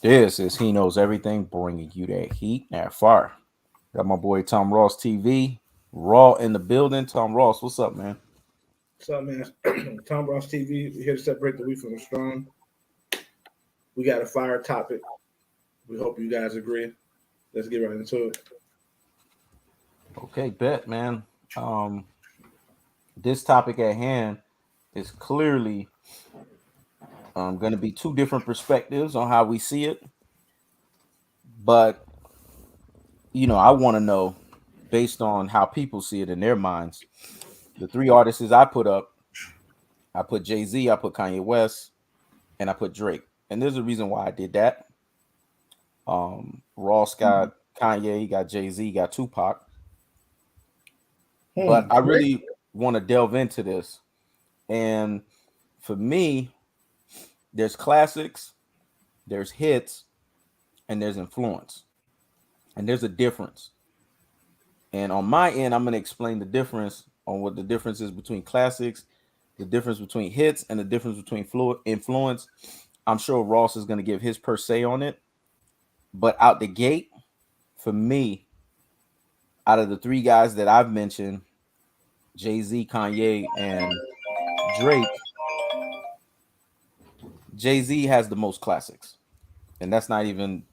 This is He Knows Everything, bringing you that heat, that fire. Got my boy Tom Ross TV, Raw in the building. Tom Ross, what's up, man? What's up, man? Tom Ross TV. We're here to separate the wheat from the strong. We got a fire topic. We hope you guys agree. Let's get right into it. Okay, bet, man. Um, this topic at hand is clearly going to be two different perspectives on how we see it. But, I want to know, based on how people see it in their minds, the three artists I put up, I put Jay-Z, I put Kanye West, and I put Drake. And there's a reason why I did that. Ross got Kanye, he got Jay-Z, he got Tupac. But I Great. really want to delve into this. And for me, there's classics, there's hits, and there's influence. And there's a difference. And on my end, I'm going to explain the difference on what the difference is between classics, the difference between hits, and the difference between influence. I'm sure Ross is going to give his per se on it. But out the gate, for me, out of the three guys that I've mentioned, Jay-Z, Kanye, and Drake, Jay-Z has the most classics. And that's not even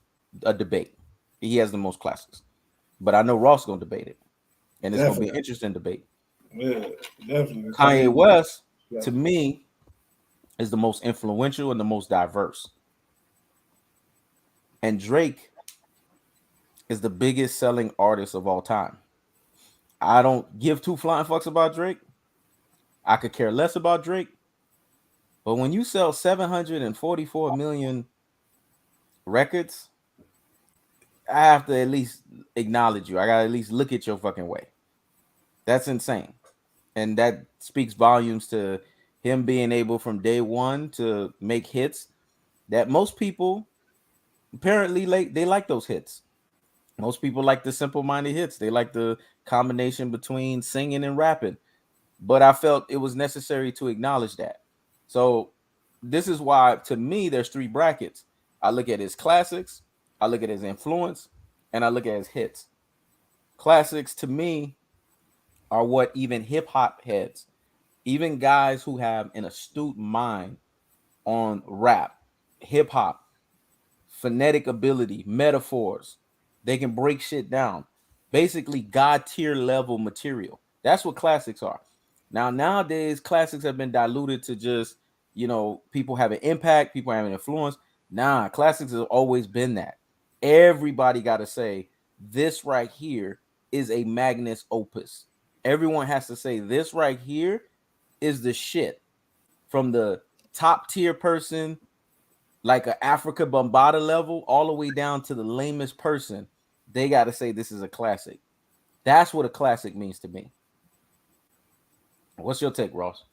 a debate. He has the most classics. But I know Ross going to debate it. And it's going to be an Definitely. interesting debate. Yeah, definitely. Kanye West, Yeah. to me, is the most influential and the most diverse. And Drake is the biggest selling artist of all time. I don't give two flying fucks about Drake. I could care less about Drake. But when you sell 744 million records, I have to at least acknowledge you. I got to at least look at your fucking way. That's insane. And that speaks volumes to him being able from day one to make hits that most people apparently they like those hits. Most people like the simple-minded hits. They like the combination between singing and rapping. But I felt it was necessary to acknowledge that. So this is why, to me, there's three brackets. I look at his classics, I look at his influence, and I look at his hits. Classics, to me, are what even hip-hop heads, even guys who have an astute mind on rap, hip-hop, phonetic ability, metaphors, they can break shit down. Basically, God tier level material. That's what classics are. Now, nowadays, classics have been diluted to just, people have an impact, people have an influence. Nah, classics have always been that. Everybody got to say, this right here is a magnus opus. Everyone has to say, this right here is the shit. From the top tier person, like a Africa Bombada level, all the way down to the lamest person, they got to say this is a classic. That's what a classic means to me. What's your take, Ross?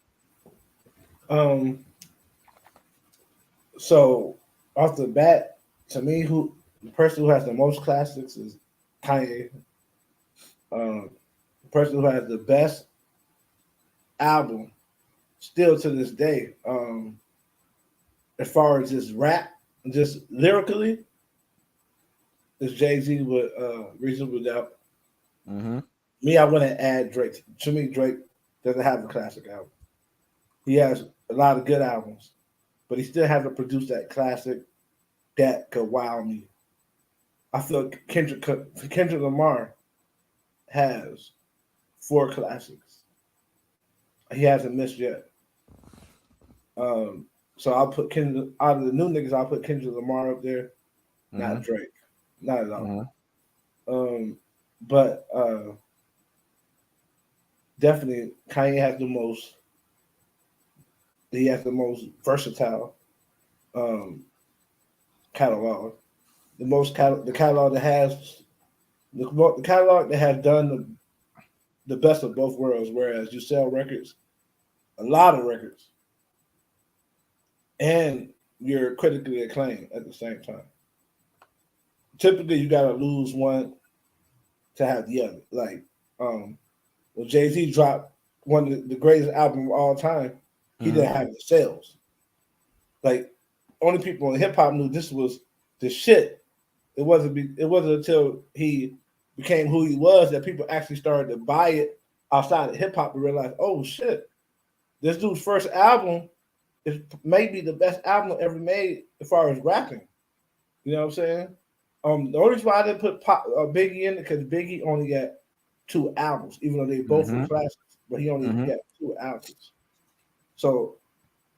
Um. So off the bat, to me, who the person who has the most classics is Kanye. The person who has the best album still to this day. As far as just rap, just lyrically, is Jay Z with Reasonable Doubt. Mm-hmm. Me, I want to add Drake. To me, Drake doesn't have a classic album. He has a lot of good albums, but he still hasn't produced that classic that could wow me. I feel Kendrick Lamar has four classics. He hasn't missed yet. So I'll put Kendrick out of the new niggas. I'll put Kendrick Lamar up there, Mm-hmm. not Drake, not at all. Mm-hmm. But definitely Kanye has the most. He has the most versatile um, catalog. The catalog that has the catalog that has done the best of both worlds. Whereas you sell records, a lot of records, and you're critically acclaimed at the same time. Typically, you gotta lose one to have the other. Like, when Jay Z dropped one of the greatest album of all time, he Mm-hmm. didn't have the sales. Like, only people in hip hop knew this was the shit. It wasn't until he became who he was that people actually started to buy it outside of hip hop and realize, oh shit, this dude's first album is maybe the best album ever made as far as rapping. You know what I'm saying? The only reason why I didn't put Biggie in it because Biggie only got 2 albums, even though they both were Mm-hmm. classics, but he only Mm-hmm. got 2 albums. So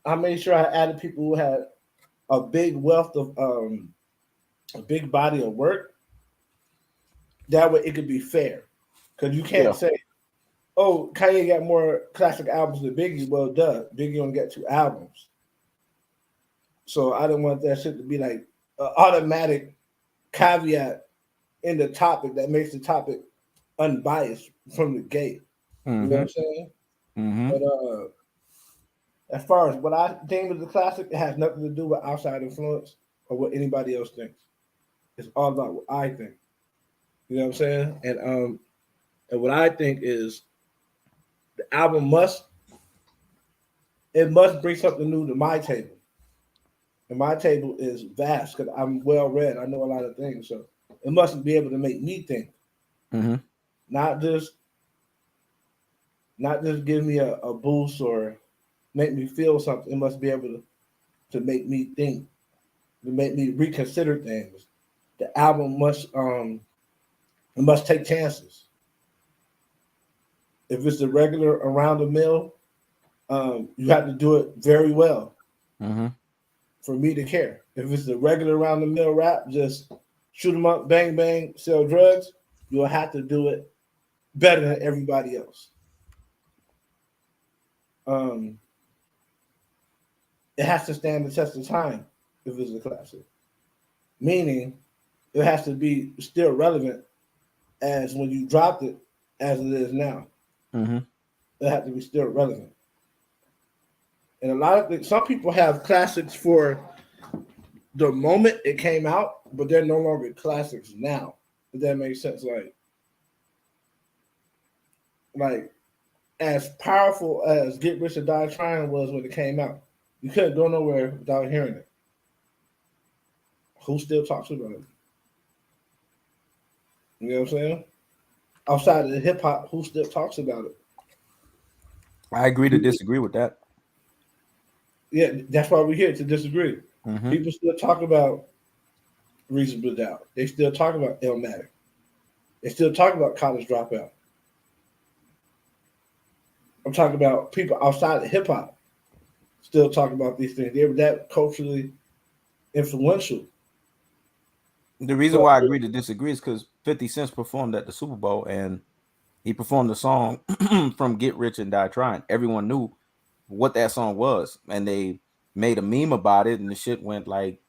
I made sure I added people who had a big wealth of a big body of work. That way, it could be fair, because you Yeah. can't say, "Oh, Kanye got more classic albums than Biggie." Well, duh, Biggie only got 2 albums. So I didn't want that shit to be like an automatic caveat in the topic that makes the topic unbiased from the gate. You know what Mm-hmm. I'm saying? Mm-hmm. But as far as what I deem as a classic, it has nothing to do with outside influence or what anybody else thinks. It's all about what I think. You know what I'm saying? And what I think is the album must bring something new to my table. And my table is vast because I'm well read. I know a lot of things, so it must be able to make me think, Mm-hmm. not just not just give me a boost or make me feel something. It must be able to make me think, to make me reconsider things. The album it must take chances. If it's the regular around the mill, you have to do it very well Mm-hmm. for me to care. If it's the regular around the mill rap, just shoot 'em up, bang bang, sell drugs, you'll have to do it better than everybody else. Um, it has to stand the test of time if it's a classic. Meaning, it has to be still relevant as when you dropped it, as it is now. Mm-hmm. It has to be still relevant. And a lot of things, some people have classics for the moment it came out, but they're no longer classics now. If that makes sense, like as powerful as Get Rich or Die Trying was when it came out, you couldn't go nowhere without hearing it. Who still talks about it? You know what I'm saying? Outside of the hip hop, who still talks about it? I agree to disagree with that. Yeah, that's why we're here to disagree. Mm-hmm. People still talk about Reasonable Doubt. They still talk about Illmatic. They still talk about College Dropout. I'm talking about people outside of hip hop still talk about these things. They were that culturally influential. The reason So why I agree to disagree is because 50 Cent performed at the Super Bowl and he performed the song from Get Rich and Die Trying. Everyone knew what that song was, and they made a meme about it, and the shit went like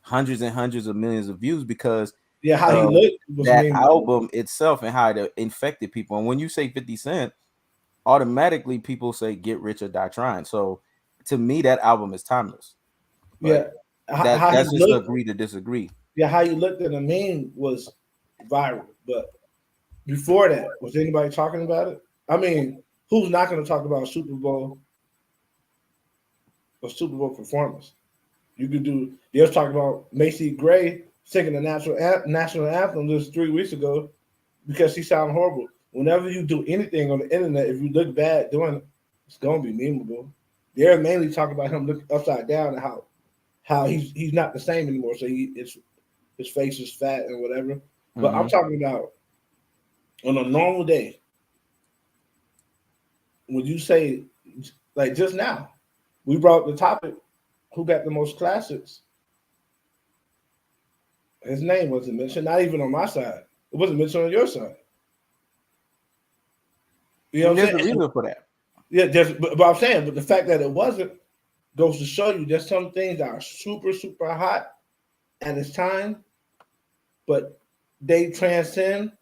hundreds and hundreds of millions of views because yeah, how he of looked was that memeable. album itself and how it infected people. And when you say 50 Cent, automatically people say Get Rich or Die Trying. So to me, that album is timeless. But Yeah, how he that's just looked. agree to disagree. Yeah, how he looked in the meme was viral. But before that, was anybody talking about it? I mean, who's not going to talk about Super Bowl performance? You could do. They was talking about Macy Gray singing the national anthem just 3 weeks ago because she sounded horrible. Whenever you do anything on the internet, if you look bad doing it, it's gonna be memeable. They're mainly talking about him looking upside down and how he's not the same anymore. So his face is fat and whatever. But I'm Mm-hmm. talking about on a normal day when you say like just now we brought the topic who got the most classics. His name wasn't mentioned, not even on my side. It wasn't mentioned on your side. You know And what I'm there's a saying? reason for that. Yeah, but I'm saying, but the fact that it wasn't goes to show you there's some things that are super, super hot at its time, but they transcend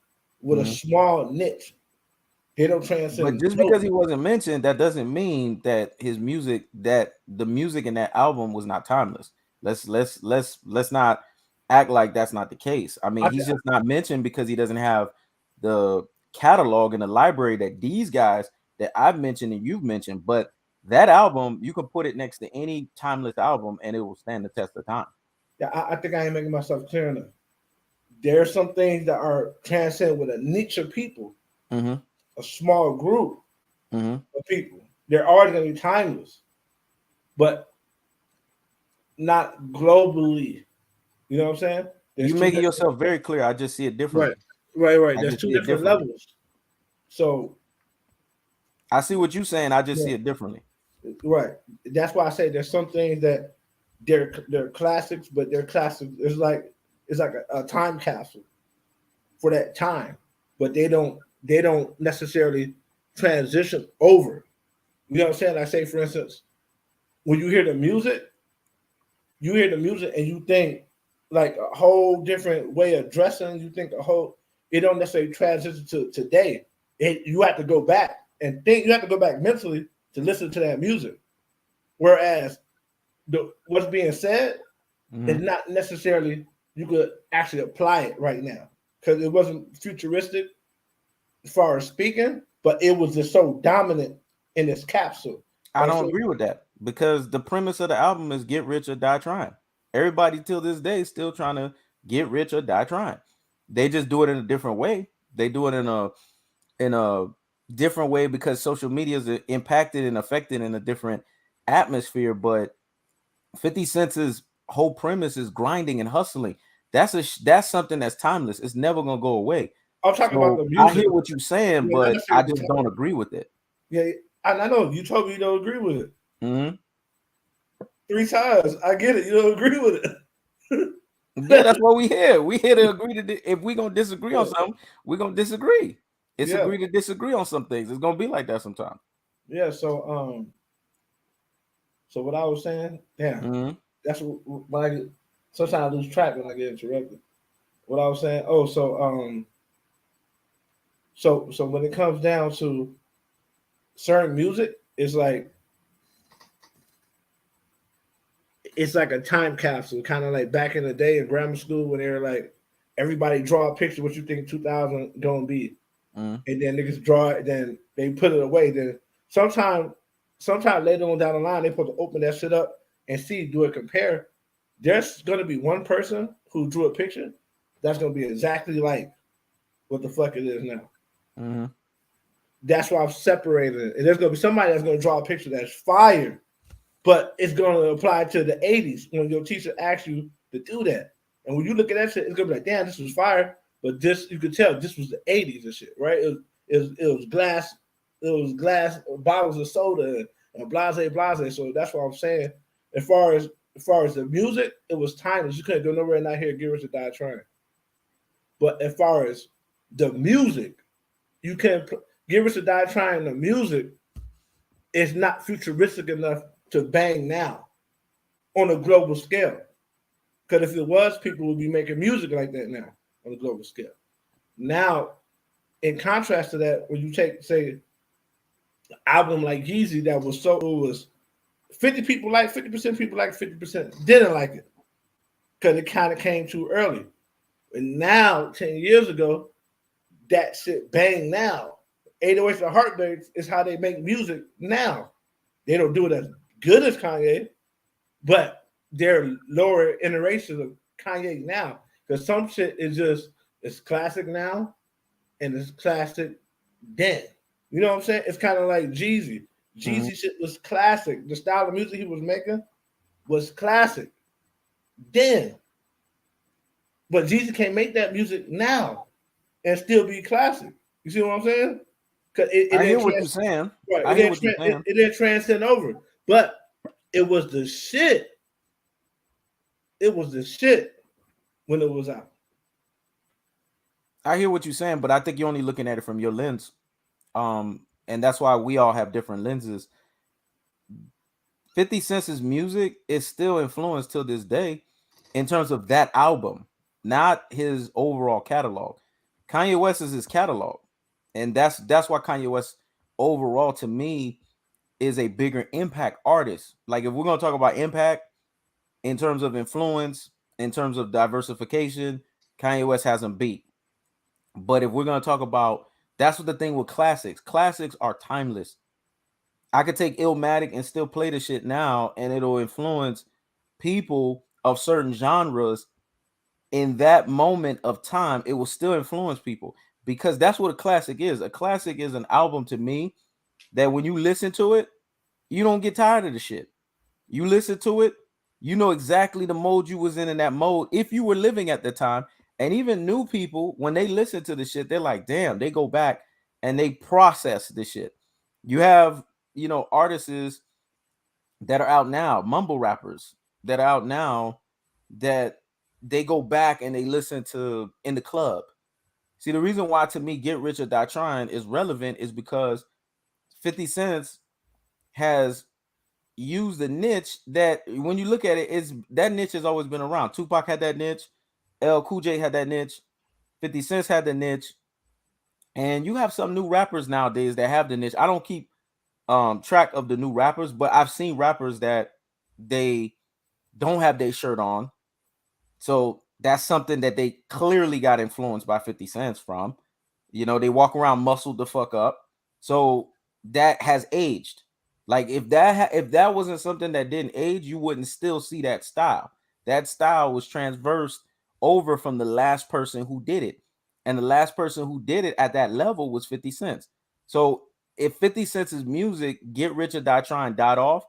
with a Mhm. small niche. They don't But transcend just because global. he wasn't mentioned, that doesn't mean that the music in that album was not timeless. Let's not act like that's not the case. I mean, I, he's just not mentioned because he doesn't have the catalog and the library that these guys that I've mentioned and you've mentioned. But that album, you can put it next to any timeless album and it will stand the test of time. I think I ain't making myself clear enough. There are some things that are transcend with a niche of people, Mm-hmm. a small group Mm-hmm. of people. They're always going to be timeless, but not globally. You know what I'm saying? There's You two making different. yourself very clear. I just see it Right, differently. right. I There's just two see it different differently. levels. So, I see what you're saying. I just yeah, see it differently. right. That's why I say there's some things that they're classics, but they're classics. It's like a time capsule for that time, but they don't necessarily transition over. You know what I'm saying? I say, for instance, when you hear the music and you think like a whole different way of dressing. You think a whole it don't necessarily transition to today. You have to go back and think. You have to go back mentally to listen to that music. Whereas what's being said Mm-hmm. is not necessarily you could actually apply it right now because it wasn't futuristic as far as speaking, but it was just so dominant in this capsule. I Like don't so, agree with that because the premise of the album is get rich or die trying. Everybody till this day is still trying to get rich or die trying. They just do it in a different way. They do it in a different way because social media is impacted and affected in a different atmosphere. But 50 Cent's whole premise is grinding and hustling. That's something that's timeless. It's never gonna go away. I'm talking about So the I music. hear what you're saying, Yeah, not but I necessarily the just time. don't agree with it. Yeah, I know you told me you don't agree with it Hmm. 3 times. I get it. You don't agree with Yeah, that's it. what we here. We here to agree to. If we gonna disagree on Yeah, something, we gonna disagree. It's yeah, agree to disagree on some things. It's gonna be like that sometimes. yeah. So what I was saying, damn, Hmm. that's when I get. Sometimes I lose track when I get interrupted. What I was saying. Oh, so when it comes down to certain music, it's like a time capsule, kind of like back in the day in grammar school when they were like, everybody draw a picture what you think 2000 gonna be, Hmm. and then niggas draw it, then they put it away. Then sometime, sometime later on down the line, they supposed to open that shit up and see, do it compare. There's gonna be one person who drew a picture that's gonna be exactly like what the fuck it is now. Hmm. That's why I've separated it. And there's gonna be somebody that's gonna draw a picture that's fire, but it's gonna apply to the 80s when your teacher asks you to do that. And when you look at that shit, it's gonna be like, damn, this was fire. But this you could tell this was the 80s and shit, right? It was glass, bottles of soda and blase. So that's what I'm saying. As far as the music, it was timeless. You couldn't go nowhere and not hear "Give Us a Die Trying." But as far as the music, you can "Give Us a Die Trying." The music is not futuristic enough to bang now on a global scale. Because if it was, people would be making music like that now on a global scale. Now, in contrast to that, when you take, say, an album like Yeezy that was so, it was 50 people like 50% people like 50% didn't like it because it kind of came too early. And now, 10 years ago, that shit bang now. 808s and Heartbreaks is how they make music now. They don't do it as good as Kanye, but they're lower iterations of Kanye now. Because some shit is just it's classic now and it's classic then. You know what I'm saying? It's kind of like Jeezy. Hmm. Jeezy shit was classic. The style of music he was making was classic then. But Jeezy can't make that music now and still be classic. You see what I'm saying? Because it I hear didn't what you're saying. right, I hear what you're it, saying. it didn't transcend over. But it was the shit. It was the shit when it was out. I hear what you're saying, but I think you're only looking at it from your lens. And that's why we all have different lenses. 50 Cent's music is still influenced till this day in terms of that album, not his overall catalog. Kanye West is his catalog. And that's why Kanye West overall to me is a bigger impact artist. Like if we're gonna talk about impact in terms of influence, in terms of diversification, Kanye West has him beat. But if we're gonna talk about that's what the thing with classics. Classics are timeless. I could take Illmatic and still play the shit now, and it'll influence people of certain genres in that moment of time, it will still influence people, because that's what a classic is. A classic is an album to me that when you listen to it, you don't get tired of the shit. You listen to it, you know exactly the mode you was in that mode if you were living at the time. And even new people, when they listen to the shit, they're like, damn, they go back and they process the shit. You have, artists that are out now, mumble rappers that are out now, that they go back and they listen to in the club. See, the reason why to me Get Rich or Die Trying is relevant is because 50 Cent has used the niche that when you look at it, is that niche has always been around. Tupac had that niche, L Cool J had that niche, 50 Cent had the niche, and you have some new rappers nowadays that have the niche. I don't keep track of the new rappers, but I've seen rappers that they don't have their shirt on. So that's something that they clearly got influenced by 50 Cent from. They walk around muscled the fuck up. So that has aged. Like if that wasn't something that didn't age, you wouldn't still see that style. That style was transversed over from the last person who did it. And the last person who did it at that level was 50 Cent. So if 50 Cent's music, Get Rich or Die Trying, died off,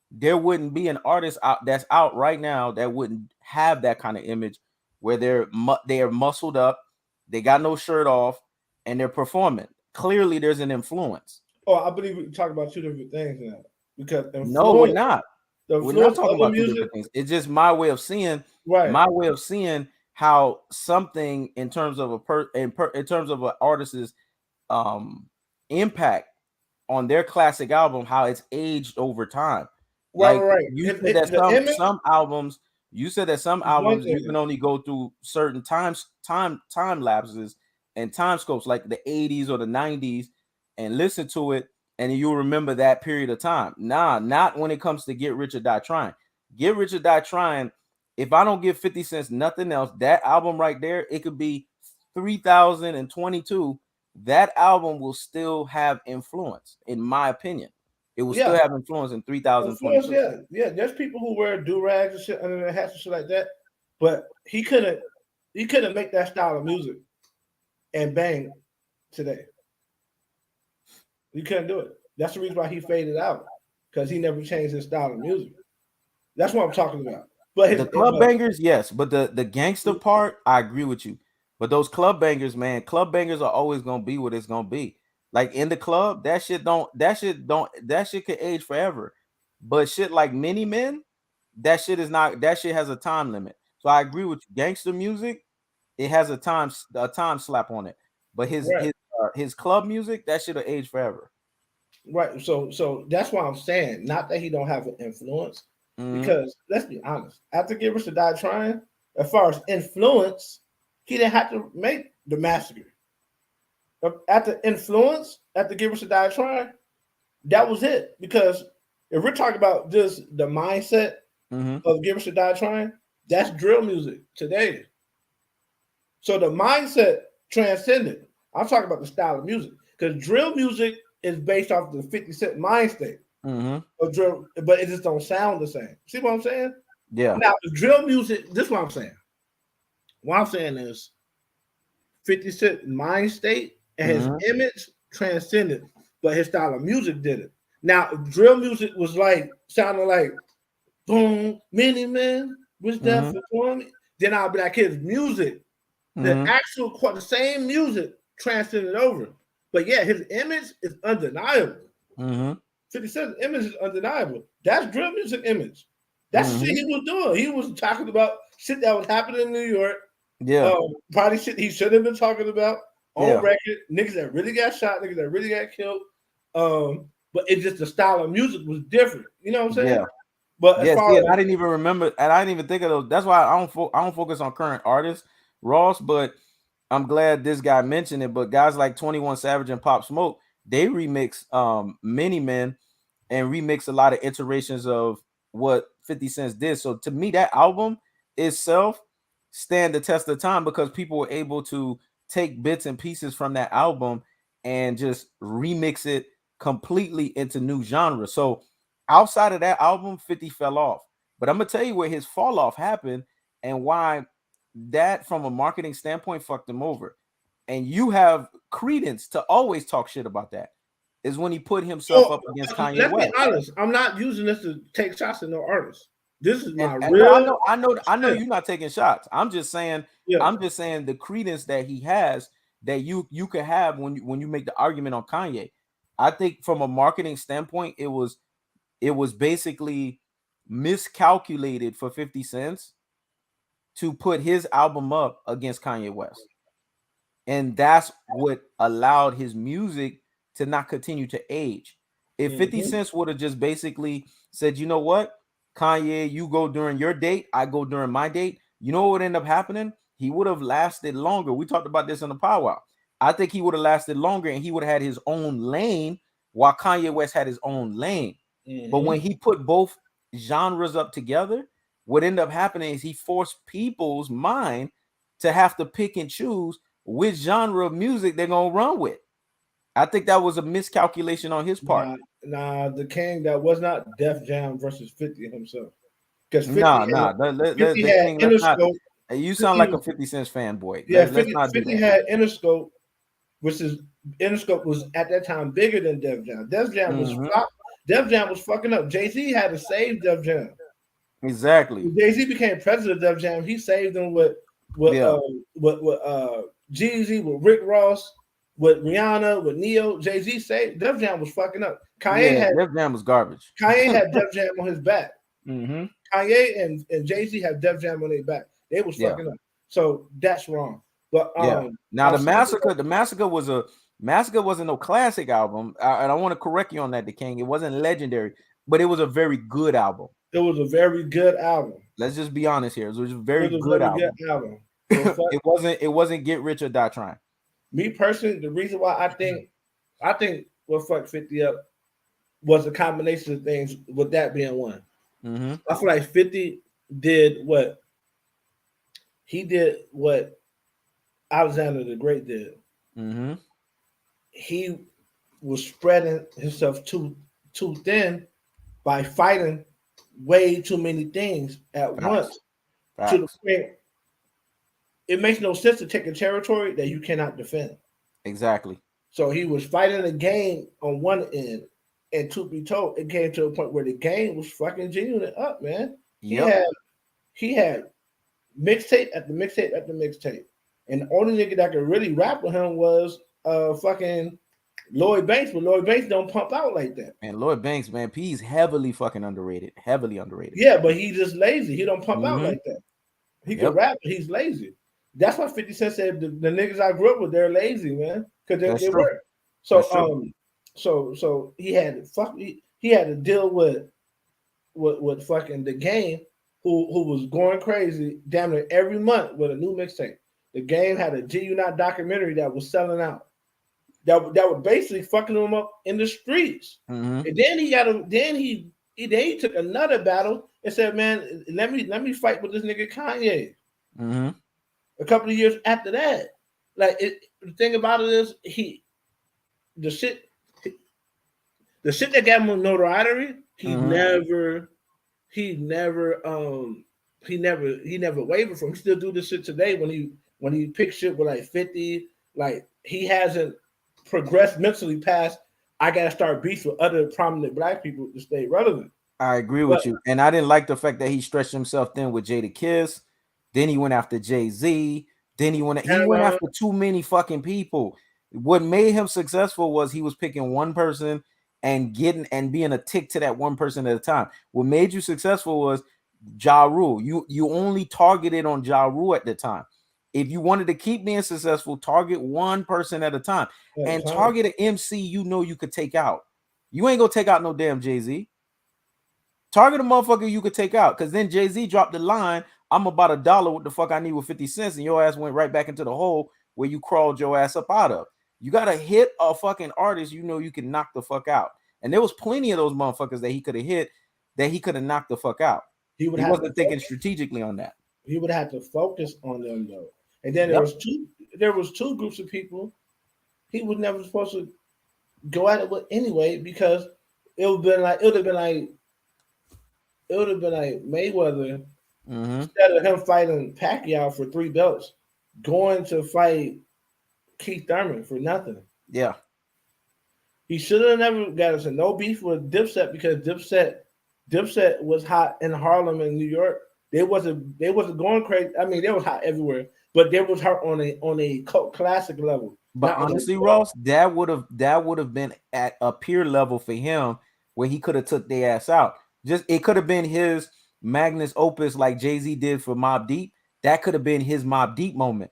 there wouldn't be an artist out that's out right now that wouldn't have that kind of image where they're muscled up, they got no shirt off, and they're performing. Clearly, there's an influence. Oh, I believe we talk about two different things now because No, we're influence, not. the We're not influence talking of the about two music, different things. It's just my way of seeing. right? My way of seeing how something in terms of in terms of an artist's um impact on their classic album, how it's aged over time. Right, Like right, right. you said that The image some albums, you said that some is one albums you can thing. only go through certain time lapses and time scopes, like the 80s or the 90s, and listen to it, and you'll remember that period of time. Nah, not when it comes to Get Rich or Die Trying. Get Rich or Die Trying, if I don't give 50 cents nothing else, that album right there, it could be 3022. That album will still have influence, in my opinion. It will still Yeah, have influence in influence. 3022. Yeah, yeah. There's people who wear do rags and shit under their hats and shit like that, but he couldn't make that style of music and bang today. He couldn't do it. That's the reason why he faded out because he never changed his style of music. That's what I'm talking about. But The club bangers, yes, but the gangster part, I agree with you. But those club bangers, man, club bangers are always gonna be what it's gonna be. Like in the club, that shit could age forever. But shit like Mini Men, that shit is not, that shit has a time limit. So I agree with you. Gangster music, it has a time slap on it. But right, his club music, that shit'll age forever. right. So that's why I'm saying not that he don't have an influence, Mm-hmm. because let's be honest. After Get Rich or Die Trying, as far as influence, he didn't have to make the massacre. After influence, after Get Rich or Die Trying, that was it. Because if we're talking about just the mindset Mm-hmm. of Get Rich or Die Trying, that's drill music today. So the mindset transcended. I'm talking about the style of music because drill music is based off the 50 Cent mind state Mm-hmm. of drill, but it just don't sound the same. See what I'm saying? Yeah. Now, the drill music, this is what I'm saying. What I'm saying is 50 Cent mind state and his Mm-hmm. image transcended, but his style of music did it. Now, if drill music was like sounding like boom, many men was there Mm-hmm. for me. Then I'll be like his music, the Mm-hmm. actual the same music transcended over. But yeah, his image is undeniable. Mm-hmm. 50 Cent's image is undeniable. That's drill music image. That's the shit Mm-hmm. he was doing. He was talking about shit that was happening in New York. Yeah. Probably shit he should have been talking about on Yeah. record. Niggas that really got shot, niggas that really got killed. But it's just the style of music was different. You know what I'm saying? Yeah. But as Yeah, far see, and as I didn't even remember, and I didn't even think of those. That's why I don't focus on current artists, Ross. But I'm glad this guy mentioned it. But guys like 21 Savage and Pop Smoke, they remix Many Men and remix a lot of iterations of what 50 Cent did. So to me, that album itself stand the test of time because people were able to take bits and pieces from that album and just remix it completely into new genres. So outside of that album, 50 fell off. But I'm gonna tell you where his fall off happened and why that, from a marketing standpoint, fucked him over. And you have credence to always talk shit about that. Is when he put himself So up against Kanye let's be West. honest. I'm not using this to take shots at no artist. This is my And no, real. I know you're not taking shots. I'm just saying, Yeah. the credence that he has, that you could have when you make the argument on Kanye. I think from a marketing standpoint, it was basically miscalculated for 50 cents to put his album up against Kanye West. And that's what allowed his music to not continue to age. If 50 Mm-hmm. Cent would have just basically said, you know what, Kanye, you go during your date, I go during my date, you know what would end up happening? He would have lasted longer. We talked about this in the powwow. I think he would have lasted longer and he would have had his own lane while Kanye West had his own lane. But Mm-hmm. when he put both genres up together, what ended up happening is he forced people's mind to have to pick and choose which genre of music they're gonna run with. I think that was a miscalculation on his part. Nah, the king that was not Def Jam versus 50 himself. Because Nah. 50 The had king, let's not. Interscope. You sound 50 like a was 50 Cent fanboy. yeah, Let's 50, not do 50 that. had Interscope, which is Interscope was at that time bigger than Def Jam. Def Jam was Mhm. flop. Def Jam was fucking up. Jay-Z had to save Def Jam. Exactly. When Jay-Z became president of Def Jam, he saved them with Yeah. Jeezy, with Rick Ross, with Rihanna, with Neo. Jay-Z saved Def Jam was fucking up. Yeah. Def Jam was garbage. Kanye had Def Jam on his back. Hmm. Kanye and Jay-Z have Def Jam on their back. They was Yeah. fucking up. So that's wrong. But Yeah. Now outside of the massacre was a massacre wasn't no classic album, and I want to correct you on that, the king. It wasn't legendary, but it was a very good album. it was a very good album. Let's just be honest here. It was a It very was a good very good album. album. So fuck, It wasn't Get Rich or Die Trying. me personally, the reason why I think what fucked 50 up was a combination of things, with that being one. Mm-hmm. I feel like 50 did what he did what Alexander the Great did. Mm-hmm. He was spreading himself too thin by fighting way too many things at Facts. once, to the Facts. point it makes no sense to take a territory that you cannot defend. Exactly. So he was fighting the game on one end, and to be told, it came to a point where the game was fucking genuine up, man. He Yep. had he had mixtape after mixtape after mixtape, and the only nigga that could really rap with him was fucking Lloyd Banks, but Lloyd Banks don't pump out like that. And Lloyd Banks, man, P's heavily fucking underrated. Heavily underrated. Yeah, but he just lazy. He don't pump out Mm-hmm. like that. He can Yep. rap, but he's lazy. That's why 50 Cent said the niggas I grew up with, they're lazy, man, because That's they true. work. That's So true. so he had he had to deal with fucking the game, who was going crazy damn near every month with a new mixtape. The game had a G You Not documentary that was selling out. That was basically fucking him up in the streets. Mm-hmm. And then he took another battle and said, "Man, let me fight with this nigga Kanye." Mm-hmm. A couple of years after that, the thing about it is the shit the shit that got him notoriety, Mm-hmm. he never wavered from. He still do this shit today when he picks shit with like 50. Like, he hasn't progressed mentally past I gotta start beefs with other prominent black people to stay relevant. I agree But with you. And I didn't like the fact that he stretched himself thin with Jada Kiss. Then he went after Jay-Z. Then he went Cameron, after too many fucking people. What made him successful was he was picking one person and being a tick to that one person at a time. What made you successful was Ja Rule. You only targeted on Ja Rule at the time. If you wanted to keep being successful, target one person at a time. at the And time, target an MC you know you could take out. You ain't gonna take out no damn Jay-Z. Target a motherfucker you could take out, because then Jay-Z dropped the line, I'm about $1. What the fuck I need with 50 cents? And your ass went right back into the hole where you crawled your ass up out of. You gotta hit a fucking artist you know you can knock the fuck out. And there was plenty of those motherfuckers that he could have hit, that he could have knocked the fuck out. he would He have to wasn't thinking strategically on that. he would have to focus on them though. And then Yep. there was two groups of people he was never supposed to go at it with anyway, because it would have been like it would have been like Mayweather Mm-hmm. instead of him fighting Pacquiao for 3 belts, going to fight Keith Thurman for nothing. Yeah. He should have never got us a no beef with Dipset because Dipset was hot in Harlem and New York. They wasn't going crazy. I mean, they was hot everywhere, but they was hot on a cult classic level, But not on a honestly, Ross, that would have been at a peer level for him where he could have took their ass out. Just it could have been his Magnus opus like Jay-Z did for Mobb Deep. That could have been his Mobb Deep moment.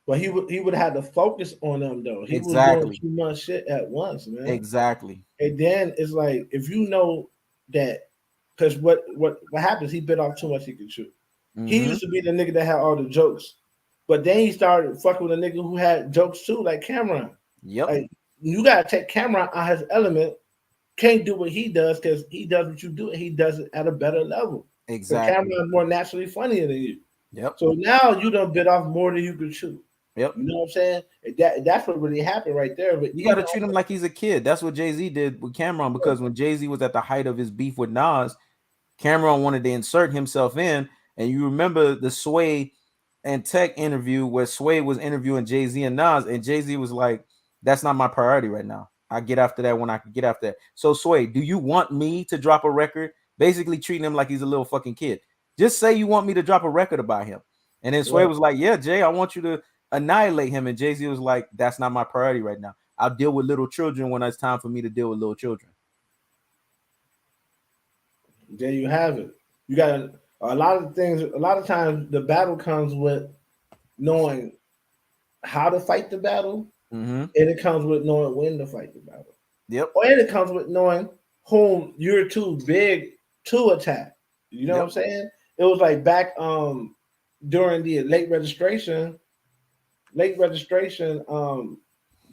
but he would have to focus on them though. He was doing Exactly. too much shit at once, man. Exactly. And then it's like if you know that because what happens, he bit off too much he could chew. He Mm-hmm. used to be the nigga that had all the jokes. But then he started fucking with a nigga who had jokes too, like Cameron. Yep. Like you gotta take Cameron out his element. Can't do what he does because he does what you do and he does it at a better level. Because Exactly. Cameron's more naturally funnier than you. Yep. So now you done bit off more than you could chew. Yep. You know what I'm saying? That's what really happened right there. But You got to treat him like he's a kid. That's what Jay-Z did with Cameron because when Jay-Z was at the height of his beef with Nas, Cameron wanted to insert himself in. And you remember the Sway and Tech interview where Sway was interviewing Jay-Z and Nas, and Jay-Z was like, that's not my priority right now. I get after that when I can get after that. So Sway, do you want me to drop a record? Basically treating him like he's a little fucking kid. Just say you want me to drop a record about him. And then Sway right. was like, yeah, Jay, I want you to annihilate him. And Jay-Z was like, that's not my priority right now. I'll deal with little children when it's time for me to deal with little children. There you have it. You got a lot of things. A lot of times the battle comes with knowing how to fight the battle, Mm-hmm. and it comes with knowing when to fight the battle, Yep. or and it comes with knowing whom you're too big to attack. You know what I'm Yep. saying? It was like back during the late registration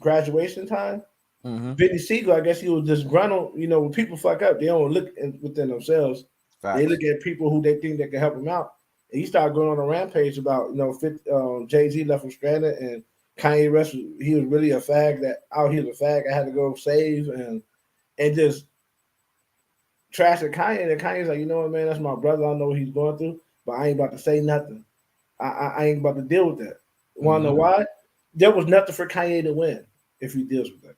graduation time. Mm-hmm. Benny Siegel, I guess he was disgruntled. You know, when people fuck up, they don't look within themselves. They Facts. look at people who they think that can help them out. And he started going on a rampage about, Jay Z left him stranded and Kanye West, he was really a fag that out here, was a fag I had to go save and just trashing Kanye. And Kanye's like, you know what, man, that's my brother. I know what he's going through, but I ain't about to say nothing. I ain't about to deal with that. Want to know Mm-hmm. why? There was nothing for Kanye to win if he deals with that.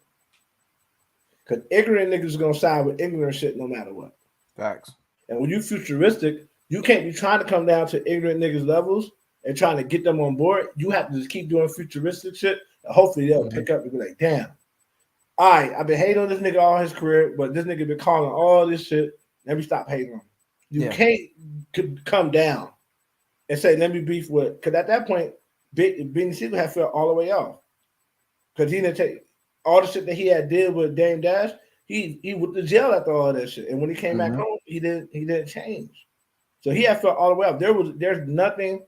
Because ignorant niggas gonna side with ignorant shit no matter what. Facts. And when you futuristic, you can't be trying to come down to ignorant niggas levels and trying to get them on board. You have to just keep doing futuristic shit. And hopefully they'll Mm-hmm. pick up and be like, damn. All right, I've been hating on this nigga all his career, but this nigga been calling all this shit. Let me stop hating on him. You Yeah. can't come down and say, let me beef with, because at that point, Benny Siegel had fell all the way off. Because he didn't take all the shit that he had did with Dame Dash. He went to jail after all that shit, and when he came back Mm-hmm. home, he didn't change. So he had felt all the way up. There's nothing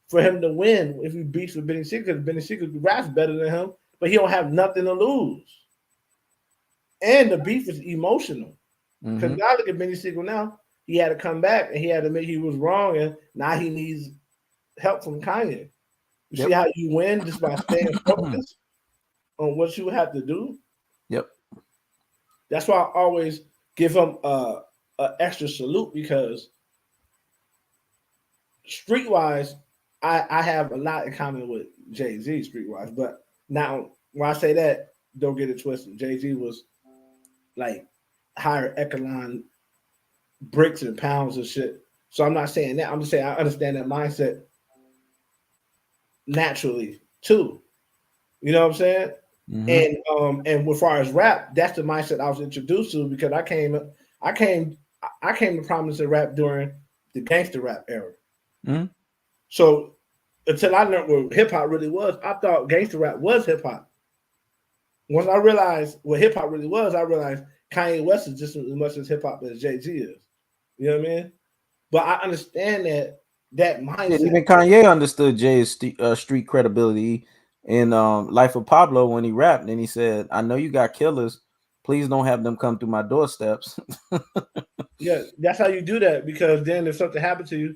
for him to win if he beats with Benny Siegel because Benny Siegel raps better than him, but he don't have nothing to lose. And the beef is emotional because Mm-hmm. now look at Benny Siegel now. He had to come back and he had to admit he was wrong, and now he needs help from Kanye. You see Yep. how you win just by staying focused on what you have to do. Yep. That's why I always give him a extra salute because streetwise, I have a lot in common with Jay Z streetwise. But now when I say that, don't get it twisted. Jay Z was like higher echelon bricks and pounds and shit. So I'm not saying that. I'm just saying I understand that mindset naturally too. You know what I'm saying? Mm-hmm. And as far as rap, that's the mindset I was introduced to because I came to prominence in rap during the gangster rap era. Mm-hmm. So until I learned what hip hop really was, I thought gangster rap was hip hop. Once I realized what hip hop really was, I realized Kanye West is just as much as hip hop as Jay Z is. You know what I mean? But I understand that Shit, mindset. even Kanye understood Jay's street credibility in Life of Pablo when he rapped and he said, I know you got killers. Please don't have them come through my doorsteps. Yeah, that's how you do that because then if something happened to you,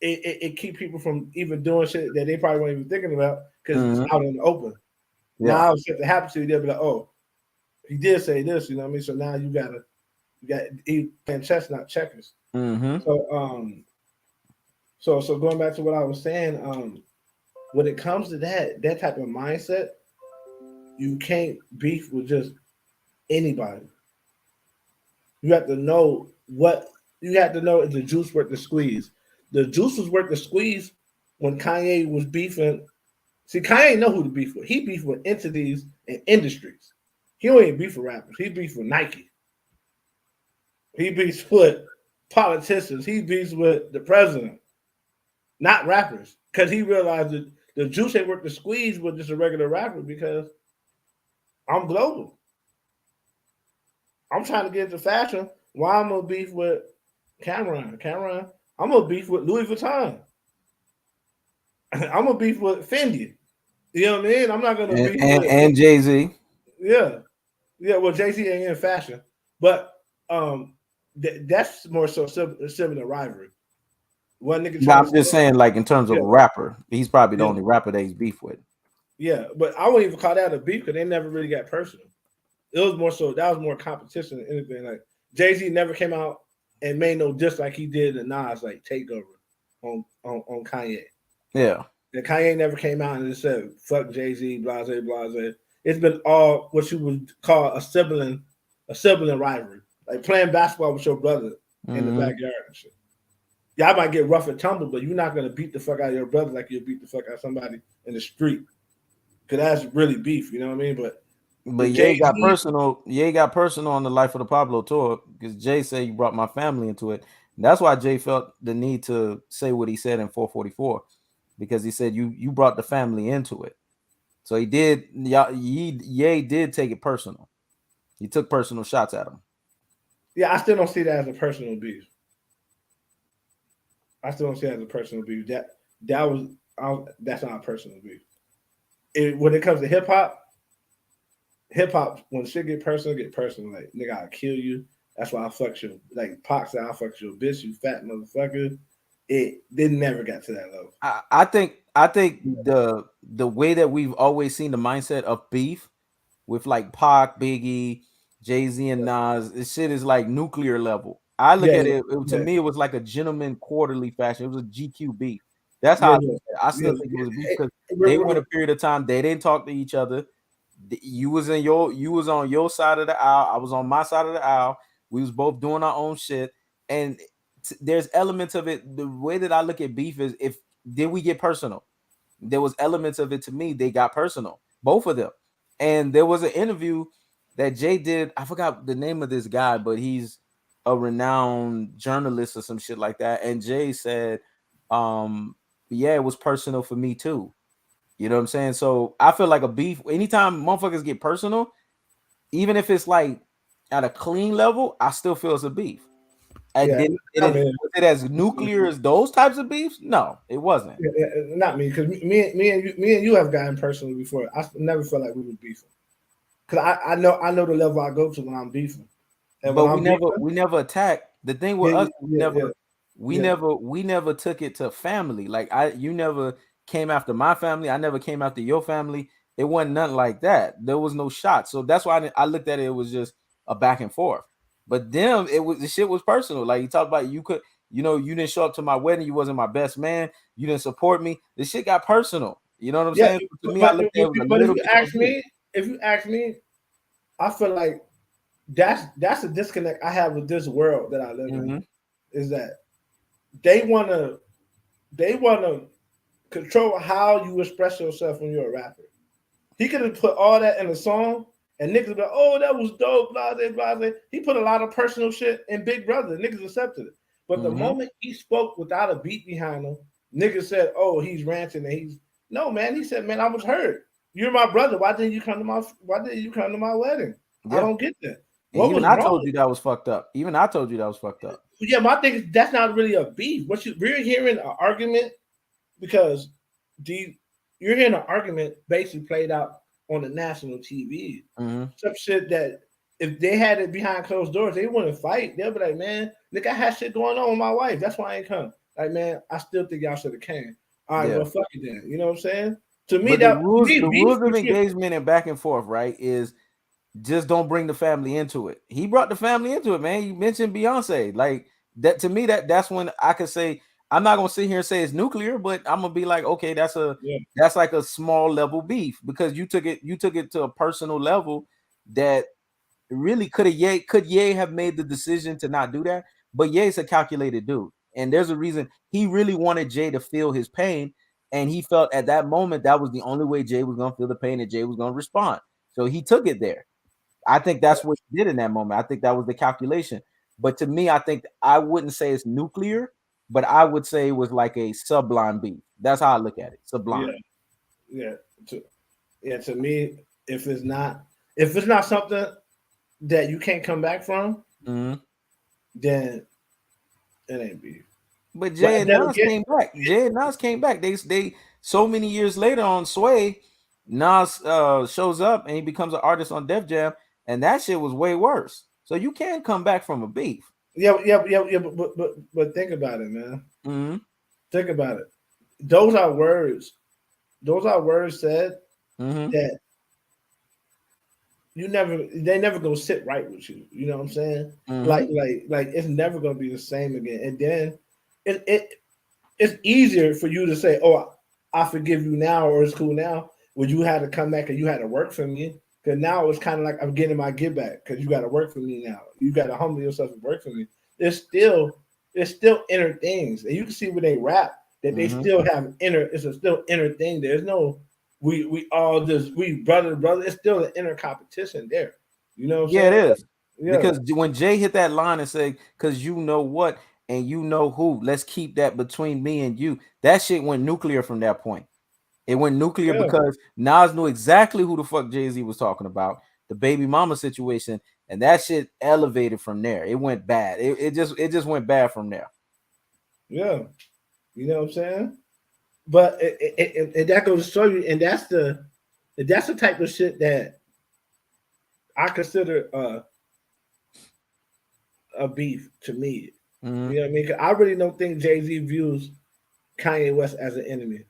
it keep people from even doing shit that they probably weren't even thinking about because it's Mm-hmm. out in the open. Yeah. Now if something happens to you, they'll be like, oh, he did say this, you know what I mean? So now you gotta You got he playing chess, not checkers. Mm-hmm. So going back to what I was saying, when it comes to that type of mindset, you can't beef with just anybody. You have to know what you have to know is the juice worth the squeeze. The juice was worth the squeeze when Kanye was beefing. See, Kanye know who to beef with. He beef with entities and industries. He don't even beef with rappers. He beef with Nike. He beefs with politicians. He beefs with the president, not rappers. Because he realized that the juice ain't worth the squeeze with just a regular rapper because I'm global. I'm trying to get into fashion. Why I'm gonna beef with Cameron? Cameron, I'm gonna beef with Louis Vuitton. I'm gonna beef with Fendi. You know what I mean? I'm not gonna And beef and, with and Jay-Z. yeah, yeah. Well, Jay-Z ain't in fashion, but that's more so similar rivalry. One nigga No, trying to I'm say just saying, like in terms of yeah, a rapper, he's probably the yeah, only rapper that he's beef with. yeah. But I wouldn't even call that a beef because they never really got personal. It was more so that was more competition than anything. Like Jay-Z never came out and made no diss like he did in Nas like takeover on Kanye. Yeah. And Kanye never came out and just said fuck Jay-Z, blase, blase. It's been all what you would call a sibling rivalry. Like playing basketball with your brother in the Mm-hmm. backyard and shit. Y'all might get rough and tumble, but you're not gonna beat the fuck out of your brother like you'll beat the fuck out of somebody in the street. Cause that's really beef, you know what I mean? But the But Ye got Jay-Z, personal. Ye got personal on the Life of the Pablo tour because Jay said you brought my family into it. That's why Jay felt the need to say what he said in 444 because he said you brought the family into it. So he did. Ye did take it personal. He took personal shots at him. yeah, I still don't see that as a personal beef. I still don't see that as a personal beef. That was that's not a personal beef. When it comes to hip hop, when shit get personal. Like nigga, I'll kill you. That's why I fucked you. Like Pac said, I fucked your bitch, you fat motherfucker. It never got to that level. I think the way that we've always seen the mindset of beef with like Pac, Biggie, Jay-Z, and Nas, this shit is like nuclear level. I look Yeah, at yeah, it, to yeah, me, it was like a gentleman quarterly fashion. It was a GQ beef. That's how yeah, I yeah. look at it. I Yeah, still think it was a beef Hey, because they went a period of time they didn't talk to each other. You was on your side of the aisle. I was on my side of the aisle. We was both doing our own shit, and there's elements of it. The way that I look at beef is if did we get personal? There was elements of it to me. They got personal, both of them. And there was an interview that Jay did. I forgot the name of this guy, but he's a renowned journalist or some shit like that. And Jay said, yeah, it was personal for me too. You know what I'm saying? So I feel like a beef, anytime motherfuckers get personal, even if it's like at a clean level, I still feel it's a beef. And yeah. did I it mean, was it as nuclear as those types of beefs? No, it wasn't. yeah, not me, because me and you have gotten personal before. I never felt like we were beefing, because I know the level I go to when I'm beefing, and when But I'm beefing, we never attacked. The thing with yeah, us, yeah, yeah, yeah, we never took it to family. Like you never came after my family. I never came after your family. It wasn't nothing like that. There was no shot. So that's why I looked at it. It was just a back and forth. But them, it was the shit was personal. Like you talked about, you didn't show up to my wedding. You wasn't my best man. You didn't support me. The shit got personal. You know what I'm yeah. saying? So to But me, I but looked at it was a but if little you bit of a ask beef. me, I feel like that's a disconnect I have with this world that I live in. Mm-hmm. Is that they wanna they wanna control how you express yourself when you're a rapper. He could have put all that in a song, and niggas be like, "Oh, that was dope." Blase, blase. He put a lot of personal shit in Big Brother. Niggas accepted it, but the Mm-hmm. moment he spoke without a beat behind him, niggas said, "Oh, he's ranting." And he's no man. He said, "Man, I was hurt. You're my brother. Why didn't you come to my wedding? I Yeah. don't get that. And What even was I wrong?" told you that was fucked up. Even I told you that was fucked up. Yeah, my thing is that's not really a beef. We're hearing an argument because the you're hearing an argument basically played out on the national TV. Mm-hmm. Some shit that if they had it behind closed doors, they wouldn't fight. They'll be like, "Man, look, I had shit going on with my wife. That's why I ain't come." Like, man, I still think y'all should have came. All right, Yeah. well, fuck it then. You know what I'm saying? To me, But the that to rules, me, the beef rules of between engagement and back and forth, right, is just don't bring the family into it. He brought the family into it, man. You mentioned Beyonce, like that to me. That's when I could say I'm not gonna sit here and say it's nuclear, but I'm gonna be like, okay, Yeah, that's like a small level beef because you took it to a personal level that really could Ye have made the decision to not do that, but Ye's a calculated dude, and there's a reason he really wanted Jay to feel his pain, and he felt at that moment that was the only way Jay was gonna feel the pain and Jay was gonna respond. So he took it there. I think that's what he did in that moment. I think that was the calculation. But to me, I think I wouldn't say it's nuclear, but I would say it was like a sublime beef. That's how I look at it. yeah, Sublime. yeah. To, yeah, to me, if it's not if it's not something that you can't come back from, Mhm. then it ain't beef. But But Jay and then Nas again, came back. Jay and Nas came back. They so many years later on Sway, Nas shows up and he becomes an artist on Def Jam, and that shit was way worse. So you can come back from a beef. yeah. But think about it, man. Mm-hmm. Think about it. Those are words. Those are words said Mm-hmm. that they never gonna sit right with you. You know what I'm saying? Mm-hmm. Like it's never gonna be the same again. And then it it's easier for you to say, "Oh, I forgive you now," or "It's cool now." When you had to come back and you had to work for me, because now it's kind of like I'm getting my get back because you got to work for me now. You got to humble yourself and work for me. There's still inner things, and you can see when they rap that they Mm-hmm. still have inner. It's a still inner thing. There's no we all just we brother to brother. It's still an inner competition there. You know what I'm Yeah, it saying? is. Yeah, Because when Jay hit that line and said, "Cause you know what and you know who, let's keep that between me and you." That shit went nuclear from that point. It went nuclear yeah, because Nas knew exactly who the fuck Jay-Z was talking about, the baby mama situation, and that shit elevated from there. It went bad. It just went bad from there. yeah. You know what I'm saying? But and that goes to show you, and that's the type of shit that I consider a beef to me. Mhm. You know what I mean? 'Cause I really don't think Jay Z views Kanye West as an enemy.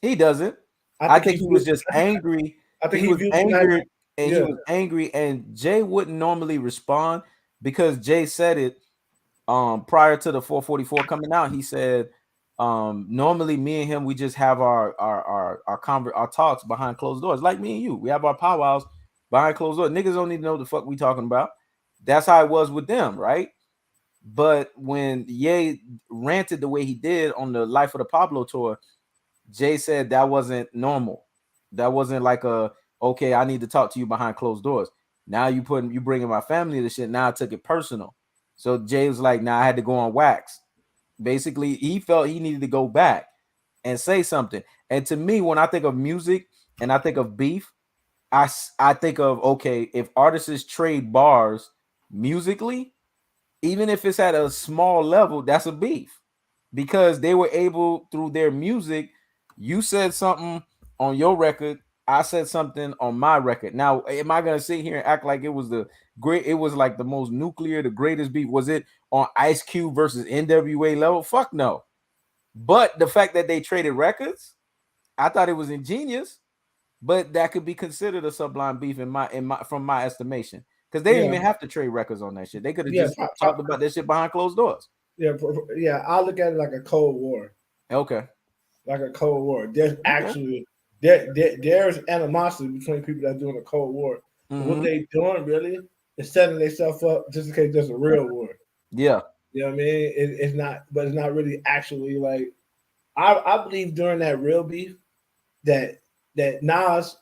He doesn't. I I think think he he was views. just angry. I think He he was views him as angered and he yeah, was angry, and Jay wouldn't normally respond because Jay said it prior to the 444 coming out. He said normally me and him we just have our talks behind closed doors, like me and you, we have our powwows behind closed doors. Niggas don't need to know the fuck we talking about. That's how it was with them, right? But when Ye ranted the way he did on the Life of the Pablo tour, Jay said that wasn't normal. That wasn't like a okay, I need to talk to you behind closed doors. Now you bringing my family to shit. Now I took it personal. So Jay was like, "Now I had to go on wax." Basically, he felt he needed to go back and say something. And to me, when I think of music and I think of beef, I think of okay, if artists trade bars musically, even if it's at a small level, that's a beef because they were able through their music. You said something on your record, I said something on my record. Now, am I gonna sit here and act like it was the great? It was like the most nuclear, the greatest beef. Was it on Ice Cube versus NWA level? Fuck no. But the fact that they traded records, I thought it was ingenious. But that could be considered a sublime beef in my from my estimation because they didn't yeah, even have to trade records on that shit. They could have yeah, just talked about that shit behind closed doors. yeah. I look at it like a cold war, Okay. like a cold war. There's Okay. actually there's animosity between people that are doing a cold war. And what Mm-hmm. they doing really is setting themselves up just in case there's a real war. Yeah. You know what I mean? It's not, but it's not really actually like I believe during that real beef that Nas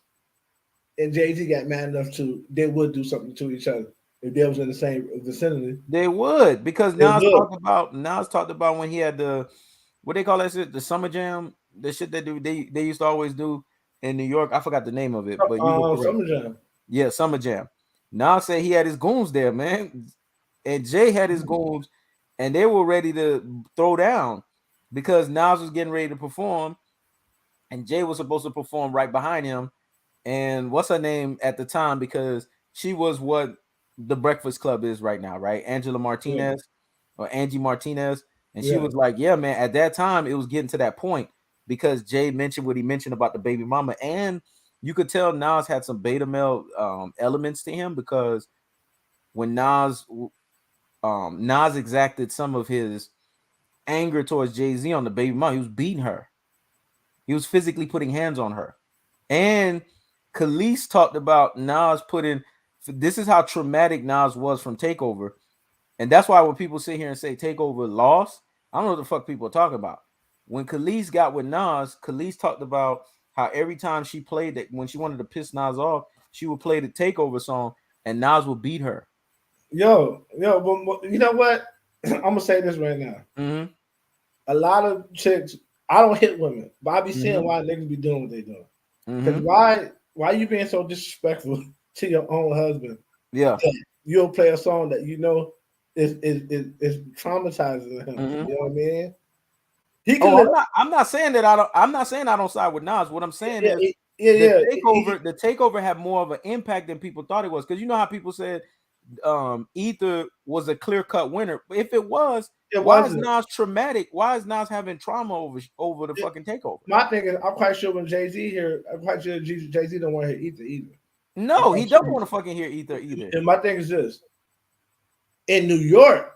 and Jay Z got mad enough to they would do something to each other if they was in the same vicinity. They would because They would. Nas talked about when he had the what they call that shit, the summer jam, the shit they used to always do in New York. I forgot the name of it, but you were correct. Summer Jam. Yeah, summer jam. Nas said he had his goons there, man, and Jay had his goons, and they were ready to throw down because Nas was getting ready to perform, and Jay was supposed to perform right behind him. And what's her name at the time? Because she was what the Breakfast Club is right now, right? Angela Yeah, Martinez or Angie Martinez. And she yeah, was like, yeah, man, at that time it was getting to that point because Jay mentioned what he mentioned about the baby mama. And You could tell Nas had some beta male elements to him, because when Nas exacted some of his anger towards Jay-Z on the baby mom, he was beating her. He was physically putting hands on her. And Khalees talked about Nas putting, this is how traumatic Nas was from Takeover. And that's why when people sit here and say Takeover lost, I don't know what the fuck people are talking about. When Khalees got with Nas, Khalees talked about how every time she played that, when she wanted to piss Nas off, she would play the Takeover song and Nas would beat her. But you know what? I'm gonna say this right now. Mm-hmm. A lot of chicks, I don't hit women, but I be seeing Mm-hmm. why niggas be doing what they doing. Because Mm-hmm. why you being so disrespectful to your own husband? Yeah. You'll play a song that you know is traumatizing him. Mm-hmm. You know what I mean? He Oh, could, I'm not saying that I don't. I'm not saying I don't side with Nas. What I'm saying yeah, is yeah, the yeah. takeover had more of an impact than people thought it was. Because you know how people said Ether was a clear cut winner. But if it was, It why is wasn't. Nas traumatic? Why is Nas having trauma over the It, fucking takeover? my thing is, I'm quite sure when Jay-Z here, I'm quite sure Jay-Z don't want to hear either. I'm No, he quite don't sure. want to fucking hear Ether either. And my thing is this: in New York,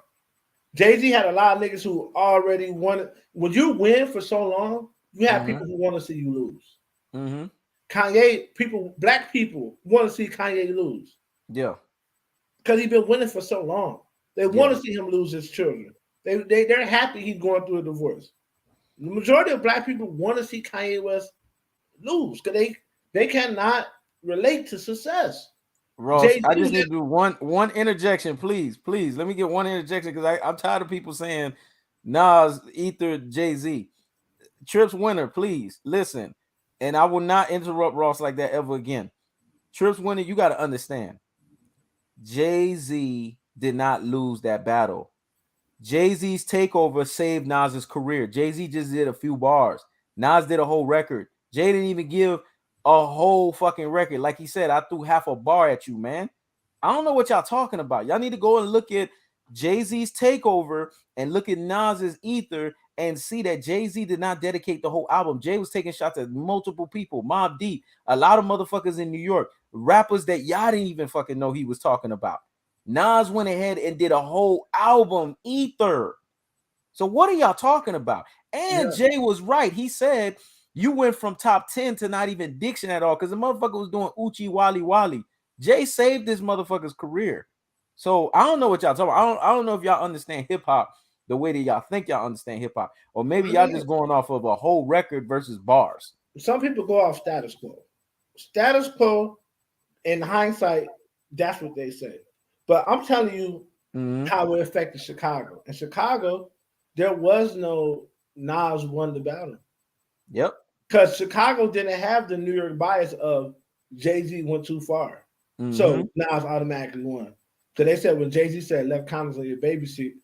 Jay-Z had a lot of niggas who already wanted. When you win for so long, you have Mm-hmm. people who want to see you lose. Mm-hmm. Kanye, black people want to see Kanye lose Yeah. because he's been winning for so long. They Yeah. want to see him lose his children. They're happy he's going through a divorce. The majority of black people want to see Kanye West lose because they cannot relate to success. Ross, Jay I Z, just need to do one interjection, please. Please let me get one interjection, because I'm tired of people saying Nas, Ether, Jay-Z. Trips winner, please listen. And I will not interrupt Ross like that ever again. Trips winner, you got to understand. Jay-Z did not lose that battle. Jay-Z's takeover saved Nas's career. Jay-Z just did a few bars. Nas did a whole record. Jay didn't even give a whole fucking record. Like he said, I threw half a bar at you, man. I don't know what y'all talking about. Y'all need to go and look at Jay-Z's takeover and look at Nas's Ether and see that Jay-Z did not dedicate the whole album. Jay was taking shots at multiple people. Mobb Deep, a lot of motherfuckers in New York, rappers that y'all didn't even fucking know he was talking about. Nas went ahead and did a whole album, Ether. So what are y'all talking about? And yeah, Jay was right. He said you went from top 10 to not even diction at all, because the motherfucker was doing Uchi Wally Wally. Jay saved this motherfucker's career. So I don't know what y'all talking about. I don't know if y'all understand hip hop the way that y'all think y'all understand hip hop, or maybe I y'all mean, just going off of a whole record versus bars. some people go off status quo. Status quo, in hindsight, that's what they say. But I'm telling you Mm-hmm. how it affected Chicago. In Chicago, there was no Nas won the battle Yep. because Chicago didn't have the New York bias of Jay-Z went too far, Mm-hmm. so Nas automatically won. So they said when Jay-Z said left condoms on your baby seat,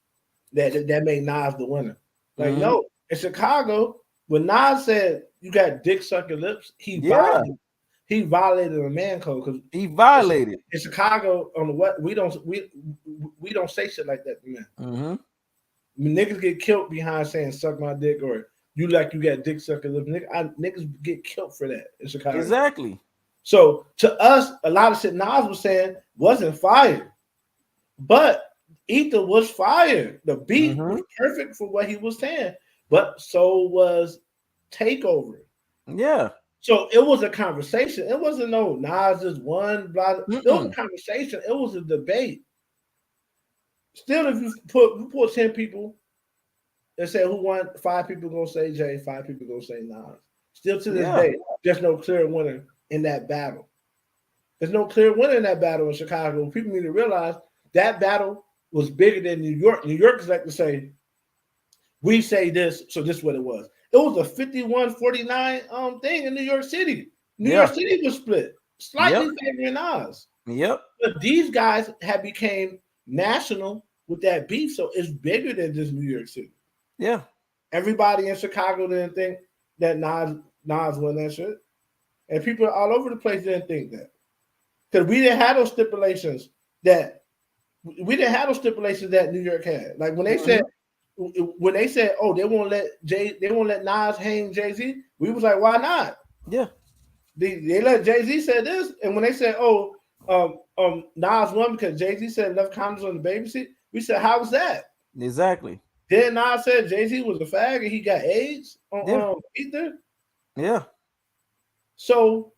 that made Nas the winner. Like Mm-hmm. no, in Chicago, when Nas said you got dick sucking lips, Yeah. he violated a man code because He violated. in Chicago on the what we don't say shit like that to men. Mm-hmm. When niggas get killed behind saying suck my dick or you like you got dick sucking lips. Niggas get killed for that in Chicago. Exactly. So to us, a lot of shit Nas was saying wasn't fire. But Ether was fire. The beat Mm-hmm. was perfect for what he was saying. But so was Takeover. Yeah. So it was a conversation. It wasn't no Nas just one blah. It was a Mm-mm. conversation. It was a debate. Still, if you put 10 people and say who won, 5 people gonna say Jay, 5 people gonna say Nas. Still to this Yeah. day, there's no clear winner in that battle. There's no clear winner in that battle in Chicago. People need to realize that battle was bigger than New York. New Yorkers like to say, we say this, so this is what it was. It was a 51-49 thing in New York City. New York Yeah. City was split, Yep. slightly favoring Nas. Yep. But these guys have became national with that beef, so it's bigger than just New York City. Yeah. Everybody in Chicago didn't think that Nas won that shit, and people all over the place didn't think that because we didn't have those stipulations that New York had. Like Mm-hmm. when they said, oh, they won't let Nas hang Jay-Z, we was like, why not? Yeah. They let Jay-Z say this, and when they said, "Oh, Nas won because Jay-Z said left condoms on the baby seat," we said, "How was that?" Exactly. Then Nas said Jay-Z was a fag and he got AIDS Yeah. on Ether. Yeah. So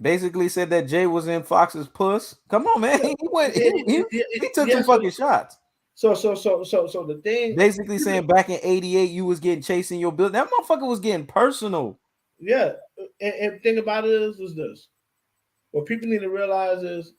Basically said that Jay was in Fox's puss. Come on, man. yeah, He went. He took yeah. some fucking shots. So the thing, Basically saying back in '88 you was getting chasing your bill. That motherfucker was getting personal. yeah, and thing about it is this: what people need to realize is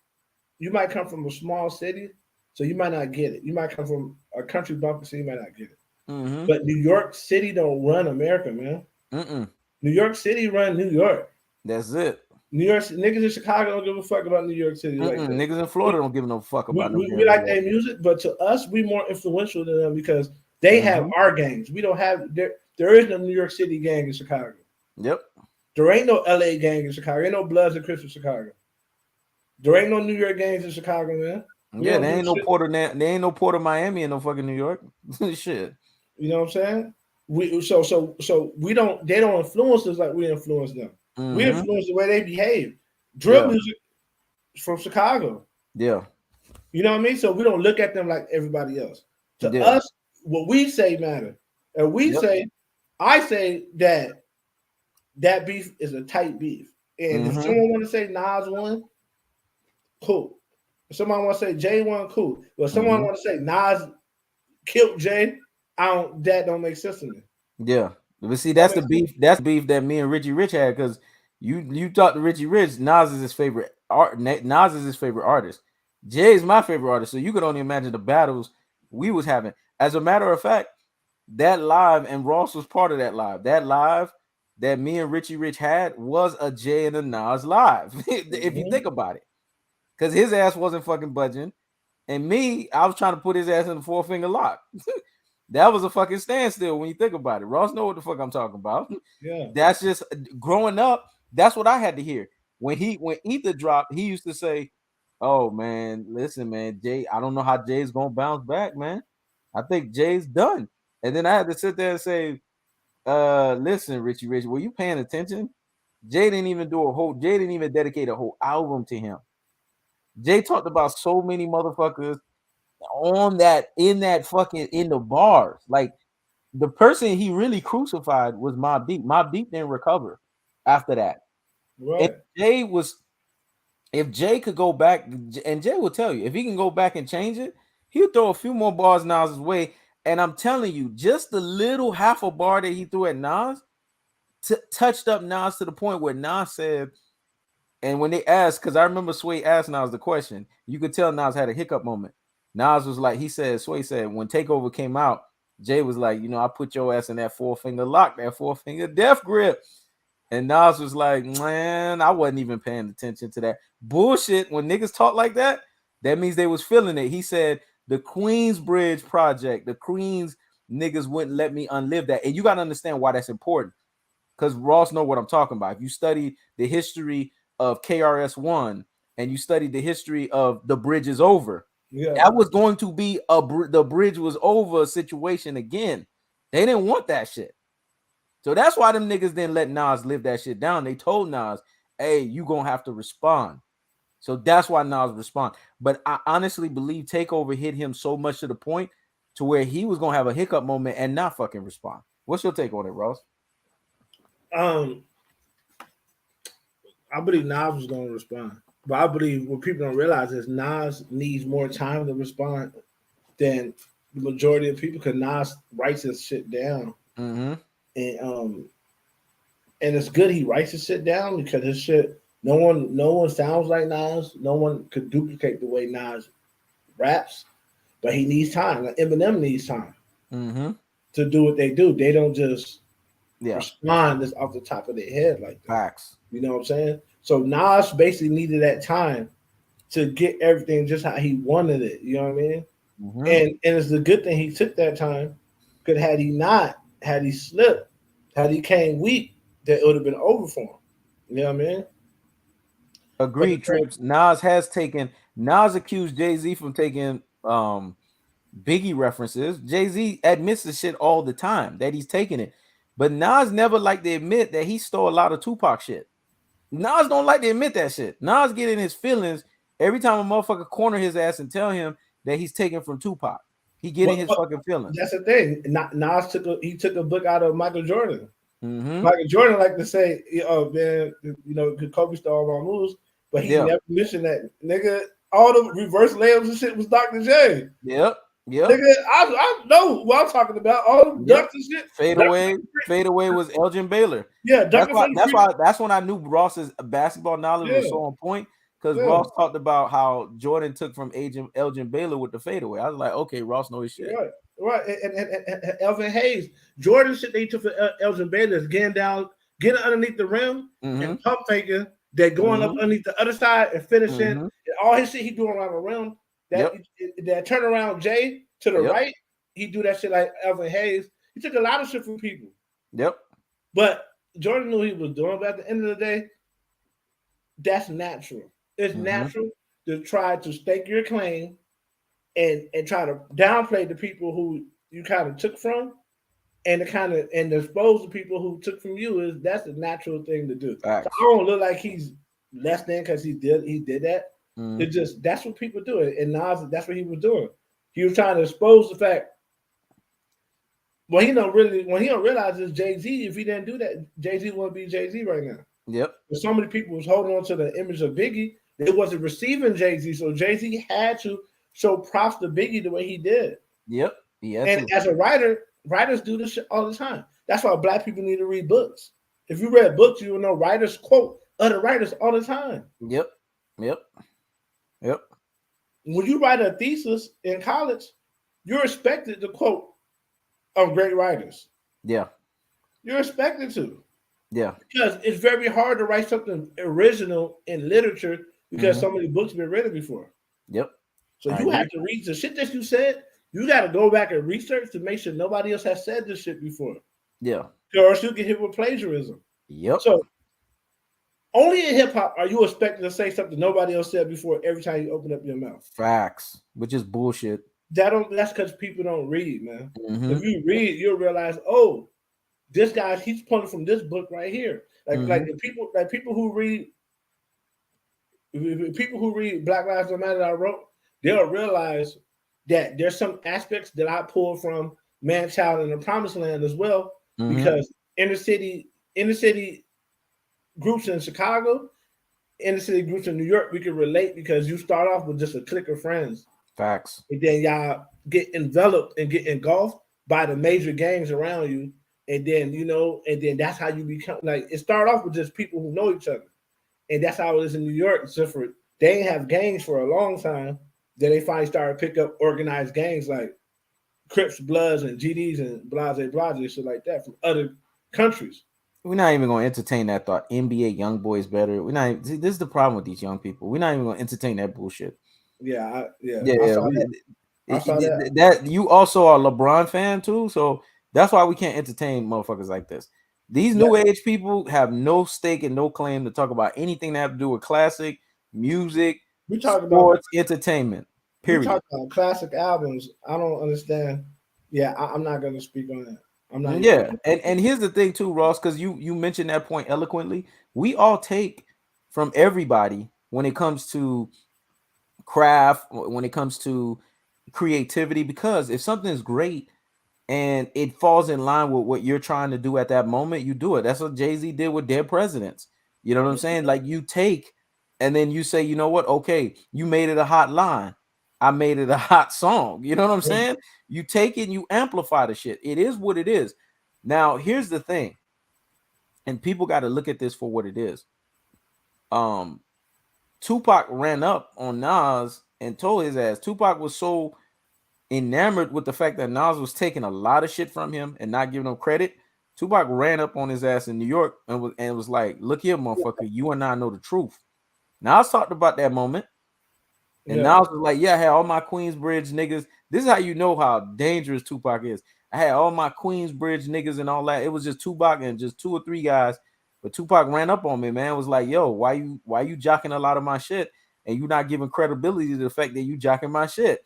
you might come from a small city, so you might not get it. You might come from a country bumpkin, so you might not get it. Mm-hmm. But New York City don't run America, man. Mm-mm. New York City run New York. That's it. New York niggas in Chicago don't give a fuck about New York City like Mm-mm. that. Niggas in Florida don't give no fuck about no We damn New like York. their music, but to us, we more influential than them because they have Mm-hmm. our gangs. We don't have there. There is no New York City gang in Chicago. Yep. There ain't no LA gang in Chicago. Ain't no Bloods and Crips in Chicago. There ain't no New York gangs in Chicago, man. We Yeah, don't there do ain't no shit. Porter. There ain't no Porter Miami in no fucking New York. Shit. You know what I'm saying? So we don't. They don't influence us like we influence them. We Mm-hmm. influence the way they behave. Drill Yeah. music is from Chicago. Yeah. You know what I mean? So we don't look at them like everybody else. To Yeah. us, what we say matter. And we Yep. say, I say that beef is a tight beef. And if Mm-hmm. someone want to say Nas won, cool. If someone want to say Jay won, cool. But if someone Mm-hmm. want to say Nas killed Jay, I don't. That don't make sense to me. Yeah. But see, That that's the makes sense. beef. That's the beef that me and Richie Rich had because you talked to Richie Rich. Nas is his favorite art. Nas is his favorite artist. Jay is my favorite artist. So you could only imagine the battles we was having. As a matter of fact, that live and Ross was part of that live. That live that me and Richie Rich had was a Jay and a Nas live. If you Mhm. think about it, because his ass wasn't fucking budging, and me, I was trying to put his ass in the 4 finger lock. That was a fucking standstill when you think about it. Ross know what the fuck I'm talking about. Yeah. That's just growing up. That's what I had to hear when Ether dropped. He used to say, "Oh man, listen, man, Jay. I don't know how Jay's gonna bounce back, man. I think Jay's done." And then I had to sit there and say, listen, Richie Rich, were you paying attention? Jay didn't even dedicate a whole album to him. Jay talked about so many motherfuckers on that in the bars. Like the person he really crucified was Mobb Deep. Mobb Deep didn't recover after that. If Right. Jay was if Jay could go back, and Jay will tell you, if he can go back and change it, he'll throw a few more bars Nas's way. And I'm telling you, just the little half a bar that he threw at Nas touched up Nas to the point where Nas said, and when they asked, because I remember Sway asked Nas the question, you could tell Nas had a hiccup moment. Nas was like, Sway said, when Takeover came out, Jay was like, I put your ass in that 4 finger lock, that 4 finger death grip. And Nas was like, man, I wasn't even paying attention to that bullshit. When niggas talk like that, that means they was feeling it. He said, the Queensbridge project, the Queens niggas wouldn't let me unlive that. And you got to understand why that's important. Because Ross know what I'm talking about. If you study the history of KRS-One and you study the history of the bridge is over, Yeah. that was going to be the bridge was over situation again. They didn't want that shit. So that's why them niggas didn't let Nas live that shit down. They told Nas, hey, you gonna have to respond. So that's why Nas respond. But I honestly believe Takeover hit him so much to the point to where he was gonna have a hiccup moment and not fucking respond. What's your take on it, Ross? Um, I believe Nas was going to respond, but I believe what people don't realize is Nas needs more time to respond than the majority of people because Nas writes his shit down, Mm-hmm. and it's good he writes his shit down because his shit no one sounds like Nas, no one could duplicate the way Nas raps, but he needs time. Like Eminem needs time Mm-hmm. to do what they do. They don't just Yeah. respond just off the top of their head like that. Facts. You know what I'm saying? So Nas basically needed that time to get everything just how he wanted it. You know what I mean? Mm-hmm. And it's a good thing he took that time. Because had he slipped, had he came weak, that it would have been over for him. You know what I mean? But the Agreed, thing, Trips. Nas accused Jay-Z from taking Biggie references. Jay-Z admits the shit all the time that he's taking it. But Nas never like to admit that he stole a lot of Tupac shit. Nas don't like to admit that shit. Nas get in his feelings every time a motherfucker corner his ass and tell him that he's taken from Tupac. He get in his But fucking feelings. that's the thing. Nas took a book out of Michael Jordan. Mm-hmm. Michael Jordan like to say, "Oh man, Kobe stole all my moves," but he Yeah. never mentioned that nigga. All the reverse layups and shit was Dr. J. Yep. Yep. Nigga, I know what I'm talking about. All the Yep. ducks and shit. Fade away was Elgin Baylor. Yeah, That's ducking why. for the That's free. why. That's when I knew Ross's basketball knowledge Yeah, was so on point because yeah. Ross talked about how Jordan took from Elgin Baylor with the fadeaway. I was like, okay, Ross knows his shit. Right, right. And Elvin Hayes, Jordan shit they took for Elgin Baylor is getting underneath the rim Mm-hmm. and pump faking. They're going up Mm-hmm. underneath the other side and finishing. Mm-hmm. And all his shit he doing around the rim. That Yep. that turnaround J to the Yep. right, he do that shit like Elvin Hayes. He took a lot of shit from people, Yep. but Jordan knew what he was doing. But at the end of the day, that's natural. It's Mm-hmm. natural to try to stake your claim and try to downplay the people who you kind of took from and to kind of and expose the people who took from you is that's a natural thing to do. So I Facts. don't look like he's less than because he did that. Mm-hmm. It's just that's what people do. And Nas, that's what he was doing. He was trying to expose the fact. Well, he don't realize it's Jay Z. If he didn't do that, Jay Z wouldn't be Jay Z right now. Yep. But so many people was holding on to the image of Biggie, they wasn't receiving Jay Z. So Jay Z had to show props to Biggie the way he did. Yep. Yeah. And as a writer, writers do this shit all the time. That's why black people need to read books. If you read books, you will know writers quote other writers all the time. Yep. Yep. Yep. When you write a thesis in college, you're expected to quote of great writers. Yeah. You're expected to. Yeah. Because it's very hard to write something original in literature because so many books have been written before. Yep. So you have to read the shit that you said. You got to go back and research to make sure nobody else has said this shit before. Yeah. Or else you get hit with plagiarism. Yep. So only in hip hop are you expected to say something nobody else said before every time you open up your mouth. Facts, which is bullshit. That's because people don't read, man. Mm-hmm. If you read, you'll realize, oh, this guy, he's pulling from this book right here. Like people who read Black Lives Don't Matter that I wrote, they'll realize that there's some aspects that I pulled from Man Child in the Promised Land as well, because inner city groups in Chicago, inner city groups in New York, we can relate because you start off with just a clique of friends. Facts. And then y'all get enveloped and get engulfed by the major gangs around you. And then that's how you become like it started off with just people who know each other. And that's how it is in New York. Except for they didn't have gangs for a long time. Then they finally started to pick up organized gangs like Crips, Bloods, and GDs and Blase, shit like that from other countries. We're not even going to entertain that thought. NBA young boys better. We're not. See, this is the problem with these young people. We're not even going to entertain that bullshit. Yeah. I saw that. That you also are a LeBron fan too, so that's why we can't entertain motherfuckers like this. These new age people have no stake and no claim to talk about anything that have to do with classic music, sports, entertainment. Period. We talk about classic albums. I don't understand. Yeah, I'm not going to speak on that. I'm not. Yeah, and here's the thing too, Ross, because you mentioned that point eloquently. We all take from everybody when it comes to craft, when it comes to creativity, because if something is great and it falls in line with what you're trying to do at that moment, you do it. That's what Jay-Z did with Dead Presidents. You know what I'm saying? Like you take and then you say, you know what? Okay, you made it a hot line. I made it a hot song. You know what I'm saying? You take it and you amplify the shit. It is what it is. Now, here's the thing. And people got to look at this for what it is. Tupac ran up on Nas and told his ass. Tupac was so enamored with the fact that Nas was taking a lot of shit from him and not giving him credit. Tupac ran up on his ass in New York and was like, look here, motherfucker, you and I know the truth. Nas talked about that moment. And Nas was like, yeah, I had all my Queensbridge niggas. This is how you know how dangerous Tupac is. I had all my Queensbridge niggas and all that. It was just Tupac and just 2 or 3 guys. But Tupac ran up on me, man. Was like, yo, why you jocking a lot of my shit and you not giving credibility to the fact that you jocking my shit?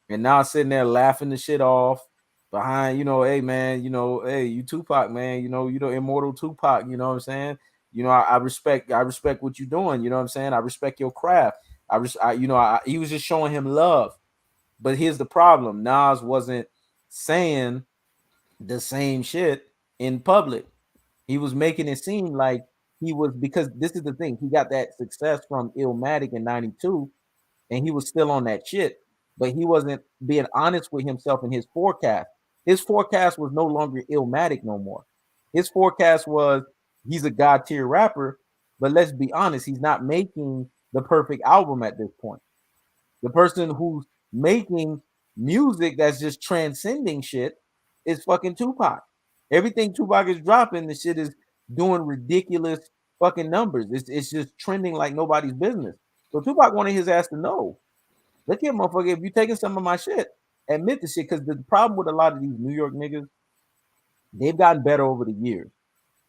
And now sitting there laughing the shit off behind, hey man, hey, you Tupac, man, you know immortal Tupac, you know what I'm saying? You know, I respect what you're doing. You know what I'm saying? I respect your craft. He was just showing him love. But here's the problem: Nas wasn't saying the same shit in public. He was making it seem like he was, because this is the thing. He got that success from Illmatic in '92, and he was still on that shit, but he wasn't being honest with himself in his forecast. His forecast was no longer Illmatic no more. His forecast was he's a god tier rapper, but let's be honest, he's not making the perfect album at this point. The person who's making music that's just transcending shit is fucking Tupac. Everything Tupac is dropping, the shit is doing ridiculous fucking numbers. It's just trending like nobody's business. So Tupac wanted his ass to know, look here, motherfucker, if you taking some of my shit, admit the shit. Because the problem with a lot of these New York niggas, they've gotten better over the years.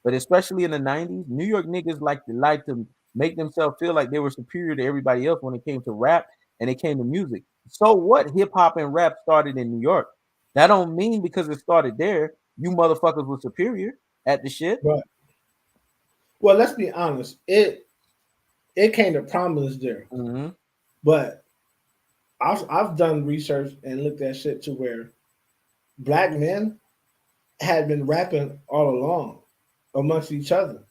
But especially in the 90s, New York niggas like to make themselves feel like they were superior to everybody else when it came to rap and it came to music. So what? Hip hop and rap started in New York. That don't mean because it started there, you motherfuckers were superior at the shit. But well, let's be honest. It came to prominence there. Mm-hmm. But I've done research and looked at shit to where black men had been rapping all along amongst each other,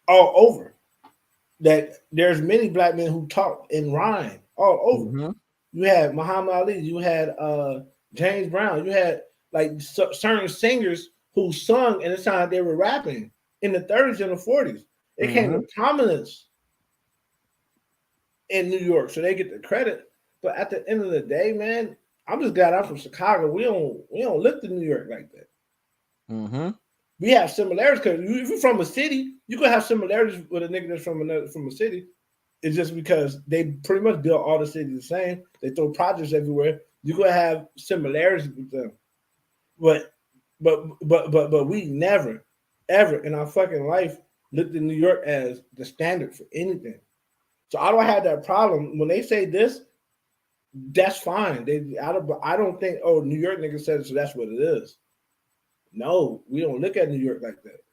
all over. That there's many black men who talk in rhyme all over. Mm-hmm. You had Muhammad Ali, you had James Brown, you had like certain singers who sung in the time they were rapping in the 30s and the 40s. It came to prominence in New York, so they get the credit. But at the end of the day, man, I'm just glad I'm from Chicago. We don't look to New York like that. Mm-hmm. We have similarities because if you're from a city, you could have similarities with a nigga that's from a city. It's just because they pretty much built all the cities the same. They throw projects everywhere. You could have similarities with them, but we never, ever in our fucking life looked at New York as the standard for anything. So I don't have that problem when they say this. That's fine. I don't think, oh, New York nigga said it, so that's what it is. No, we don't look at New York like that.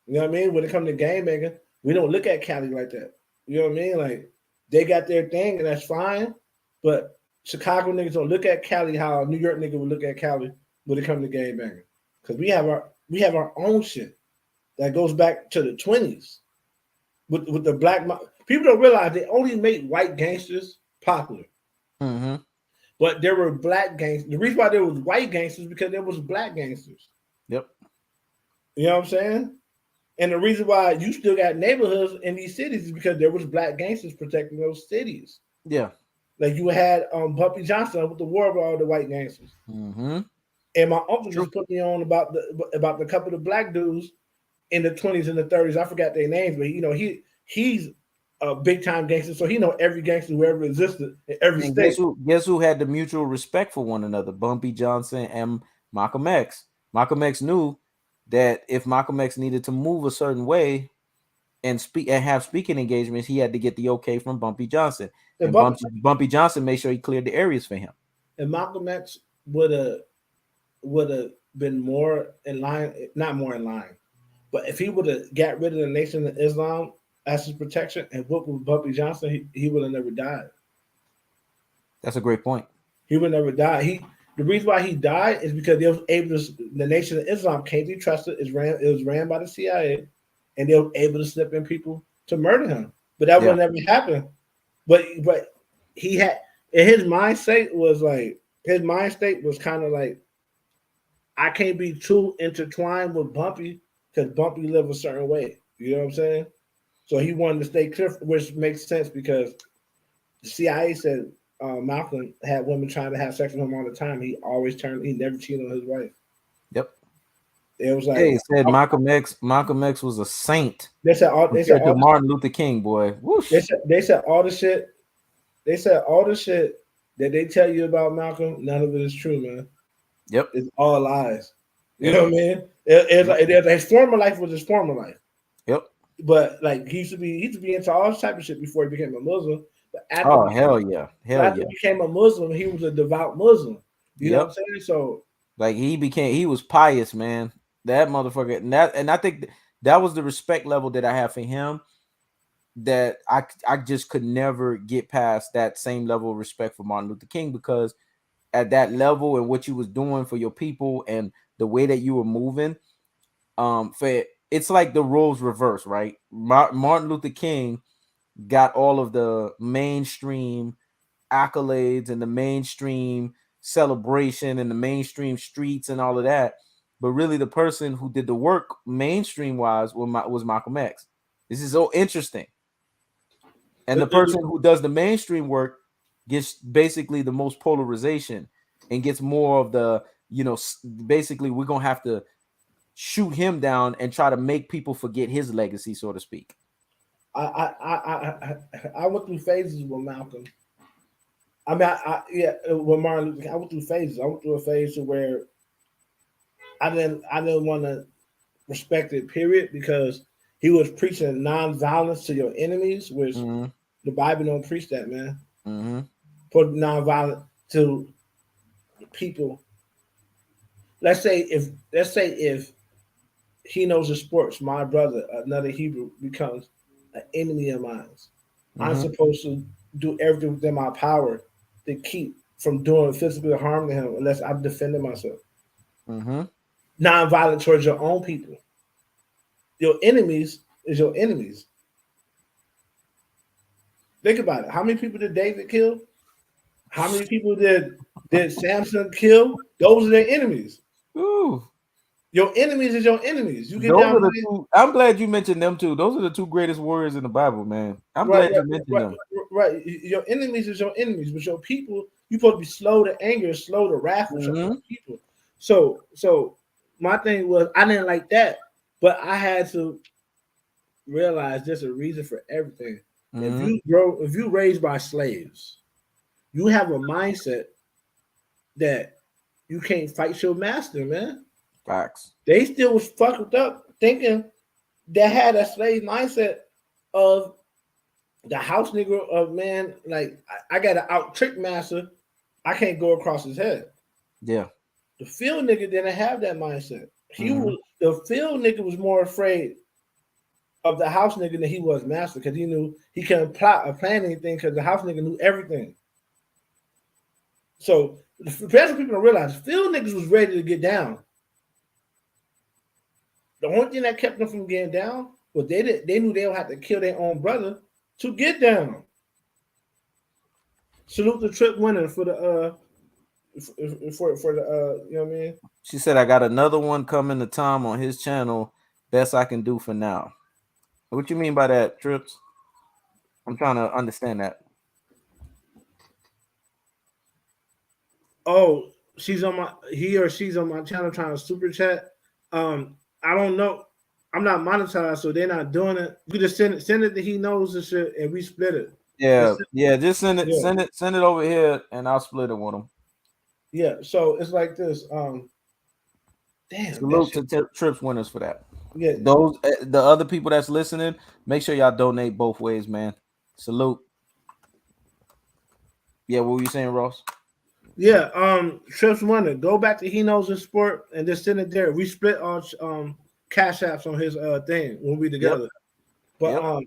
You know what I mean? When it comes to game making, we don't look at Cali like that. You know what I mean? Like they got their thing and that's fine, but Chicago niggas don't look at Cali how a New York nigga would look at Cali when it comes to game banging. Because we have our own shit that goes back to the 20s with the black. People don't realize they only make white gangsters popular. Mm-hmm. But there were black gangsters. The reason why there was white gangsters because there was black gangsters. Yep. You know what I'm saying? And the reason why you still got neighborhoods in these cities is because there was black gangsters protecting those cities. Yeah. Like you had Bumpy Johnson with the war with all the white gangsters. Mm-hmm. And my uncle just put me on about the couple of black dudes in the 20s and the 30s. I forgot their names, but you know he's a big time gangster, so he know every gangster who ever existed in every state. Guess who had the mutual respect for one another? Bumpy Johnson and Malcolm X. Malcolm X knew that if Malcolm X needed to move a certain way and speak and have speaking engagements, he had to get the okay from Bumpy Johnson. And Bumpy Johnson made sure he cleared the areas for him. And Malcolm X would have been more in line, not more in line, but if he would have got rid of the Nation of Islam as his protection and worked with Bumpy Johnson, he would have never died. That's a great point. He would never die. The reason why he died is because they was able to. The Nation of Islam can't be trusted. It was ran by the CIA, and they were able to slip in people to murder him. But that would never happen. But he had, and his mind state was kind of like, I can't be too intertwined with Bumpy because Bumpy lived a certain way. You know what I'm saying? So he wanted to stay clear, which makes sense because the CIA said Malcolm had women trying to have sex with him all the time. He never cheated on his wife. Yep. It was like they said Malcolm X was a saint. They said Martin Luther King, boy. Whoosh. They said all the shit. They said all the shit that they tell you about Malcolm. None of it is true, man. Yep. It's all lies. You know what I mean? His former life was his former life. Yep. But like he used to be into all type of shit before he became a Muslim. But hell yeah. After he became a Muslim, he was a devout Muslim. You know what I'm saying? So like he was pious, man. That motherfucker, and I think that was the respect level that I have for him, that I just could never get past that same level of respect for Martin Luther King, because at that level and what you was doing for your people and the way that you were moving, for it's like the roles reverse, right? Martin Luther King got all of the mainstream accolades and the mainstream celebration and the mainstream streets and all of that, but really the person who did the work mainstream wise was Malcolm X. This is so interesting. And the person who does the mainstream work gets basically the most polarization and gets more of the, basically we're gonna have to shoot him down and try to make people forget his legacy, so to speak. I went through phases with Malcolm. I mean, with Martin Luther King, I went through phases. I went through a phase where I didn't want to respect it, period, because he was preaching non-violence to your enemies, which Mm-hmm. the Bible don't preach that, man. Mm-hmm. Put non-violence to people. Let's say if he knows the sports, my brother, another Hebrew, becomes an enemy of mine. I'm Mm-hmm. supposed to do everything within my power to keep from doing physical harm to him unless I'm defending myself. Mm-hmm. Non-violent towards your own people. Your enemies is your enemies. Think about it. How many people did David kill? How many people did Samson kill? Those are their enemies. Ooh. Your enemies is your enemies. You get Those down are the with it. two. I'm glad you mentioned them too. Those are the two greatest warriors in the Bible, man. I'm Right, glad right, you mentioned right, them. right. Your enemies is your enemies, but your people, you supposed to be slow to anger, slow to wrath with your Mm-hmm. people. So my thing was I didn't like that, but I had to realize there's a reason for everything. Mm-hmm. If you raised by slaves, you have a mindset that you can't fight your master, man. Facts. They still was fucked up thinking they had a slave mindset of the house nigga of man, like I gotta out trick master. I can't go across his head. Yeah. The field nigga didn't have that mindset. Mm-hmm. The field nigga was more afraid of the house nigga than he was master because he knew he couldn't plot or plan anything because the house nigga knew everything. So the best people don't realize field niggas was ready to get down. The only thing that kept them from getting down was they knew they would have to kill their own brother to get down. Salute the trip winner for the for the you know what I mean? She said I got another one coming to Tom on his channel. Best I can do for now. What you mean by that, Trips? I'm trying to understand that. Oh, he or she's on my channel trying to super chat. I don't know. I'm not monetized, so they're not doing it. You just send it to He Knows and shit, and we split it. Yeah, Just, yeah. Just yeah, send it over here, and I'll split it with them. yeah. So it's like this. Damn that Salute shit. to Trips winners for that. Yeah, Those the other people that's listening, make sure y'all donate both ways, man. Salute. Yeah, what were you saying, Ross? yeah. Trips Wonder. Go back to He Knows in Sport and just send it there. We split our cash apps on his thing when we Yep. together. But Yep.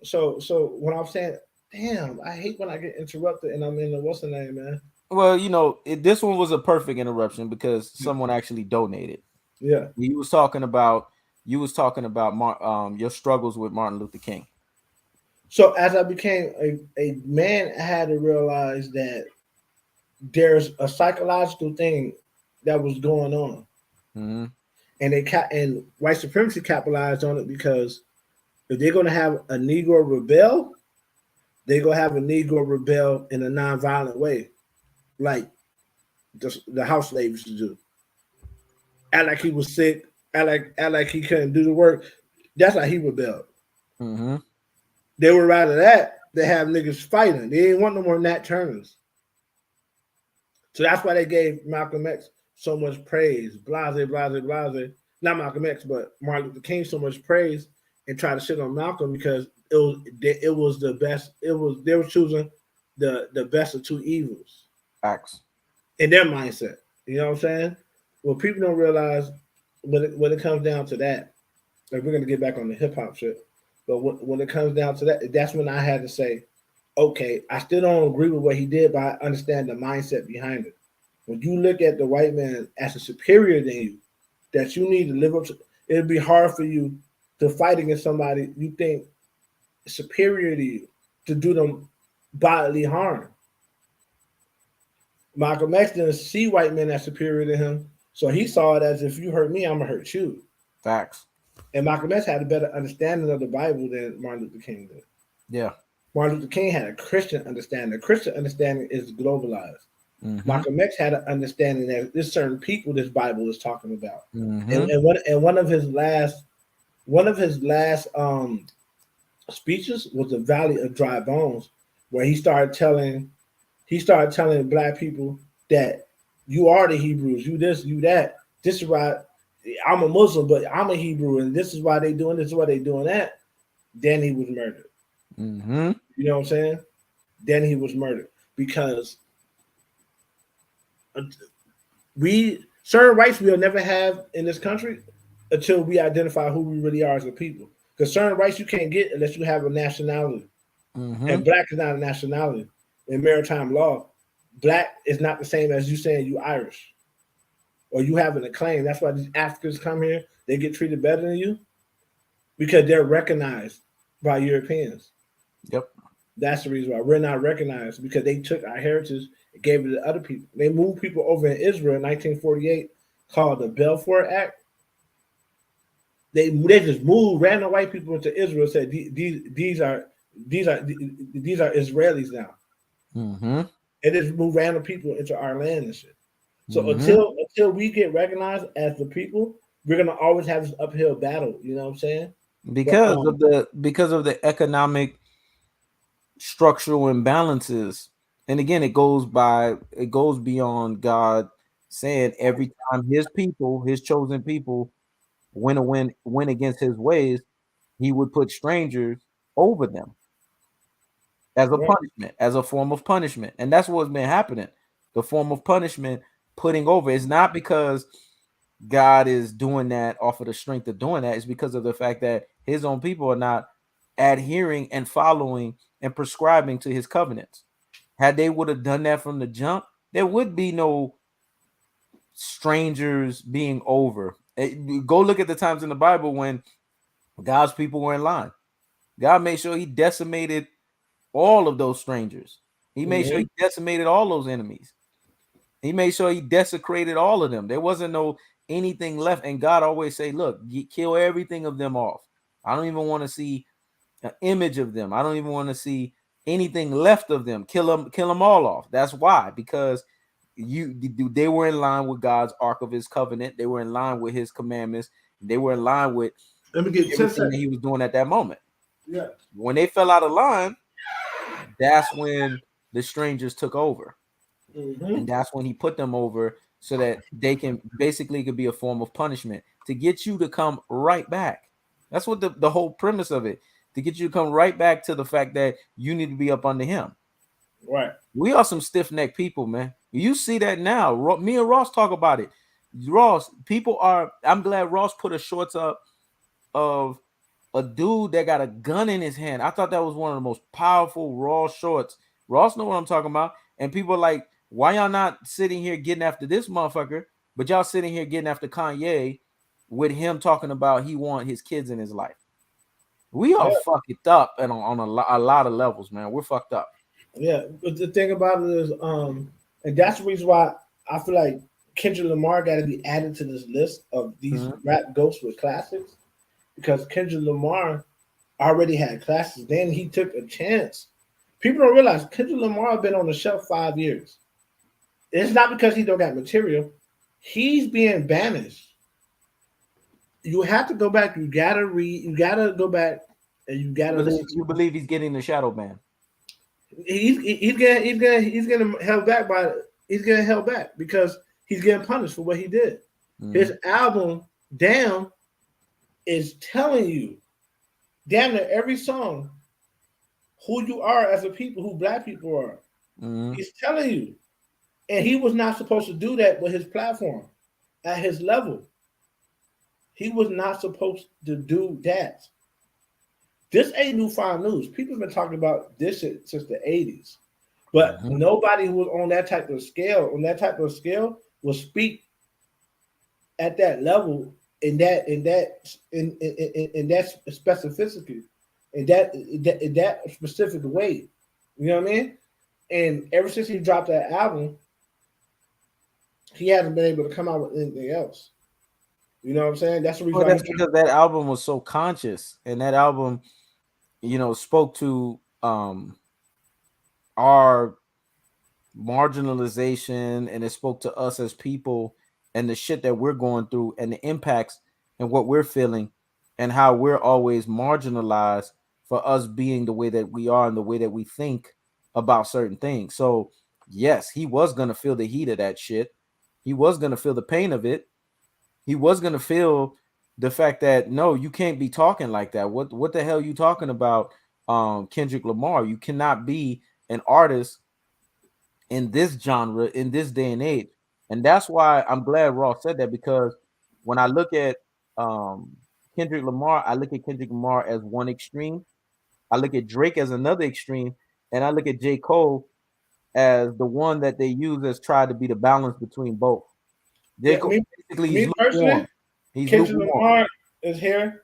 so what I'm saying, damn, I hate when I get interrupted and I'm in the what's the name, man. Well, this one was a perfect interruption because someone actually donated. Yeah. You was talking about your struggles with Martin Luther King. So as I became a man, I had to realize that there's a psychological thing that was going on, Mm-hmm. and white supremacy capitalized on it because if they're going to have a Negro rebel, they're going to have a Negro rebel in a nonviolent way, like the house slaves used to do. Act like he was sick, act like he couldn't do the work. That's how he rebelled. Mm-hmm. They would rather that than have niggas fighting. They didn't want no more Nat Turners. So that's why they gave Malcolm X so much praise. Blase, blase, blase. Not Malcolm X, but Martin Luther King so much praise and try to shit on Malcolm because it was the best. They were choosing the best of two evils Facts. in their mindset. You know what I'm saying? Well, people don't realize when it comes down to that, Like we're gonna get back on the hip hop shit. But when it comes down to that, that's when I had to say, okay, I still don't agree with what he did, but I understand the mindset behind it. When you look at the white man as a superior than you, that you need to live up to, it'd be hard for you to fight against somebody you think is superior to you to do them bodily harm. Malcolm X didn't see white men as superior to him, so he saw it as if you hurt me, I'm gonna hurt you. Facts. And Malcolm X had a better understanding of the Bible than Martin Luther King did. Yeah. Martin Luther King had a Christian understanding. The Christian understanding is globalized. Mm-hmm. Malcolm X had an understanding that there's certain people this Bible is talking about. Mm-hmm. And one of his last speeches was the Valley of Dry Bones, where he started telling black people that you are the Hebrews, you this, you that. This is why I'm a Muslim, but I'm a Hebrew, and this is why they doing this, is why they doing that. Then he was murdered. Mm-hmm. You know what I'm saying? Then he was murdered because we certain rights we'll never have in this country until we identify who we really are as a people. Because certain rights you can't get unless you have a nationality, Mm-hmm. and black is not a nationality in maritime law. Black is not the same as you saying you Irish or you having a claim. That's why these Africans come here; they get treated better than you because they're recognized by Europeans. Yep. That's the reason why we're not recognized because they took our heritage and gave it to other people. They moved people over in Israel in 1948 called the Balfour Act. They just moved random white people into Israel and said these are Israelis now. Mm-hmm. And just moved random people into our land and shit. So Mm-hmm. until we get recognized as the people, we're gonna always have this uphill battle. You know what I'm saying? But Because of the economic structural imbalances, and again, it goes beyond God saying every time His people, His chosen people, went against His ways, He would put strangers over them as a right, punishment, as a form of punishment. And that's what's been happening. The form of punishment putting over. It's not because God is doing that off of the strength of doing that. It's because of the fact that his own people are not adhering and following and prescribing to his covenants. Had they would have done that from the jump, there would be no strangers being over. Go look at the times in the Bible when God's people were in line. God made sure he decimated all of those strangers. He made sure mm-hmm. he decimated all those enemies. He made sure he desecrated all of them. There wasn't no anything left. And God always say, look, kill everything of them off. I don't even want to see an image of them. I don't even want to see anything left of them. Kill them all off. That's why, because they were in line with God's ark of his covenant. They were in line with his commandments. They were in line with Let me get 10 everything that seconds. he was doing at that moment. Yeah. When they fell out of line, that's when the strangers took over. And Mm-hmm. that's when he put them over so that they can basically could be a form of punishment to get you to come right back. That's what the whole premise of it, to get you to come right back to the fact that you need to be up under him. Right. We are some stiff-necked people, man. You see that now. Me and Ross talk about it. Ross, people are, I'm glad Ross put a shorts up of a dude that got a gun in his hand. I thought that was one of the most powerful Raw shorts. Ross know what I'm talking about. And people are like, why y'all not sitting here getting after this motherfucker, but y'all sitting here getting after Kanye with him talking about he want his kids in his life. We are Yeah. fucked up and on a lot of levels, man. We're fucked up. Yeah. But the thing about it is, and that's the reason why I feel like Kendrick Lamar got to be added to this list of these Mhm. rap ghosts with classics because Kendrick Lamar already had classics. Then he took a chance. People don't realize Kendrick Lamar been on the shelf 5 years. It's not because he don't got material. He's being banished. You have to go back. You gotta read. You gotta go back and you gotta listen to. You believe he's getting the shadow ban? He's getting held back by he's getting held back because he's getting punished for what he did. His Mhm. album Damn is telling you damn near every song who you are as a people, who black people are. Mhm. He's telling you, and he was not supposed to do that with his platform at his level. He was not supposed to do that. This ain't newfound news. People have been talking about this shit since the 80s. But Mm-hmm. nobody who was on that type of scale, will speak at that level in that specificity, in that specific way. You know what I mean? And ever since he dropped that album, he hasn't been able to come out with anything else. You know what I'm saying? That's the reason Well, why that's he's trying. because that album was so conscious, and that album, spoke to our marginalization, and it spoke to us as people and the shit that we're going through and the impacts and what we're feeling and how we're always marginalized for us being the way that we are and the way that we think about certain things. So yes, he was going to feel the heat of that shit. He was going to feel the pain of it. He was going to feel the fact that no, you can't be talking like that. What the hell are you talking about, Kendrick Lamar? You cannot be an artist in this genre in this day and age. And that's why I'm glad Ross said that, because when I look at um Kendrick Lamar, I look at Kendrick Lamar as one extreme. I look at Drake as another extreme, and I look at J. Cole as the one that they use as try to be the balance between both. J. Yeah, Cole basically he's me personally, lukewarm. He's Kendrick lukewarm. Lamar is here.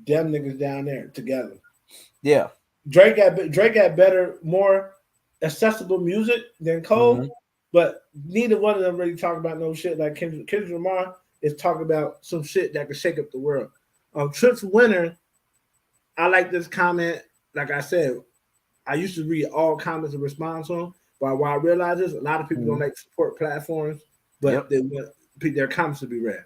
Them niggas down there together. Yeah. Drake got better, more accessible music than Cole, Mm-hmm. but neither one of them really talk about no shit like Kendrick Lamar is talking about some shit that could shake up the world. Trips Winter, I like this comment. Like I said, I used to read all comments and respond to them, but what I realize is a lot of people don't Mm-hmm. like support platforms, but Yep. they want their comments to be read.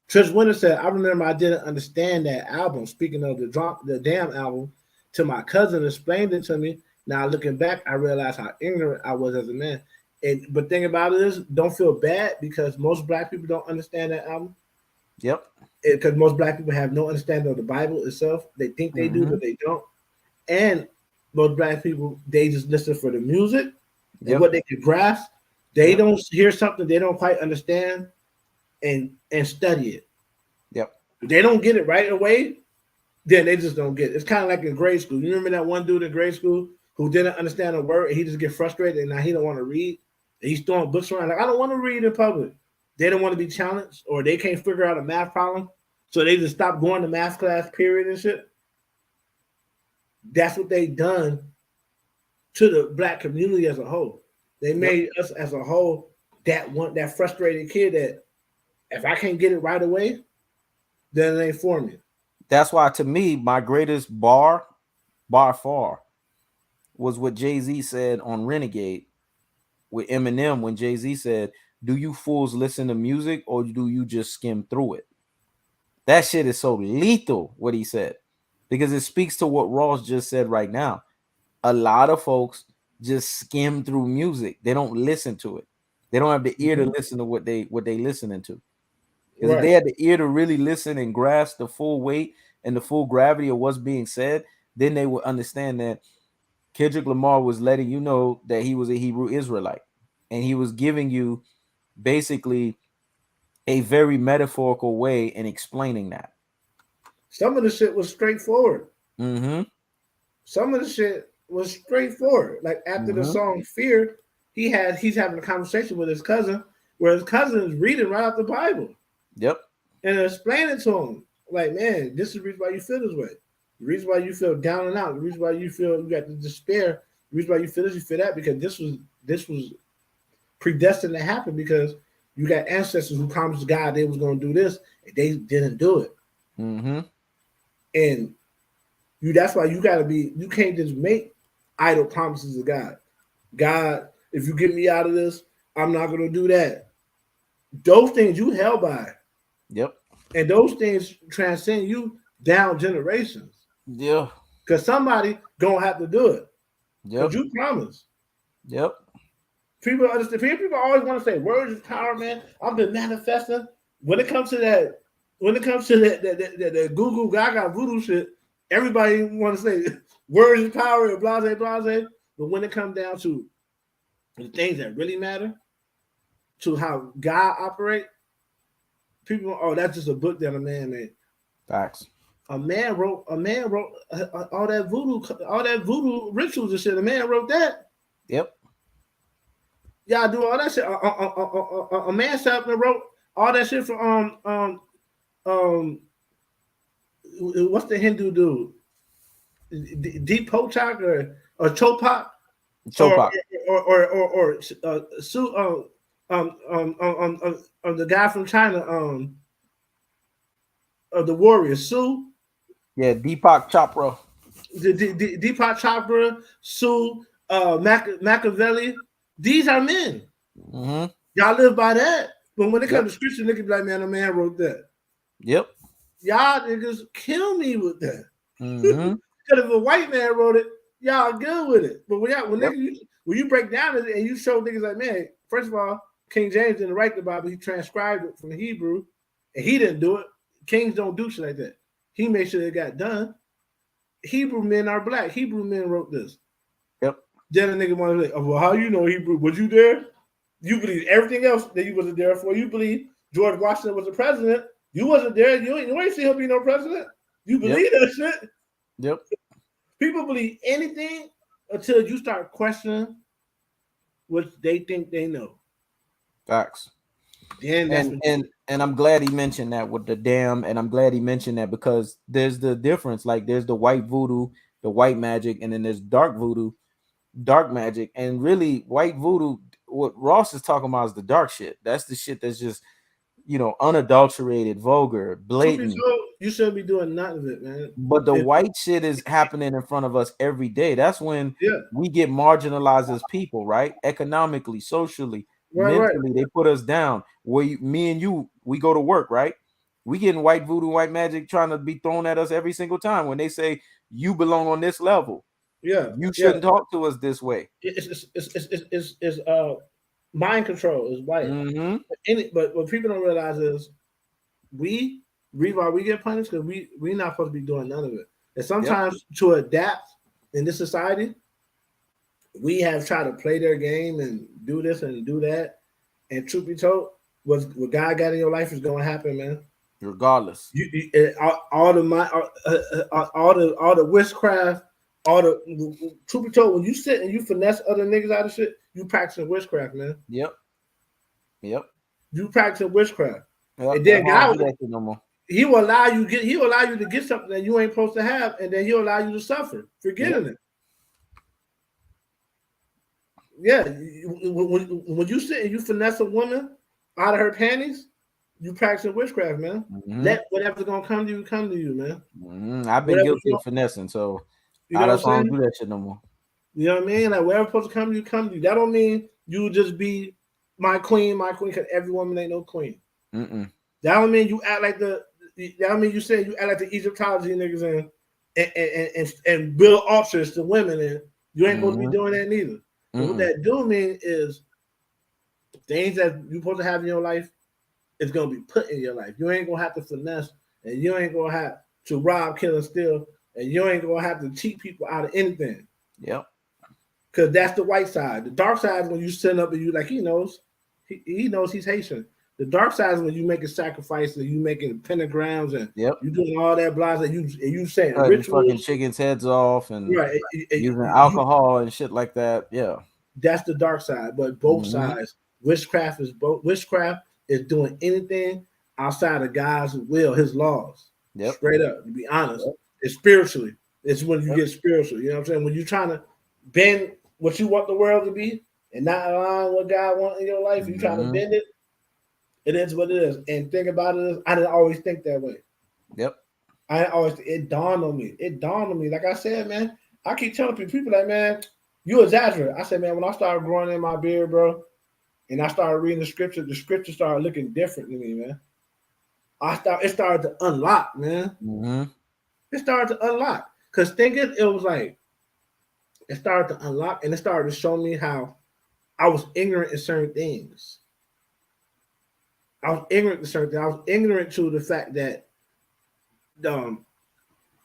Trish Winter said, I remember I didn't understand that album. Speaking of the damn album, till my cousin explained it to me. Now looking back, I realized how ignorant I was as a man. And but thing about it is, don't feel bad because most black people don't understand that album. Yep. Because most black people have no understanding of the Bible itself. They think they do, Mm-hmm. but they don't. And most black people, they just listen for the music and Yep. what they can grasp. They Yep. don't hear something they don't quite understand and study it. Yep. If they don't get it right away, then they just don't get it. It's kind of like in grade school. You remember that one dude in grade school who didn't understand a word and he just get frustrated and now he don't want to read? And he's throwing books around like, I don't want to read in public. They don't want to be challenged or they can't figure out a math problem. So they just stop going to math class, period, and shit. That's what they done to the black community as a whole. They Yep. made us as a whole that frustrated kid that if I can't get it right away, then it ain't for me. That's why, to me, my greatest bar far, was what Jay-Z said on Renegade with Eminem when Jay-Z said, "Do you fools listen to music or do you just skim through it?" That shit is so lethal, what he said, because it speaks to what Ross just said right now. A lot of folks just skim through music. They don't listen to it. They don't have the ear to Mhm. listen to what they listening to. Because if they Right. had the ear to really listen and grasp the full weight and the full gravity of what's being said, then they would understand that Kendrick Lamar was letting you know that he was a Hebrew Israelite, and he was giving you basically a very metaphorical way in explaining that. Some of the shit was straightforward. Mm-hmm. Some of the shit was straightforward. Like after the Mm-hmm. song "Fear," he's having a conversation with his cousin, where his cousin is reading right out the Bible Yep. and explaining to him, like, man, this is the reason why you feel this way. The reason why you feel down and out. The reason why you feel you got the despair. The reason why you feel this, you feel that, because this was predestined to happen because you got ancestors who promised God they was going to do this and they didn't do it. Mm-hmm. And that's why you can't just make idle promises to God. God, if you get me out of this, I'm not gonna do that. Those things you held by, Yep. and those things transcend you down generations. Yeah. Because somebody gonna have to do it. Because Yep. you promised. Yep. People understand. People always want to say words is power, man. I've been manifesting. When it comes to that goo goo gaga voodoo shit, everybody want to say words is power and blase blase. But when it comes down to the things that really matter, to how God operates, People, oh, that's just a book that a man made. Facts. A man wrote all that voodoo rituals and shit. A man wrote that. Yep. Y'all do all that shit. A man sat up and wrote all that shit for what's the Hindu dude? Deepak or Chopak or Chopak. Su the guy from China the warrior Su Yeah, Deepak Chopra. Deepak Chopra Su Machiavelli. These are men. Mm-hmm. Y'all live by that. But when it Yep. comes to scripture, niggas be like, man, a man wrote that. Yep. Y'all niggas kill me with that. Mm-hmm. Because if a white man wrote it, y'all good with it. But when Yep. when you break down it and you show niggas like, man, first of all, King James didn't write the Bible, he transcribed it from Hebrew, and he didn't do it. Kings don't do shit like that. He made sure it got done. Hebrew men are black. Hebrew men wrote this. Yep. Then a nigga want to say, oh, well, how you know Hebrew? Was you there? You believe everything else that you wasn't there for. You believe George Washington was the president. You wasn't there. You ain't see him be no president. You believe that shit. Yep. People believe anything until you start questioning what they think they know. Facts. Then And I'm glad he mentioned that with the damn, and I'm glad he mentioned that because there's the difference. Like there's the white voodoo, the white magic, and then there's dark voodoo, dark magic, and really white voodoo. What Ross is talking about is the dark shit. That's the shit that's just unadulterated, vulgar, blatant. you shouldn't be doing none of it, man. But the white shit is happening in front of us every day. That's when Yeah, we get marginalized as people, right? Economically, socially, right. mentally, they put us down. Me and you, we go to work, right? We getting white voodoo, white magic trying to be thrown at us every single time when they say you belong on this level. Yeah, You shouldn't talk to us this way. It's mind control is white. Mm-hmm. But what people don't realize is we why we get punished because we not supposed to be doing none of it. And sometimes to adapt in this society, we have tried to play their game and do this and do that. And truth be told, what God got in your life is going to happen, man. Regardless, all the witchcraft, truth be told, when you sit and you finesse other niggas out of shit, you practicing witchcraft, man. Yep. You practicing witchcraft, Yep. and then God, no more. He will allow you to get something that you ain't supposed to have, and then He'll allow you to suffer for getting it. Yeah, when you sit and you finesse a woman out of her panties, you practicing witchcraft, man. Mm-hmm. Let whatever's gonna come to you, man. Mm-hmm. I've been guilty of finessing, so that's why I don't do that shit no more. You know what I mean? Like whatever's supposed to come to you, come to you. That don't mean you just be my queen, because every woman ain't no queen. Mm-mm. That don't mean you act like that don't mean you say you act like the Egyptology niggas and build altars to women, and you ain't supposed to be doing that neither. But what that do mean is things that you're supposed to have in your life is gonna be put in your life. You ain't gonna have to finesse, and you ain't gonna have to rob, kill, and steal, and you ain't gonna have to cheat people out of anything. Yep. Because that's the white side. The dark side is when you stand up and you like, he knows he's Haitian. The dark side is when you making sacrifices and you making pentagrams and you doing all that blah and you saying rituals, fucking chickens' heads off and right, using alcohol and shit like that. Yeah, that's the dark side. But both sides, witchcraft is doing anything outside of God's will, His laws. Yep. Straight up, to be honest, it's spiritually. It's when you get spiritual. You know what I'm saying? When you're trying to bend what you want the world to be and not align what God wants in your life, you trying to bend it. It is what it is. And think about it is, I didn't always think that way. Yep. It dawned on me. Like I said, man, I keep telling people like, man, you exaggerate. I said, man, when I started growing in my beard, bro, and I started reading the scripture started looking different to me, man. It started to unlock, man. It started to unlock. Because thinking it was like, it started to unlock and it started to show me how I was ignorant in certain things. I was ignorant to the fact that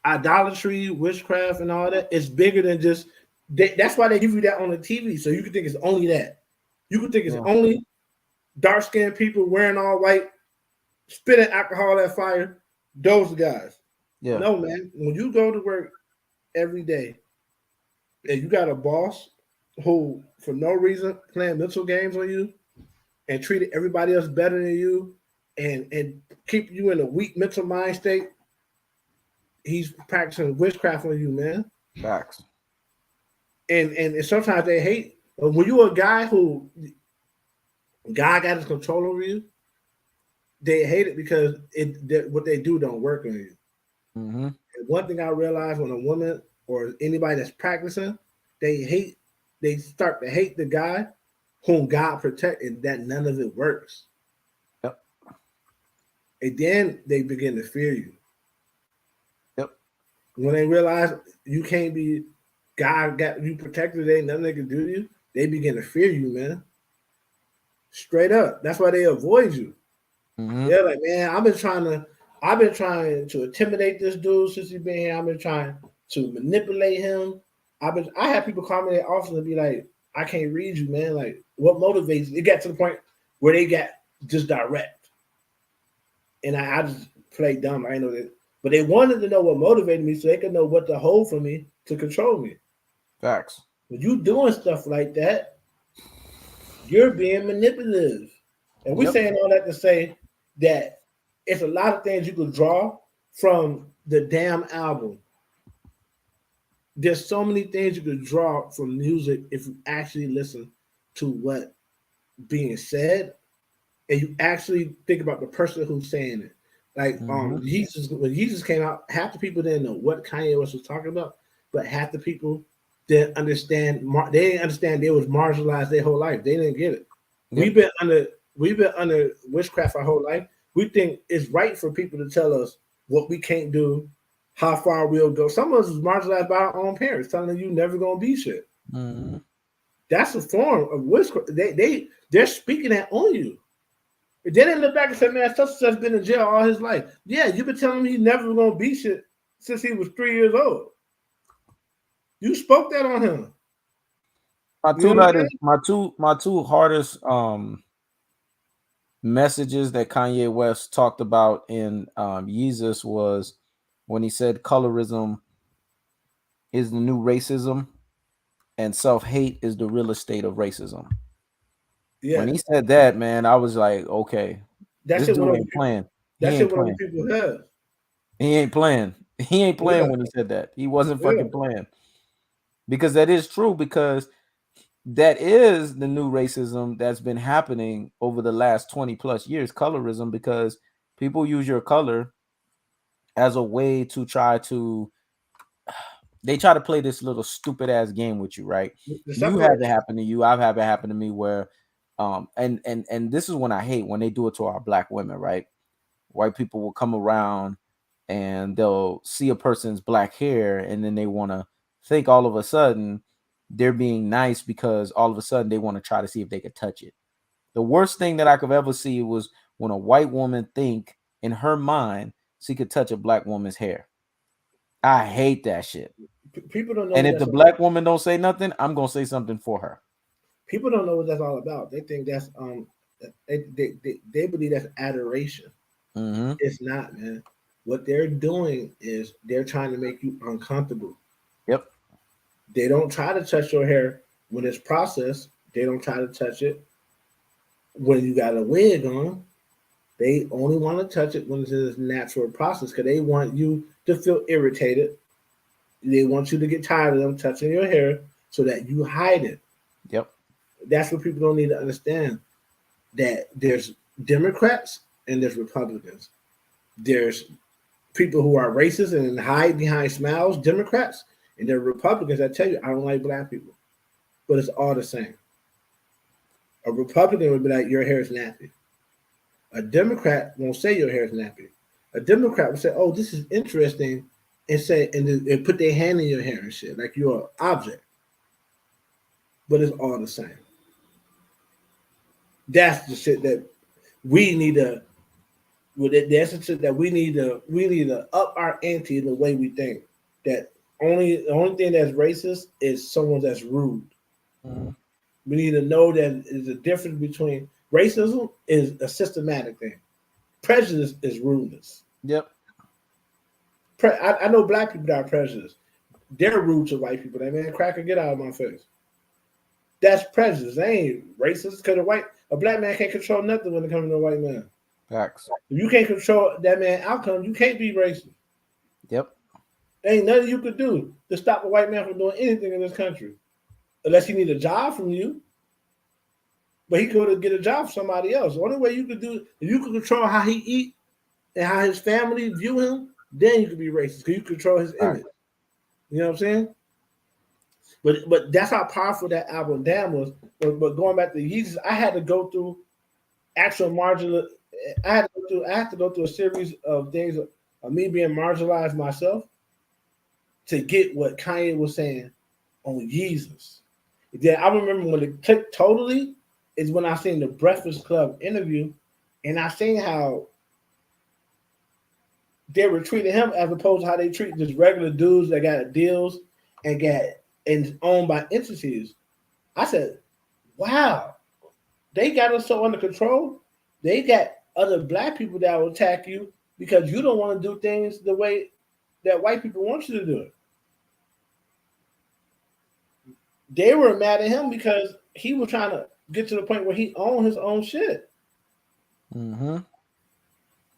idolatry, witchcraft, and all that is bigger than just. That's why they give you that on the TV, so you can think it's only that. You can think it's only dark-skinned people wearing all white spitting alcohol at fire. Those guys. Yeah. No, man. When you go to work every day and you got a boss who, for no reason, playing mental games on you and treating everybody else better than you, and keep you in a weak mental mind state, he's practicing witchcraft on you, man. Facts. And sometimes they hate. But when you a guy who God got his control over you, they hate it because what they do don't work on you. Mm-hmm. And one thing I realized, when a woman or anybody that's practicing, they start to hate the guy whom God protected, that none of it works. Yep. And then they begin to fear you. Yep. When they realize you can't be, God got you protected, ain't nothing they can do to you, they begin to fear you, man. Straight up. That's why they avoid you. Mm-hmm. They're like, man, I've been trying to intimidate this dude since he's been here. I've been trying to manipulate him. I have people call me in the office and be like, I can't read you, man. Like, what motivates you? It got to the point where they got just direct. And I just played dumb. I know that. But they wanted to know what motivated me so they could know what to hold for me to control me. Facts. When you doing stuff like that, you're being manipulative. And we're Yep. saying all that to say that it's a lot of things you could draw from the damn album. There's so many things you could draw from music if you actually listen to what being said and you actually think about the person who's saying it. Like Mm-hmm. Jesus, when Jesus came out, half the people didn't know what Kanye West was talking about, but half the people didn't understand. They didn't understand they was marginalized their whole life. They didn't get it. Yep. We've been under witchcraft our whole life. We think it's right for people to tell us what we can't do, how far we'll go. Some of us was marginalized by our own parents, telling them you never gonna be shit. Mm-hmm. That's a form of witchcraft. They're speaking that on you. If they didn't look back and say, man, such and such been in jail all his life. Yeah, you've been telling me he never gonna be shit since he was 3 years old. You spoke that on him. You know what I'm saying? My two hardest messages that Kanye West talked about in Jesus was when he said colorism is the new racism and self-hate is the real estate of racism. When Yeah. he said that, man, I was like, okay, That this shit went dude over ain't playing. He that shit ain't went over playing. people's heads. He ain't playing. He ain't playing Yeah, when he said that. He wasn't yeah. fucking playing. Because that is true, because that is the new racism that's been happening over the last 20 plus years, colorism, because people use your color as a way to try to they try to play this little stupid ass game with you, right? The You have it separation. happen to you, I've had it happen to me where and this is when I hate when they do it to our black women, right? White people will come around and they'll see a person's black hair and then they want to think all of a sudden they're being nice because all of a sudden they want to try to see if they could touch it. The worst thing that I could ever see was when a white woman think in her mind she could touch a black woman's hair. I hate that shit. People don't know And what if that's the about. black woman don't say nothing, I'm gonna say something for her. People don't know what that's all about. They think that's they believe that's adoration. Mm-hmm. It's not, man. What they're doing is they're trying to make you uncomfortable. Yep. They don't try to touch your hair when it's processed. They don't try to touch it when you got a wig on. They only want to touch it when it's in its natural process because they want you to feel irritated. They want you to get tired of them touching your hair so that you hide it. Yep. That's what people don't need to understand. That there's Democrats and there's Republicans. There's people who are racist and hide behind smiles, Democrats, and there are Republicans that tell you, I don't like black people. But it's all the same. A Republican would be like, your hair is nappy. A Democrat won't say your hair is nappy. A Democrat will say, oh, this is interesting, and say and put their hand in your hair and shit, like you're an object. But it's all the same. That's the shit that we need to. Well, that's the shit that we need to up our ante in the way we think. That the only thing that's racist is someone that's rude. Mm-hmm. We need to know that there's a difference between racism is a systematic thing. Prejudice is rudeness. Yep. I know black people that are prejudiced. They're rude to white people. That man, cracker, get out of my face. That's prejudice. They ain't racist because a black man can't control nothing when it comes to a white man. Facts. If you can't control that man's outcome, you can't be racist. Yep. There ain't nothing you could do to stop a white man from doing anything in this country, unless he need a job from you. But he could get a job from somebody else. The only way you could do, if you could control how he eat and how his family view him, then you could be racist because you control his image. Facts. You know what I'm saying? But that's how powerful that album Damn was. But going back to Jesus, I had to go through actual marginal. I had to go through a series of things of me being marginalized myself to get what Kanye was saying on Jesus. Then I remember when it clicked totally is when I seen the Breakfast Club interview, and I seen how they were treating him as opposed to how they treat just regular dudes that got deals and owned by entities. I said, wow, they got us so under control. They got other black people that will attack you because you don't want to do things the way that white people want you to do it. They were mad at him because he was trying to get to the point where he owned his own shit. Mm-hmm.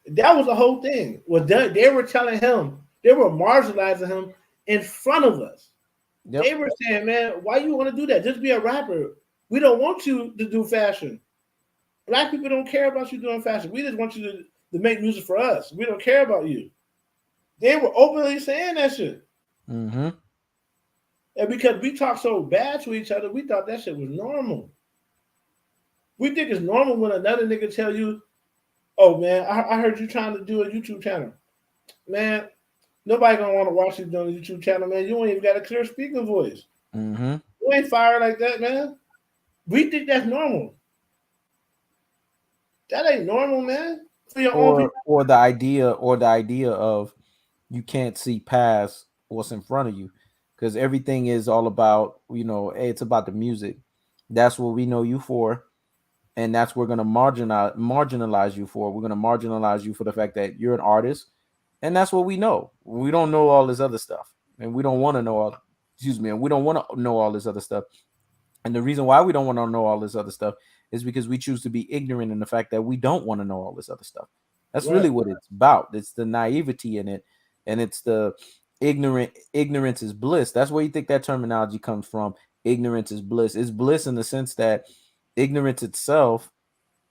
That was the whole thing. They were telling him, they were marginalizing him in front of us. Yep. They were saying, man, why you want to do that? Just be a rapper. We don't want you to do fashion. Black people don't care about you doing fashion. We just want you to make music for us. We don't care about you. They were openly saying that shit. Mm-hmm. And because we talk so bad to each other, we thought that shit was normal. We think it's normal when another nigga tell you, oh man, I heard you trying to do a YouTube channel. Man, nobody gonna want to watch you doing a YouTube channel, man. You ain't even got a clear speaking voice. Mm-hmm. You ain't fired like that, man. We think that's normal. That ain't normal, man. For your own people. Or the idea of you can't see past what's in front of you, because everything is all about, hey, it's about the music. That's what we know you for, and that's what we're gonna marginalize you for. We're gonna marginalize you for the fact that you're an artist, and that's what we know. We don't know all this other stuff, and we don't want to know all. Excuse me, and we don't want to know all this other stuff. And the reason why we don't want to know all this other stuff is because we choose to be ignorant in the fact that we don't want to know all this other stuff. That's really Right. what it's about. It's the naivety in it, and it's the ignorance is bliss. That's where you think that terminology comes from. Ignorance is bliss. It's bliss in the sense that ignorance itself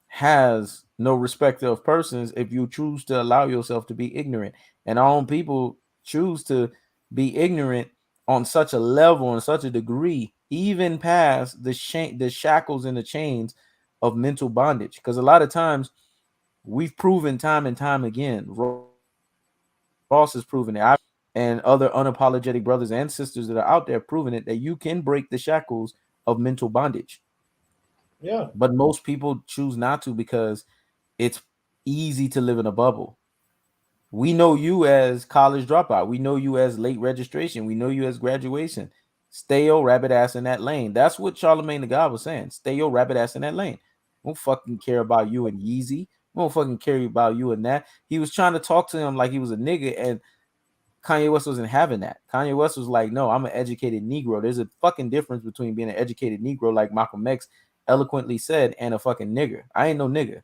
has no respect of persons if you choose to allow yourself to be ignorant. And our own people choose to be ignorant on such a level, on such a degree, even past the shackles and the chains of mental bondage. Because a lot of times we've proven time and time again, Ross has proven it, and other unapologetic brothers and sisters that are out there proving it, that you can break the shackles of mental bondage. Yeah. But most people choose not to because it's easy to live in a bubble. We know you as college dropout. We know you as late registration. We know you as graduation. Stay your rabbit ass in that lane. That's what Charlemagne the God was saying. Stay your rabbit ass in that lane. We don't fucking care about you and Yeezy. We don't fucking care about you and that. He was trying to talk to him like he was a nigga, and Kanye West wasn't having that. Kanye West was like, no, I'm an educated Negro. There's a fucking difference between being an educated Negro, like Malcolm X eloquently said, and a fucking nigger. I ain't no nigga.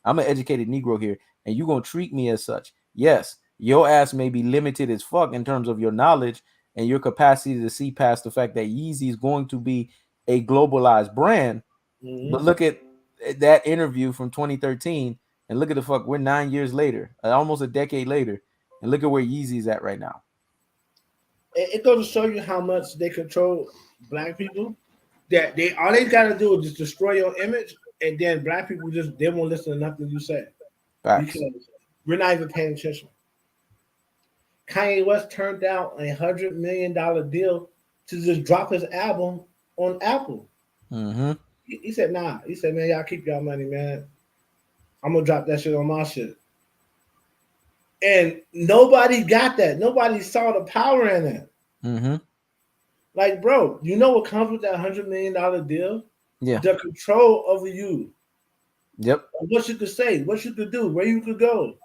I'm an educated Negro here, and you gonna treat me as such. Yes, your ass may be limited as fuck in terms of your knowledge and your capacity to see past the fact that Yeezy is going to be a globalized brand. But Mm-hmm. look at that interview from 2013, and look at the fuck. We're 9 years later, almost a decade later, and look at where Yeezy's at right now. It goes to show you how much they control black people. That they all they gotta do is just destroy your image, and then black people just they won't listen to nothing you say Facts. because we're not even paying attention. Kanye West turned down $100 million deal to just drop his album on Apple. Mm-hmm. He said, "Nah." He said, "Man, y'all keep y'all money, man. I'm gonna drop that shit on my shit." And nobody got that. Nobody saw the power in that. Mm-hmm. Like, bro, you know what comes with that $100 million deal? Yeah. The control over you. Yep. what you could say, what you could do, where you could go.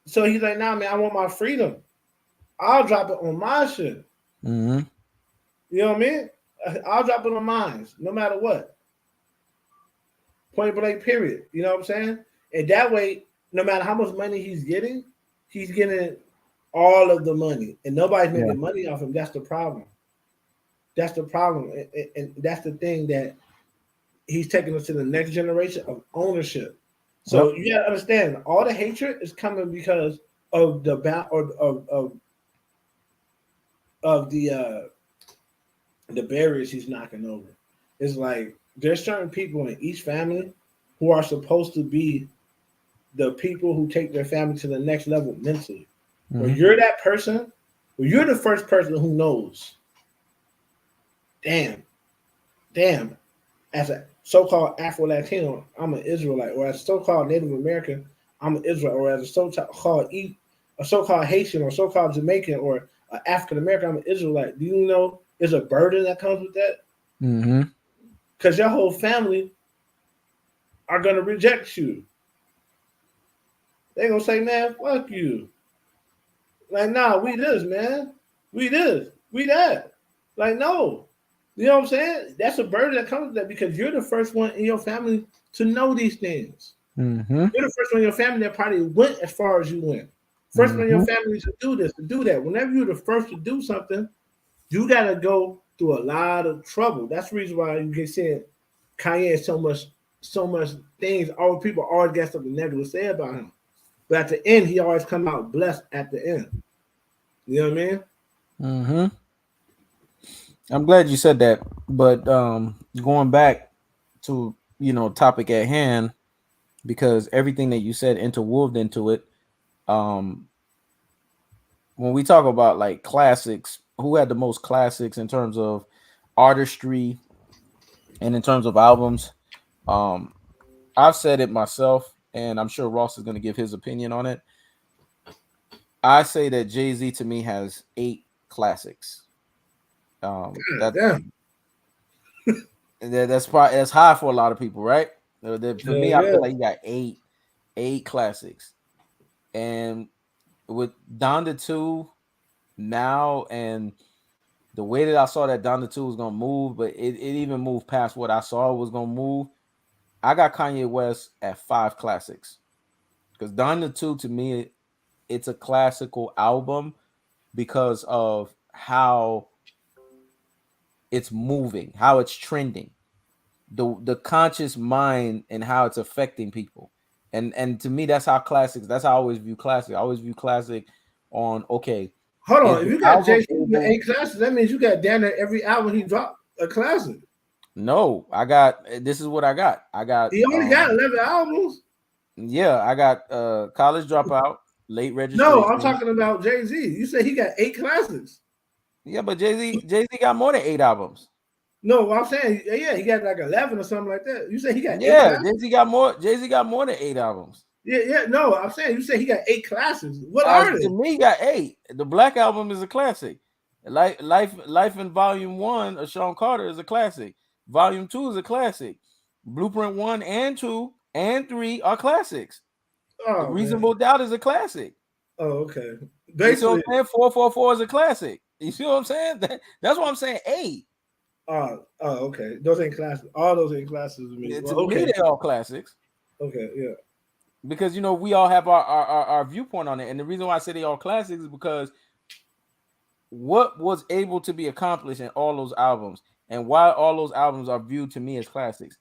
So he's like, nah, man, I want my freedom. I'll drop it on my shit. Mm-hmm. You know what I mean? I'll drop it on mine, no matter what. Point blank, period. You know what I'm saying? And that way, no matter how much money he's getting all of the money, and nobody's Yeah. making money off him. That's the problem. That's the problem, and that's the thing that he's taking us to the next generation of ownership. So Yep. you gotta understand, all the hatred is coming because of the of the barriers he's knocking over. It's like there's certain people in each family who are supposed to be the people who take their family to the next level mentally. When Mm-hmm. you're that person, when you're the first person who knows, damn, damn, as a so-called Afro-Latino, I'm an Israelite, or as a so-called Native American, I'm an Israelite, or as a so-called Haitian, or so-called Jamaican, or African American, I'm an Israelite. Do you know there's a burden that comes with that? Mm-hmm. Because your whole family are gonna reject you. They're gonna say, "Man, fuck you." Like, nah, we this, man. We this. We that. Like, no. You know what I'm saying? That's a burden that comes with that because you're the first one in your family to know these things. Mm-hmm. You're the first one in your family that probably went as far as you went. First one in your Mm-hmm. family to do this, to do that. Whenever you're the first to do something, you gotta go through a lot of trouble. That's the reason why you get saying Kanye has so much things. All people always got something negative to say about him. But at the end, he always come out blessed at the end. You know what I mean? Mm-hmm. I'm glad you said that. But going back to topic at hand, because everything that you said interwoved into it. Um, when we talk about like classics, who had the most classics in terms of artistry and in terms of albums? Um, I've said it myself, and I'm sure Ross is going to give his opinion on it. I say that Jay-Z to me has 8 classics. God That damn. that's probably that's high for a lot of people, right? For Hell me, I yeah. feel like you got eight classics, and with Donda 2 now, and the way that I saw that Donda 2 was gonna move, but it even moved past what I saw it was gonna move. I got Kanye West at 5 classics because Donda 2 to me, it's a classical album because of how it's moving, how it's trending, the conscious mind and how it's affecting people. And to me, that's how classics. That's how I always view classic. I always view classic on okay, Hold is on. If the you got album Jay Z with able? 8 classes, that means you got down there every album he dropped a classic. No, I got. This is what I got. I got. He only got 11 albums. Yeah, I got College Dropout, Late No, I'm Registration. talking about Jay Z. You said he got 8 classics. Yeah, but Jay Z got more than 8 albums. No, what I'm saying, yeah, he got like 11 or something like that. You said he got eight Yeah, classes. Jay Z got more than 8 albums. Yeah, yeah. No, I'm saying you said he got 8 classes. What are To they? me, he got 8. The Black Album is a classic. Life in Volume 1 of Sean Carter is a classic. Volume 2 is a classic. Blueprint 1 and 2 and 3 are classics. The Oh man. Reasonable Doubt is a classic. Oh, okay. You see what Basically, I'm saying? 444 is a classic. You see what I'm saying? That's what I'm saying. 8. okay. Those ain't classes. All those ain't classes to me. Yeah, Well, to me, okay. they're all classics Okay, yeah. because we all have our viewpoint on it. And the reason why I say they all classics is because what was able to be accomplished in all those albums and why all those albums are viewed to me as classics.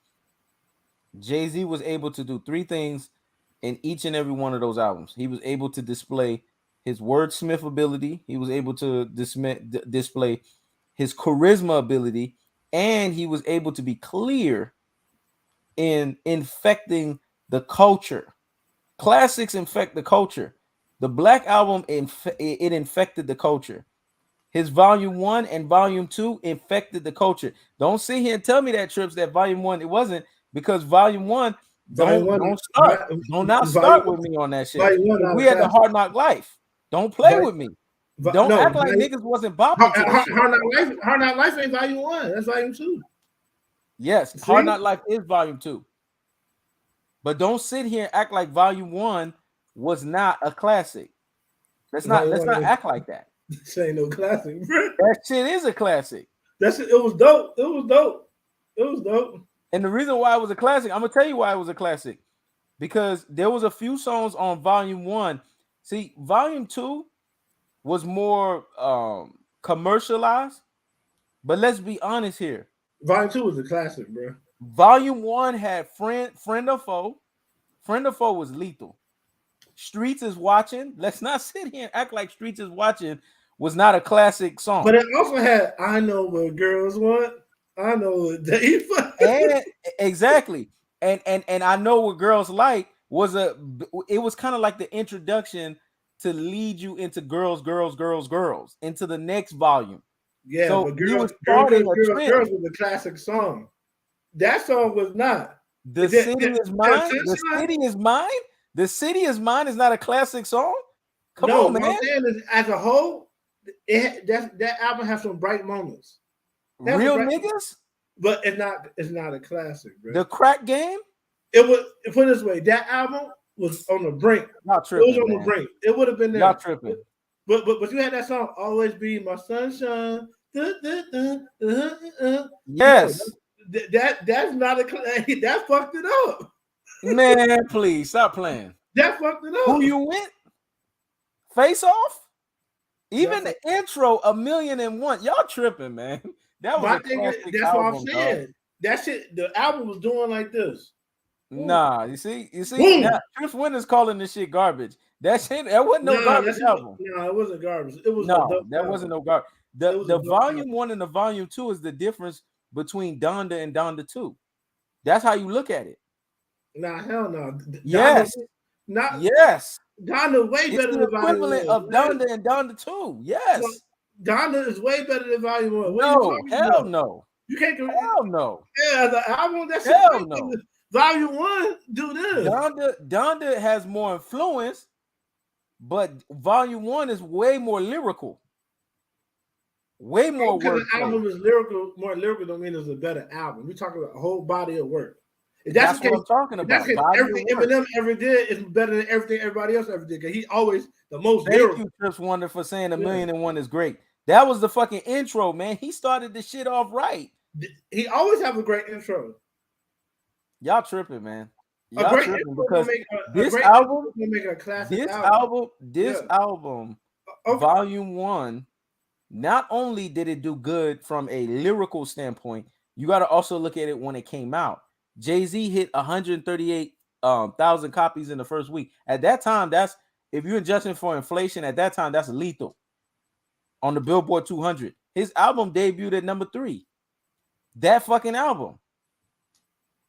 Jay-Z was able to do 3 things in each and every one of those albums. He was able to display his wordsmith ability, he was able to display his charisma ability, and he was able to be clear in infecting the culture. Classics infect the culture. The Black Album it infected the culture. His volume 1 and volume 2 infected the culture. Don't sit here and tell me that Trips that volume 1 it wasn't, because volume 1 Volume one, don't now volume start with me on that shit. volume one, not a We had the classic. Hard Knock Life. Don't play Volume, with me. Don't no, act like niggas wasn't bopping to that shit. Hard Knock Life ain't volume one. That's volume two. Yes, Hard See? Knock Life is volume 2. But don't sit here and act like Volume 1 was not a classic. Let's not act like that. This ain't no classic, bro. That shit is a classic. It was dope. It was dope. It was dope. And the reason why it was a classic, I'm gonna tell you why it was a classic. Because there was a few songs on Volume 1. See, Volume 2 was more commercialized. But let's be honest here. Volume 2 was a classic, bro. Volume 1 had Friend or Foe. Friend or Foe was lethal. Streets is Watching. Let's not sit here and act like Streets is Watching was not a classic song. But it also had I Know What Girls Want. I Know What They And exactly. And I Know What Girls Like it was kind of like the introduction to lead you into girls into the next volume. Yeah, so but girls was a classic song. That song was not. The City Is Mine. The City Is Mine. The City Is Mine is not a classic song. Come on, man. What I'm saying is, as a whole, that album has some bright moments. Real niggas, but it's not a classic, bro. The Crack Game. It was, put it this way, that album was on the brink. Not tripping. It was on the brink. It would have been there. Not tripping. But you had that song, Always Be My Sunshine. Yes. That's not a that fucked it up. Man, please stop playing. That fucked it up. Who You With? Face Off? Even the intro, A Million and One. Y'all tripping, man. That was that's album, what I'm saying. Dog. That shit, the album was doing like this. Ooh. Nah, you see, now, Chris Winter's calling this shit garbage. That wasn't no garbage album. No, it wasn't garbage. It was wasn't no garbage. The Volume 1 and the Volume 2 is the difference between Donda and Donda 2. That's how you look at it. Nah, hell no. Yes. Yes. Donda way better than Volume 1. Equivalent of Donda and Donda 2. Yes. So, Donda is way better than Volume 1. No, hell no. You can't go. Hell no. Yeah, the album that's hell no. Volume 1 do this. Donda has more influence, but Volume 1 is way more lyrical. Way more work. The album is more lyrical don't mean it's a better album. We're talking about a whole body of work. That's what I'm talking about. Everything Eminem ever did is better than everything everybody else ever did. Because he always the most lyrical. Thank you, Chris Wonder, for saying A Million and One is great. That was the fucking intro, man. He started the shit off right. He always have a great intro. Y'all tripping, man. Y'all tripping because this album, Volume 1, not only did it do good from a lyrical standpoint, you got to also look at it when it came out. Jay-Z hit 138,000 copies in the first week. At that time, if you're adjusting for inflation, at that time, that's lethal. On the Billboard 200. His album debuted at number 3. That fucking album.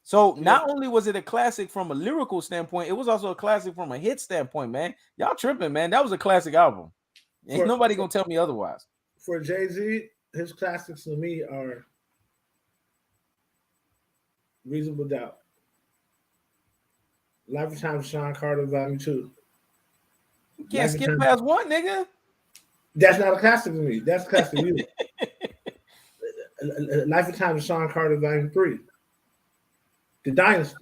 So not only was it a classic from a lyrical standpoint, it was also a classic from a hit standpoint, man. Y'all tripping, man. That was a classic album. Ain't nobody gonna tell me otherwise. For Jay-Z, his classics to me are Reasonable Doubt, Lifetime of Sean Carter, Volume 2. You can't skip past one, nigga. That's not a classic to me. That's classic music. Lifetime of Sean Carter, Volume 3. The Dynasty.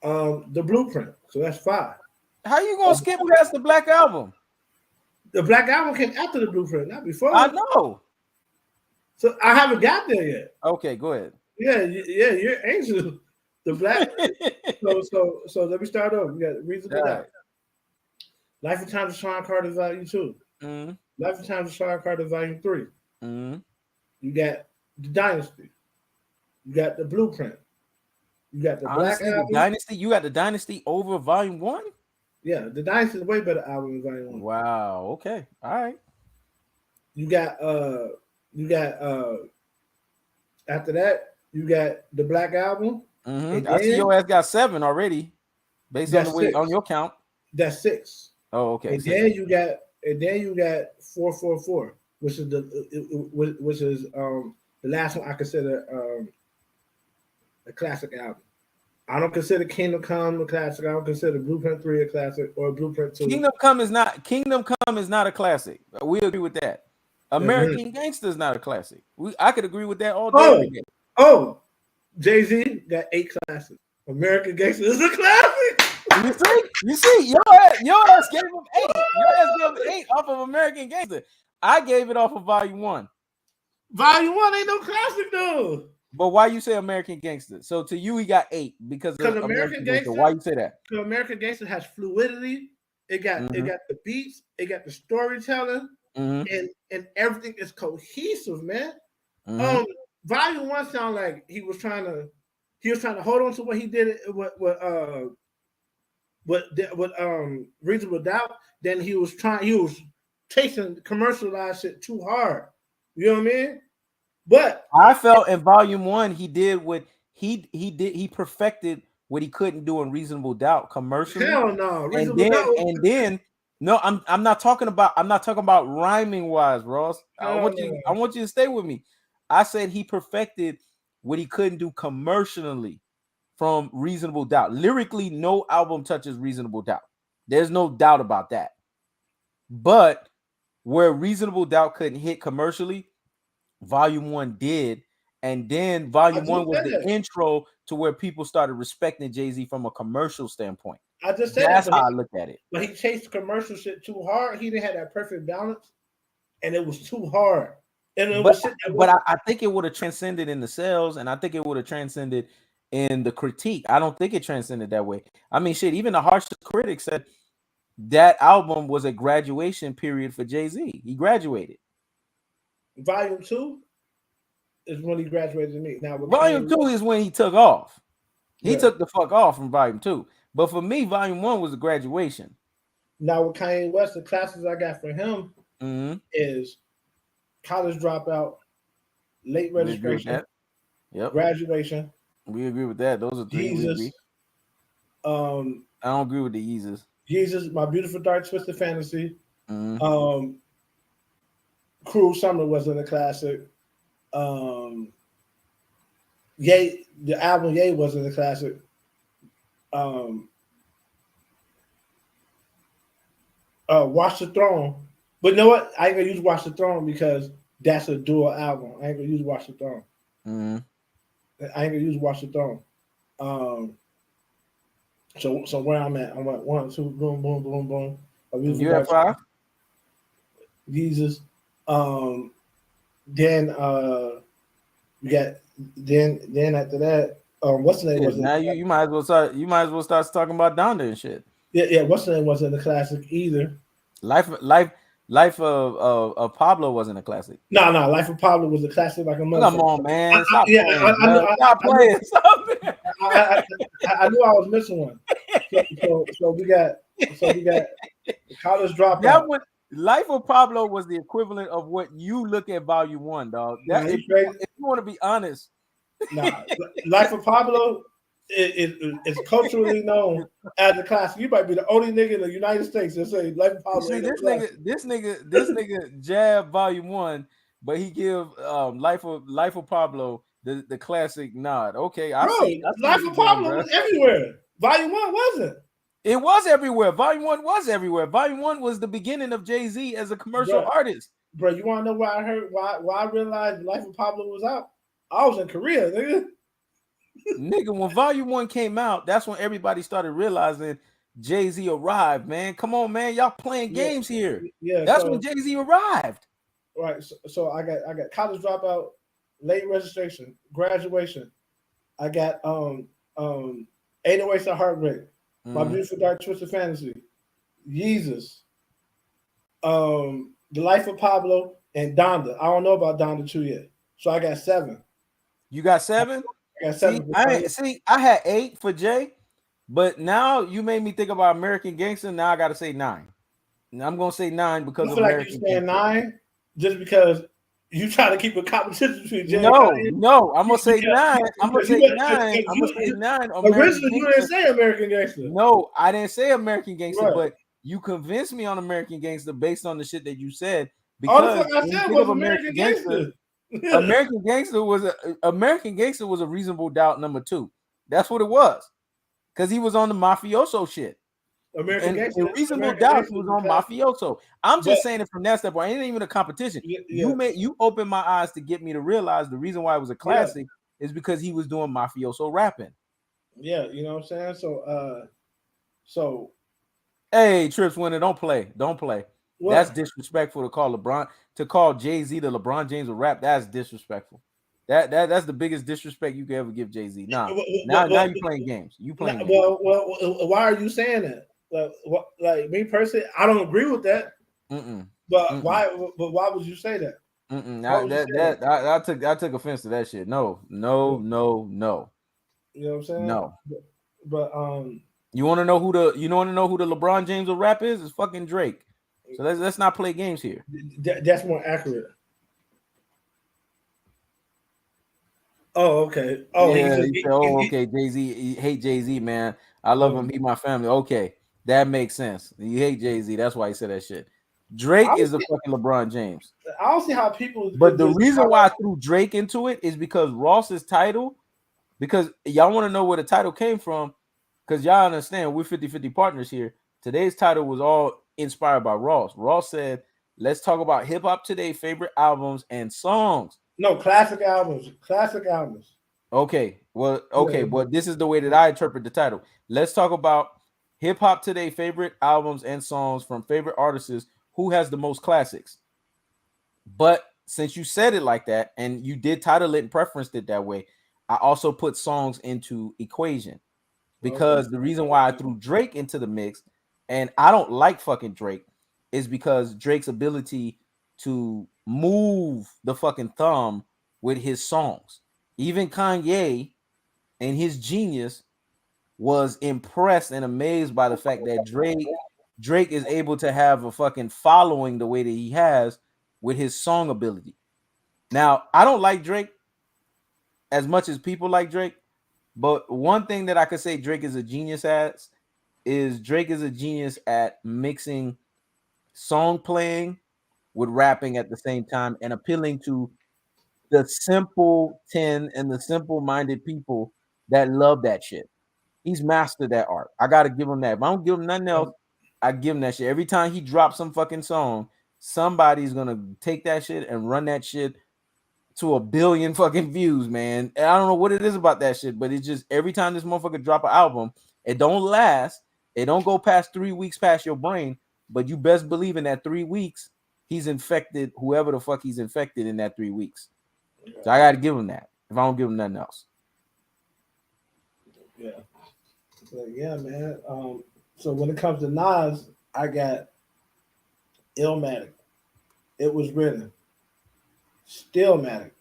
The Blueprint. So that's 5. How you gonna skip past the Black Album? The Black Album came after the Blueprint, not before. I know. So I haven't got there yet. Okay, go ahead. Yeah, you're anxious. The Black. so let me start over. We got Reasonable Doubt. Lifetime of Sean Carter, Volume 2. Mm-hmm. Lifetime of Sean Carter, Volume 3. Mm-hmm. You got The Dynasty. You got The Blueprint. You got the Black Album. The Dynasty. You got The Dynasty over Volume 1? Yeah, The Dynasty is a way better album than Volume 1. Wow. Okay. All right. You got after that, you got the Black Album. Mm-hmm. I see your ass got 7 already, based on the way on your count. That's 6. Oh, okay. And then you got 444, which is the last one I consider a classic album. I don't consider Kingdom Come a classic. I don't consider Blueprint 3 a classic or Blueprint 2. Kingdom Come is not a classic. We agree with that. American Gangster is not a classic. I could agree with that all day. Oh, Jay-Z got 8 classics. American Gangster is a classic. You see, your ass gave him 8. Your ass gave him 8 off of American Gangster. I gave it off of Volume 1. Volume 1 ain't no classic though. But why you say American Gangster? So to you, he got 8 because of American Gangster. Why you say that? Because American Gangster has fluidity. It got the beats. It got the storytelling, and everything is cohesive, man. Volume 1 sounded like he was trying to hold on to what he did with Reasonable Doubt. Then he was chasing commercialized shit too hard. You know what I mean? But I felt in Volume 1 he did what he perfected what he couldn't do in Reasonable Doubt commercially. Hell no, and then no, I'm not talking about rhyming wise, Ross. I want you to stay with me. I said he perfected what he couldn't do commercially from Reasonable Doubt. Lyrically, no album touches Reasonable Doubt. There's no doubt about that. But where Reasonable Doubt couldn't hit commercially, Volume 1 did. And then Volume 1 was the intro to where people started respecting Jay-Z from a commercial standpoint. I just said that's how I looked at it. But he chased commercial shit too hard. He didn't have that perfect balance, and it was too hard. And I think it would have transcended in the sales, and I think it would have transcended in the critique. I don't think it transcended that way. I mean, shit, even the harshest critics said that album was a graduation period for Jay-Z. He graduated. Volume 2 is when he graduated to me. Now, Volume 2 is when he took off. He took the fuck off from Volume 2. But for me, Volume 1 was a graduation. Now, with Kanye West, the classes I got for him is College Dropout, Late Registration, Graduation. We agree with that. Those are 3 Jesus. I don't agree with the Yeezus. Jesus, My Beautiful Dark Twisted Fantasy. Cruel Summer wasn't a classic. Ye, the album Ye wasn't a classic. Watch the Throne. But you know what? I ain't gonna use Watch the Throne because that's a dual album. I ain't gonna use Watch the Throne. I ain't gonna use Watch the Throne. So where I'm at, I'm at 1, 2, boom, boom, boom, boom. You at 5? Jesus. Then we got then after that, what's the name? Was now you might as well start talking about Donda and shit. Yeah. What's the name wasn't a classic either. Life of Pablo wasn't a classic. No, Life of Pablo was a classic like a motherfucker. Come on, man. Stop playing. I knew I was missing one. So we got College Dropout. That one, Life of Pablo was the equivalent of what you look at Volume 1, dog. If you want to be honest. Life of Pablo is culturally known as a classic. You might be the only nigga in the United States that say Life of Pablo. See, this nigga jab Volume 1, but he give Life of Pablo the classic nod. Okay, I see Life of Pablo was everywhere. Volume 1 wasn't. It was everywhere. Volume 1 was everywhere. Volume 1 was the beginning of Jay-Z as a commercial artist. Bro, you want to know why I realized Life of Pablo was out? I was in Korea, nigga. Nigga, when Volume 1 came out, that's when everybody started realizing Jay-Z arrived, man. Come on, man. Y'all playing games here. Yeah, that's when Jay-Z arrived. Right. So I got College Dropout, Late Registration, Graduation. I got 808s of Heartbreak, My Beautiful Dark Twisted Fantasy, Jesus, The Life of Pablo, and Donda. I don't know about Donda 2 yet. So I got 7. You got 7? I got 7. I had 8 for Jay, but now you made me think about American Gangster. Now I got to say 9. And I'm going to say 9 because of American Gangster. Like you're saying 9 just because you try to keep a competition between Jay No, I'm going to say 9. I'm going to say 9. I'm going to say 9. Originally, you didn't say American Gangster. No, I didn't say American Gangster, but you convinced me on American Gangster based on the shit that you said. Because all I said was American Gangster. American Gangster was a Reasonable Doubt number 2. That's what it was, because he was on the mafioso shit. Reasonable Doubt was on mafioso. I'm just saying it from that step. It ain't even a competition. You opened my eyes to get me to realize the reason why it was a classic is because he was doing mafioso rapping. Yeah, you know what I'm saying. So Hey, Trips Winner, don't play. Don't play. That's what? disrespectful to call LeBron to call Jay-Z to LeBron James a rap. That's disrespectful. That's the biggest disrespect you could ever give Jay-Z. Nah. Now you playing games. You playing games. Why are you saying that? Like me personally, I don't agree with that. Mm-mm. But Mm-mm. why? But why would you say that? Mm-mm. Why I, would you that say that? that I took offense to that shit. No, no, no, no, You know what I'm saying? no. But You want to know who the LeBron James of rap is? It's fucking Drake. So let's not play games here. that's more accurate. Oh, okay. Oh, Yeah, he said, "Oh, okay, Jay Z. You hate Jay Z, man. I love him. He my family. Okay, that makes sense. You hate Jay Z. That's why he said that shit. I Drake don't is the see, fucking LeBron James. I don't see how people But could the just reason why I threw Drake into it is because Ross's title. Because y'all want to know where the title came from. Because y'all understand we're 50-50 partners here. Today's title was all inspired by Ross. Ross said, "Let's talk about hip hop today, favorite albums and songs." no classic albums. Classic albums. Okay, Yeah. well, this is the way that I interpret the title. Let's talk about hip hop today, favorite albums and songs from favorite artists. Who has the most classics? But since you said it like that, and you did title it and preferenced it that way, I also put songs into equation Okay. because the reason why I threw Drake into the mix, and I don't like fucking Drake, is because Drake's ability to move the fucking thumb with his songs. Even Kanye and his genius was impressed and amazed by the fact that Drake is able to have a fucking following the way that he has with his song ability. Now, I don't like Drake as much as people like Drake, but one thing that I could say Drake is a genius at is Drake is a genius at mixing song playing with rapping at the same time and appealing to the simple 10 and the simple minded people that love that shit. He's mastered that art. I gotta give him that. If I don't give him nothing else, I give him that shit. Every time he drops some fucking song, somebody's gonna take that shit and run that shit to a billion fucking views, man. And I don't know what it is about that shit, but it's just every time this motherfucker drop an album, it don't last. It don't go past 3 weeks past your brain, but you best believe in that 3 weeks, he's infected whoever the fuck he's infected in that 3 weeks. So I gotta give him that. If I don't give him nothing else. Yeah. So, yeah, man. So when it comes to Nas, I got Illmatic. It was written. Stillmatic.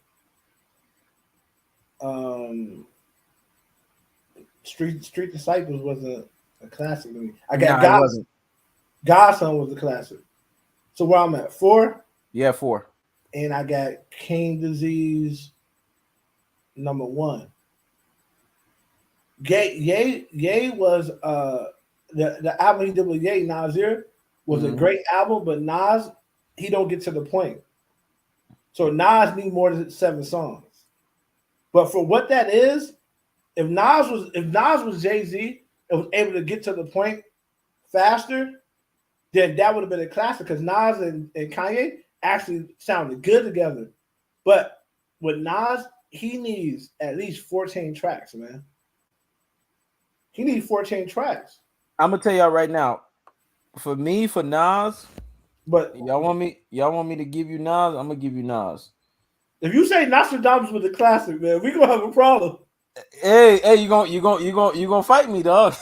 Um, Street Disciples was a classic to me. I got Nah, it wasn't. Godson was a classic. So where I'm at 4, Yeah, 4. and I got King Disease #1. Ye was the album he did with Ye Nasir was a Mhm. great album, but Nas he don't get to the point. So Nas need more than 7 songs. But for what that is, if Nas was Jay-Z and was able to get to the point faster, then that would have been a classic because Nas and Kanye actually sounded good together. But with Nas, he needs at least 14 tracks, man. He needs 14 tracks. I'm gonna tell y'all right now. For me, for Nas, But y'all want me to give you Nas? I'm gonna give you Nas. if you say Nostradamus was a classic, man, we gonna have a problem. Hey, you gonna fight me, dog.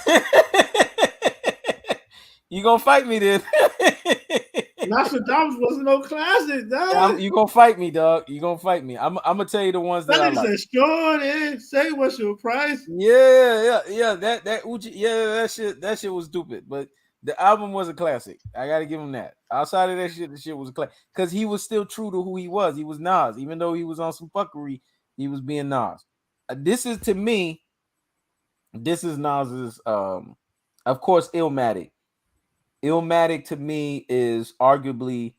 You gonna fight me then. Nostradamus wasn't no classic, dog. You gonna fight me, dog. You gonna fight me. I'm gonna tell you the ones that That I nigga like. said, "Shorty, say what's your price." Yeah. That Uchi, yeah, that shit was stupid. But the album was a classic. I gotta give him that. Outside of that shit, the shit was a classic. Because he was still true to who he was. He was Nas. Even though he was on some fuckery, he was being Nas. This is to me, this is Nas's of course, Illmatic. Illmatic to me is arguably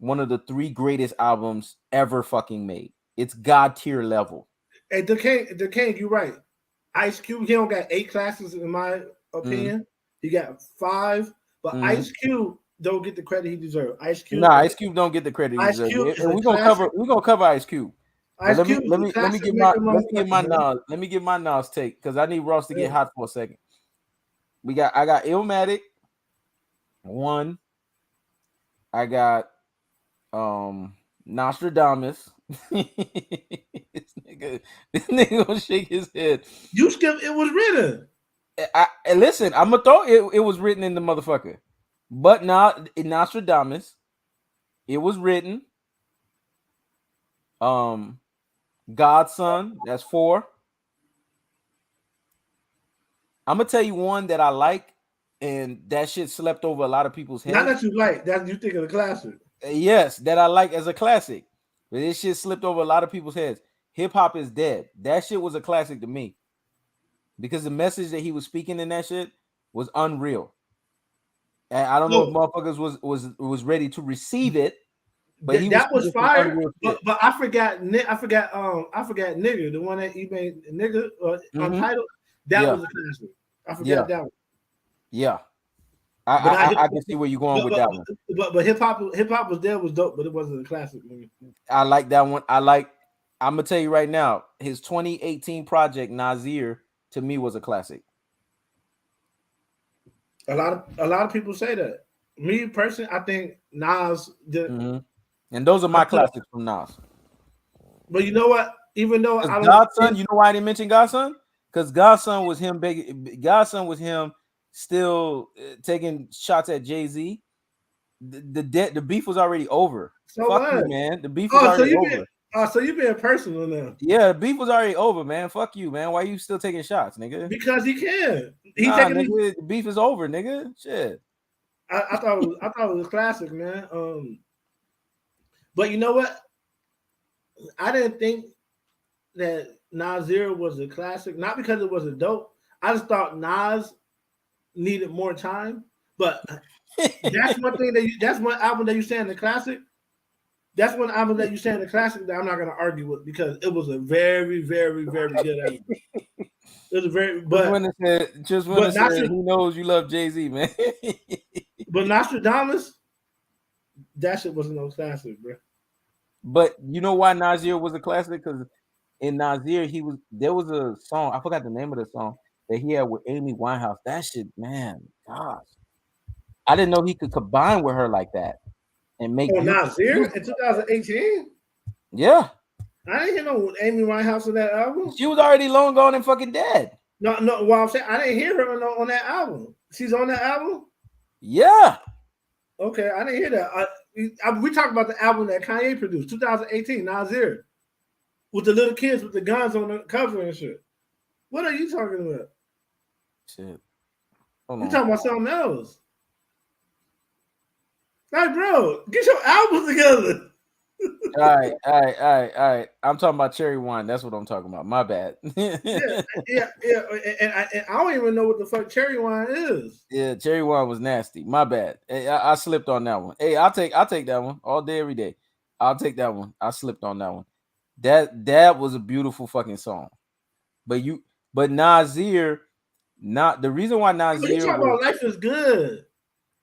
one of the 3 greatest albums ever fucking made. It's god tier level. Hey, the king, you right. Ice Cube, he don't got 8 classes in my Mm, opinion. He got 5, but mm. Ice Cube don't get the credit he deserves. Nah, Ice Cube don't get the credit he Ice deserves. Cube is And a we're gonna classic. cover Ice Cube. But Ice Cube was a let me classic give my maker motherfucker, man. Let me give my Nas take because I need Ross to get Yeah. hot for a second. I got Illmatic one. I got Nostradamus. This nigga gonna shake his head. You skip. It was written. Listen, I'm gonna throw it. It was written in the motherfucker, but not in Nostradamus. It was written. Um, Godson. That's 4. I'm gonna tell you one that I like, and that shit slept over a lot of people's Not heads. that you like. That you think of the classic. Yes, that I like as a classic, but this shit slipped over a lot of people's heads. Hip hop is dead. That shit was a classic to me because the message that he was speaking in that shit was unreal. And I don't know if So motherfuckers was ready to receive it, but he was that was speaking some fire. unreal shit. But I forgot. I forgot. Nigga, the one that he made. Nigga, Mm-hmm. Untitled. That Yeah, was a classic. I yeah, forgot that one. yeah. But I can see where you're going with that one. but hip hop was there was dope, but it wasn't a classic. I like that one. I'm gonna tell you right now, his 2018 project Nazir to me was a classic. A lot of people say that. Me personally, I think Nas did. Mm-hmm. And those are I my put, classics from Nas. but you know what? Even though Because I don't Godson, think you know why I didn't mention Godson? Because Godson was him big. Godson was him still taking shots at Jay-Z. The beef was already over. so Fuck you, what. man. The beef was Oh, already over. so you being personal now Yeah, the beef was already over, man. Fuck you, man. Why you still taking shots, nigga? because he can. He Nah, taking these. nigga, the beef is over, nigga. Shit. I thought it was classic, man. But you know what? I didn't think that Nasir was a classic, not because it was a dope. I just thought Nas needed more time. But that's one thing that's one album that you saying the classic. That's one album that you saying the classic that I'm not gonna argue with because it was a very, very, very good album. It was a very Just when it but said, Nostr- he knows you love Jay-Z, man. but Nostradamus, that shit wasn't no classic, bro. But you know why Nazir was a classic? Because in Nazir, there was a song, I forgot the name of the song that he had with Amy Winehouse. That shit, man, gosh. I didn't know he could combine with her like that and make Oh, beautiful Nasir music. in 2018. Yeah. I didn't hear no Amy Winehouse on that album. She was already long gone and fucking dead. No, no. What I'm saying, I didn't hear her on that album. She's on that album. Yeah. Okay, I didn't hear that. We talked about the album that Kanye produced, 2018, Nasir, with the little kids with the guns on the cover and shit. What are you talking about? Shit. Hold You on. talking about something else? Like, bro, get your albums together. All right. I'm talking about cherry wine. That's what I'm talking about. My bad. Yeah. And I don't even know what the fuck cherry wine is. Yeah, cherry wine was nasty. My bad. Hey, I slipped on that one. Hey, I'll take that one all day, every day. I'll take that one. I slipped on that one. That was a beautiful fucking song. But Nazir, not the reason why But you Nazir talking was about life is good.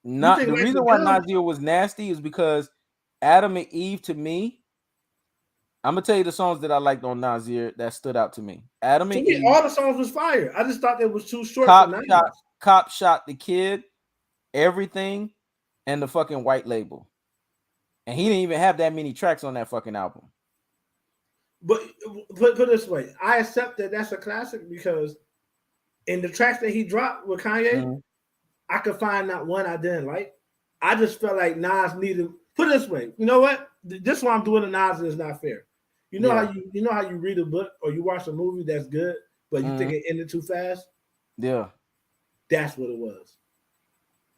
You not think the life reason is why good? Nazir was nasty is because Adam and Eve to me. I'm gonna tell you the songs that I liked on Nazir that stood out to me. Adam To and me, Eve, all the songs was fire. I just thought they was too short for 90s. Cop shot the kid, everything, and the fucking white label. And he didn't even have that many tracks on that fucking album. But put it this way, I accept that that's a classic because in the tracks that he dropped with Kanye, Mm-hmm. I could find not one I didn't like. I just felt like Nas needed. Put it this way, you know what? This why I'm doing the Nas is not fair. Yeah. You know how you read a book or you watch a movie that's good, but you think it ended too fast. Yeah. That's what it was.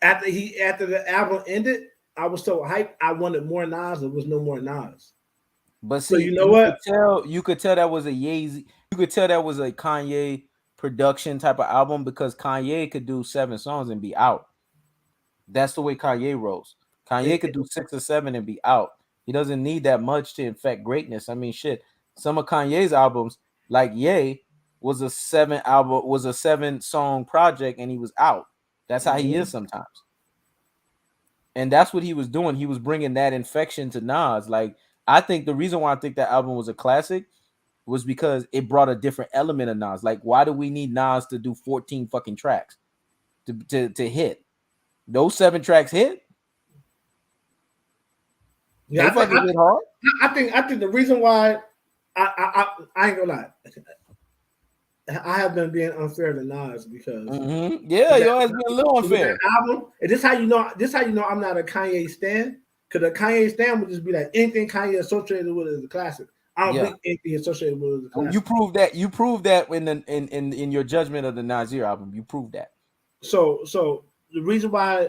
After the album ended, I was so hyped. I wanted more Nas. There was no more Nas. But So see, you know what? you could tell that was a Yeezy, you could tell that was a Kanye production type of album because Kanye could do 7 songs and be out. That's the way Kanye rolls. Kanye could do 6 or 7 and be out. He doesn't need that much to infect greatness. I mean, shit. Some of Kanye's albums, like Ye, was a 7-song project and he was out. That's how he is sometimes. And that's what he was doing. He was bringing that infection to Nas. Like I think the reason why I think that album was a classic was because it brought a different element of Nas. Like, why do we need Nas to do 14 fucking tracks to hit? Those 7 tracks hit. Yeah, They fucking hit hard. I think the reason why I ain't gonna lie, I have been being unfair to Nas because Yeah, that, your ass being a little with unfair. that album, and this how you know I'm not a Kanye stan, because a Kanye stan would just be like anything Kanye associated with is a classic. I don't think anything associated with it is a classic. You proved that. You proved that in your judgment of the Nasir album. You proved that. So the reason why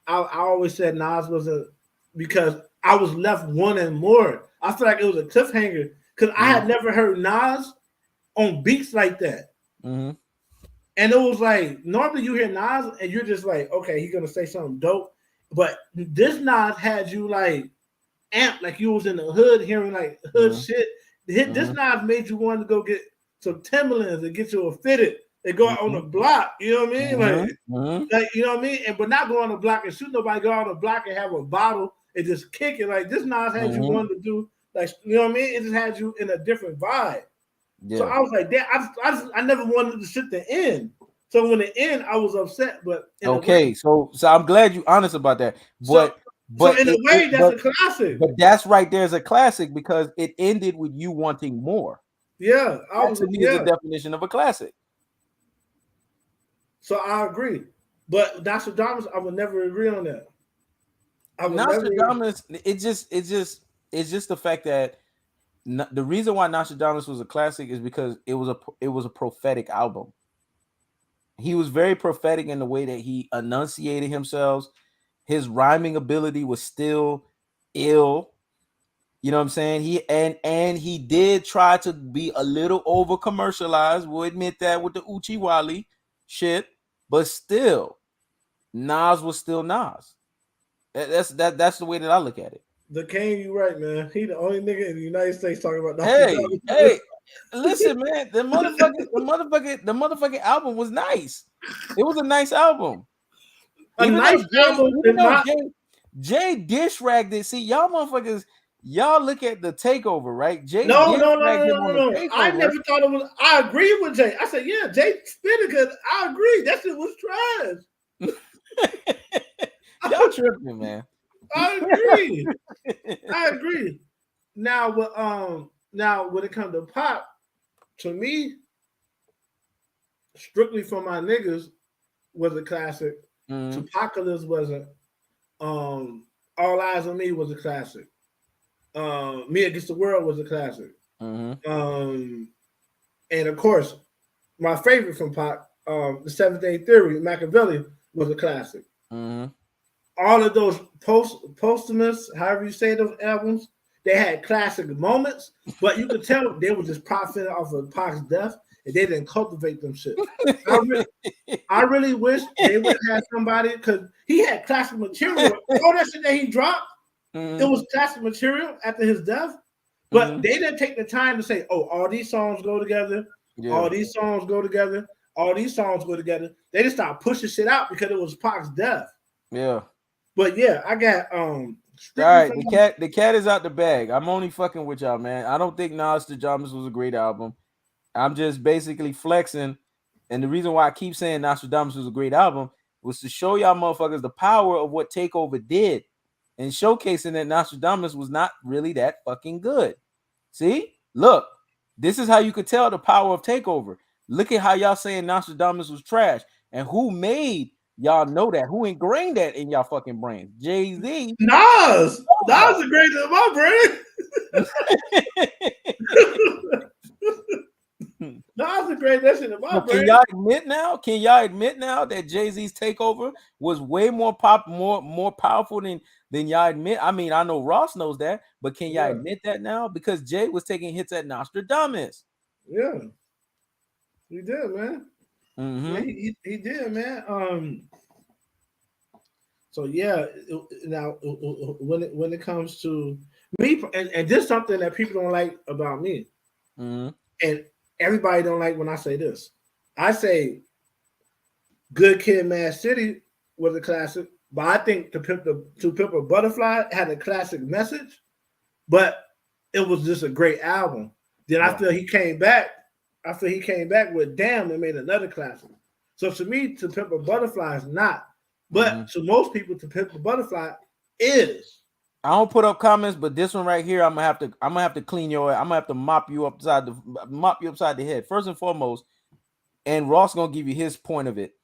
I always said Nas was because I was left wanting more. I feel like it was a cliffhanger because I had never heard Nas on beats like that. Mm-hmm. And it was like, normally you hear Nas and you're just like, okay, he's gonna say something dope. But this Nas had you like amped, like you was in the hood hearing like hood shit. This Nas made you want to go get some Timberlands and get you a fitted and go out on the block. You know what I mean? Like you know what I mean? And but not go on the block and shoot nobody, go on the block and have a bottle and just kick it. Like this Nas had you wanting to do, like, you know what I mean? It just had you in a different vibe. Yeah. So I was like, I never wanted to sit the end. So when it end, I was upset. But okay, so I'm glad you're honest about that. But so in a way, that's a classic. But that's right there's a classic because it ended with you wanting more. Yeah, that to me is the definition of a classic. So I agree, but Nostradamus, I would never agree on that. Nostradamus, it's just the fact that the reason why Nostradamus was a classic is because it was a prophetic album. He was very prophetic in the way that he enunciated himself. His rhyming ability was still ill. You know what I'm saying? He did try to be a little over commercialized. We'll admit that with the Uchi Wally shit, but still, Nas was still Nas. That's the way that I look at it. The King, you right, man. He the only nigga in the United States talking about Nostradamus. Hey, listen, man. The motherfucking album was nice. It was a nice album. Jay dish ragged it. See, y'all motherfuckers, y'all look at the takeover, right? Jay no. I never thought it was. I agree with Jay. I said, yeah, Jay spit it because I agree. That shit was trash. Y'all tripping, man. I agree. Now, when it comes to pop, to me, Strictly for My Niggas was a classic. Tupacalypse wasn't. All Eyes on Me was a classic. Me Against the World was a classic. And of course, my favorite from pop, The Seventh Day Theory, Machiavelli, was a classic. All of those posthumous, however you say those albums, they had classic moments, but you could tell they were just profiting off of Pac's death, and they didn't cultivate them shit. I really wish they would have somebody, because he had classic material. All that shit that he dropped, it was classic material after his death, but they didn't take the time to say, oh, all these songs go together, all these songs go together, all these songs go together. They just started pushing shit out because it was Pac's death. Yeah. But yeah, I got all right, the cat is out the bag. I'm only fucking with y'all, man. I don't think Nostradamus was a great album. I'm just basically flexing, and the reason why I keep saying Nostradamus was a great album was to show y'all motherfuckers the power of what Takeover did, and showcasing that Nostradamus was not really that fucking good. See, look, this is how you could tell the power of Takeover. Look at how y'all saying Nostradamus was trash, and who made y'all know that? Who ingrained that in y'all fucking brains? Jay-Z. Nas. Nas is great in my brain. Nas is great that shit in my brain. Can y'all admit now that Jay-Z's Takeover was way more powerful than y'all admit? I mean, I know Ross knows that, but can y'all admit that now? Because Jay was taking hits at Nostradamus. Yeah. He did, man. Yeah, he did, man. So yeah, now when it comes to me, and this is something that people don't like about me, and everybody don't like when I say this. I say Good Kid, Mad City was a classic, but I think To Pimp a Butterfly had a classic message, but it was just a great album. Then Yeah. after he came back, with Damn, they made another classic. So to me, To Pimp a Butterfly is not, Mm-hmm. but to most people, To Pimp a Butterfly is. I don't put up comments, but this one right here, I'm gonna have to clean your. I'm gonna have to mop you upside the head. First and foremost, and Ross gonna give you his point of it.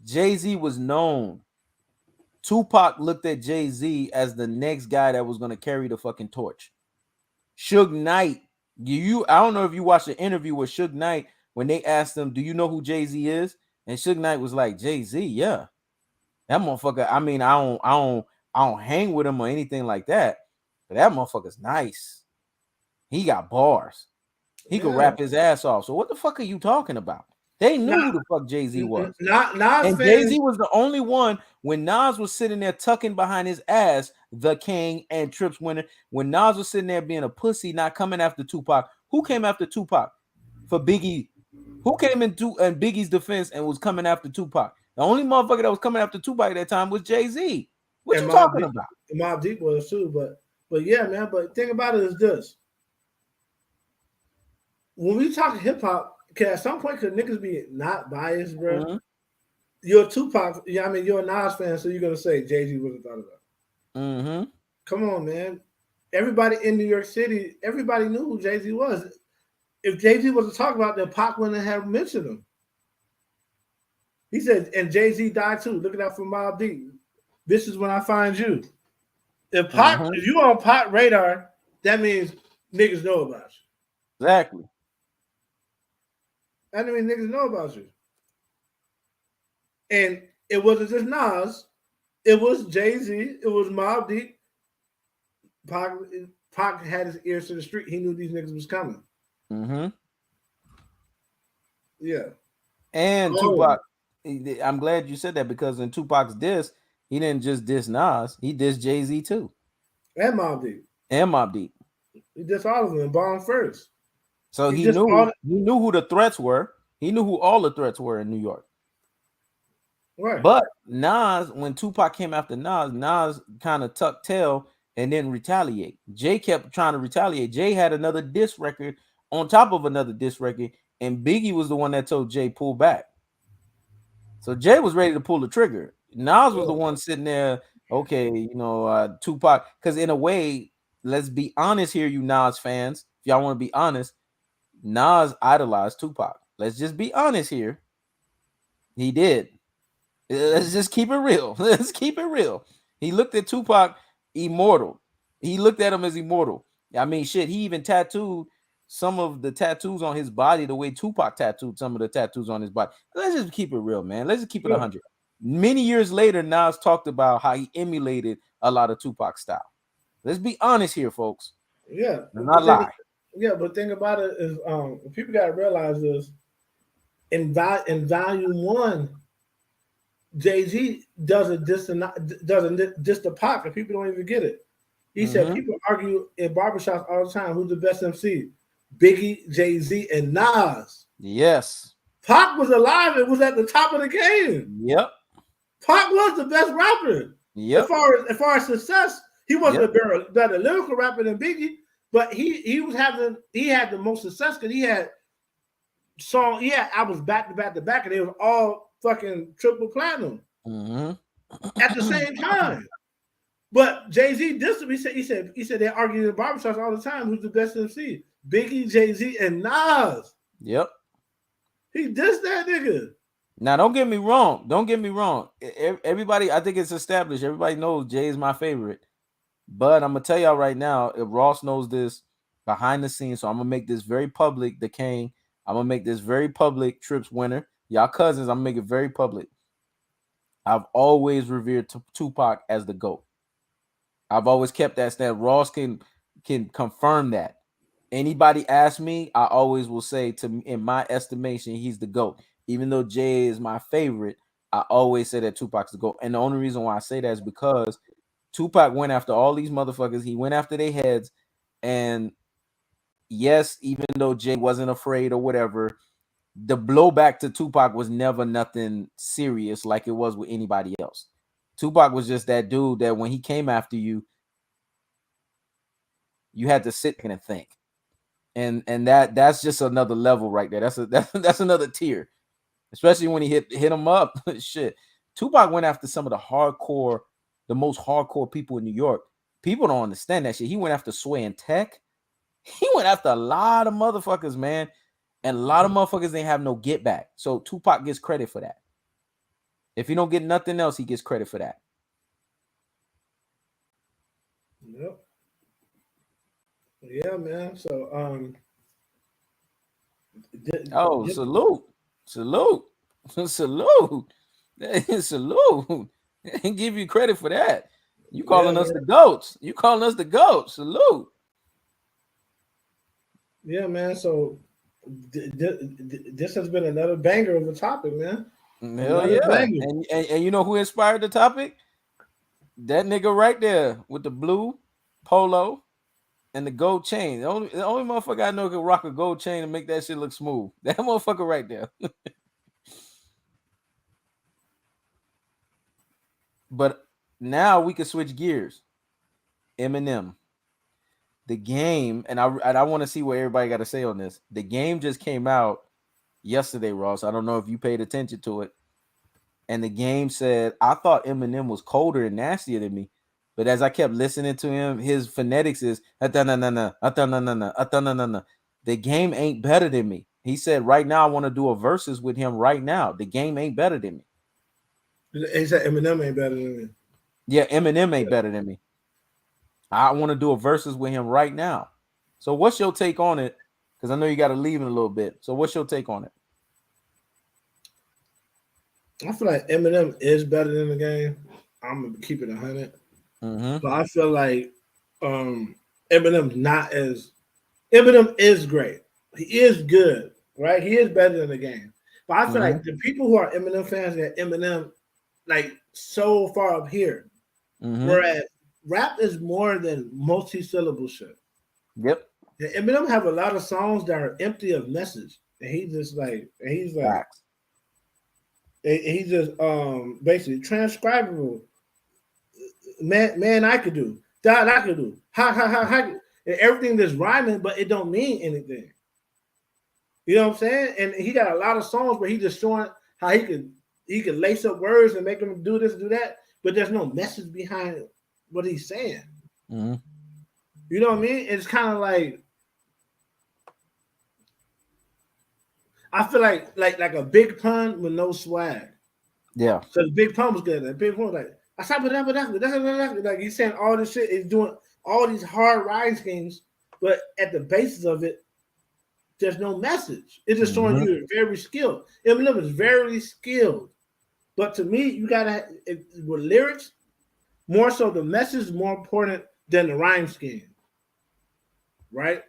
Jay-Z was known. Tupac looked at Jay-Z as the next guy that was gonna carry the fucking torch. Suge Knight, I don't know if you watched the interview with Suge Knight when they asked him, "Do you know who Jay-Z is?" And Suge Knight was like, "Jay-Z, yeah, that motherfucker. I mean, I don't hang with him or anything like that, but that motherfucker's nice. He got bars. He could Yeah. rap his ass off. So what the fuck are you talking about?" They knew Not who the fuck Jay-Z was. not Nas And fans Jay-Z was the only one when Nas was sitting there tucking behind his ass, the king and Trips winner. When Nas was sitting there being a pussy, not coming after Tupac. Who came after Tupac for Biggie? Who came into and Biggie's defense and was coming after Tupac? The only motherfucker that was coming after Tupac at that time was Jay-Z. What and you talking about? Mobb Deep was too, but yeah, man. But thing about it is this: when we talk hip hop, can at some point could niggas be not biased, bro? Mm-hmm. You're a Tupac, yeah. I mean, you're a Nas fan, so you're gonna say Jay-Z wasn't thought about. Mm-hmm. Come on, man. Everybody in New York City, everybody knew who Jay-Z was. If Jay-Z was to talk about, then Pac wouldn't have mentioned him. He said, and Jay-Z died too. Look at that for Mobb Deep. This is when I find you. If you on Pac radar, that means niggas know about you. Exactly. That means niggas know about you. And it wasn't just Nas. It was Jay-Z. It was Mobb Deep. Pac had his ears to the street. He knew these niggas was coming. Mm-hmm. Yeah. And Tupac, I'm glad you said that because in Tupac's diss, he didn't just diss Nas, he dissed Jay-Z too. And Mobb Deep. And Mobb Deep. He dissed all of them and bombed first. So he knew who the threats were. He knew who all the threats were in New York. Right. But Nas, when Tupac came after Nas kind of tucked tail and didn't retaliate. Jay kept trying to retaliate. Jay had another diss record on top of another diss record, and Biggie was the one that told Jay pull back. So Jay was ready to pull the trigger. Nas was the one sitting there, okay, Tupac, because in a way, let's be honest here, you Nas fans. If y'all want to be honest, Nas idolized Tupac. Let's just be honest here. He did. Let's just keep it real. Let's keep it real. He looked at Tupac immortal. He looked at him as immortal. I mean, shit, he even tattooed some of the tattoos on his body the way Tupac tattooed some of the tattoos on his body. Let's just keep it real, man. Let's just keep it 100. Many years later, Nas talked about how he emulated a lot of Tupac style. Let's be honest here, folks. Yeah. Not lie. Yeah, but thing about it is, people got to realize is in volume 1, Jay-Z doesn't diss the Pac, and people don't even get it. He said people argue in barbershops all the time who's the best MC. Biggie, Jay-Z, and Nas. Yes. Pac was alive and was at the top of the game. Yep. Pac was the best rapper. Yep. As far as success, he wasn't a better lyrical rapper than Biggie, but he had the most success because he had albums back to back to back, and they was all fucking triple platinum at the same time. But Jay-Z dissed him. He said they argue in barbershops all the time who's the best MC. Biggie, Jay-Z, and Nas. Yep. He dissed that nigga. Now, don't get me wrong. Everybody, I think it's established. Everybody knows Jay is my favorite. But I'm going to tell y'all right now, if Ross knows this behind the scenes, so I'm going to make this very public, the King. I'm going to make this very public, Trips winner. Y'all cousins, I'm going to make it very public. I've always revered Tupac as the GOAT. I've always kept that stand. Ross can confirm that. Anybody ask me, I always will say in my estimation, he's the GOAT. Even though Jay is my favorite, I always say that Tupac's the GOAT. And the only reason why I say that is because Tupac went after all these motherfuckers. He went after their heads. And yes, even though Jay wasn't afraid or whatever, the blowback to Tupac was never nothing serious like it was with anybody else. Tupac was just that dude that when he came after you, You had to sit and think. And that's just another level right there. That's another tier. Especially when he hit him up. Shit. Tupac went after some of the most hardcore people in New York. People don't understand that shit. He went after Sway and Tech. He went after a lot of motherfuckers, man. And a lot of motherfuckers didn't have no get back. So Tupac gets credit for that. If he don't get nothing else, he gets credit for that. Yep. Yeah, man. So salute. Salute. Salute. Salute. And give you credit for that. You calling us the goats. You calling us the goats. Salute. Yeah, man. So this has been another banger of a topic, man. Hell yeah. And you know who inspired the topic? That nigga right there with the blue polo and the gold chain. The only motherfucker I know can rock a gold chain and make that shit look smooth. That motherfucker right there. But now we can switch gears. Eminem. The game, and I want to see what everybody got to say on this. The game just came out yesterday, Ross. I don't know if you paid attention to it. And the game said, I thought Eminem was colder and nastier than me. But as I kept listening to him, his phonetics is the game ain't better than me. He said, right now, I want to do a versus with him right now. The game ain't better than me. He said Eminem ain't better than me. Yeah, Eminem ain't better than me. I want to do a versus with him right now. So what's your take on it? Because I know you got to leave in a little bit. So what's your take on it? I feel like Eminem is better than the game. I'm gonna keep it 100. But I feel like Eminem's not as Eminem is great. He is good, right? He is better than the game. But I feel like the people who are Eminem fans get Eminem like so far up here. Whereas rap is more than multi-syllable shit. Yep. And Eminem have a lot of songs that are empty of message. And he's just basically transcribable. Man, I could do. That I could do. Ha. And everything that's rhyming, but it don't mean anything. You know what I'm saying? And he got a lot of songs where he just showing how he could lace up words and make them do this, do that, but there's no message behind what he's saying. You know what I mean? It's kind of like I feel like a Big Pun with no swag. Yeah. So the Big Pun was good. The Big Pun was like like he's saying all this shit, is doing all these hard rhyme schemes, but at the basis of it, there's no message. It's just showing you're very skilled. Eminem is very skilled, but to me, you gotta with lyrics more so. The message is more important than the rhyme scheme, right?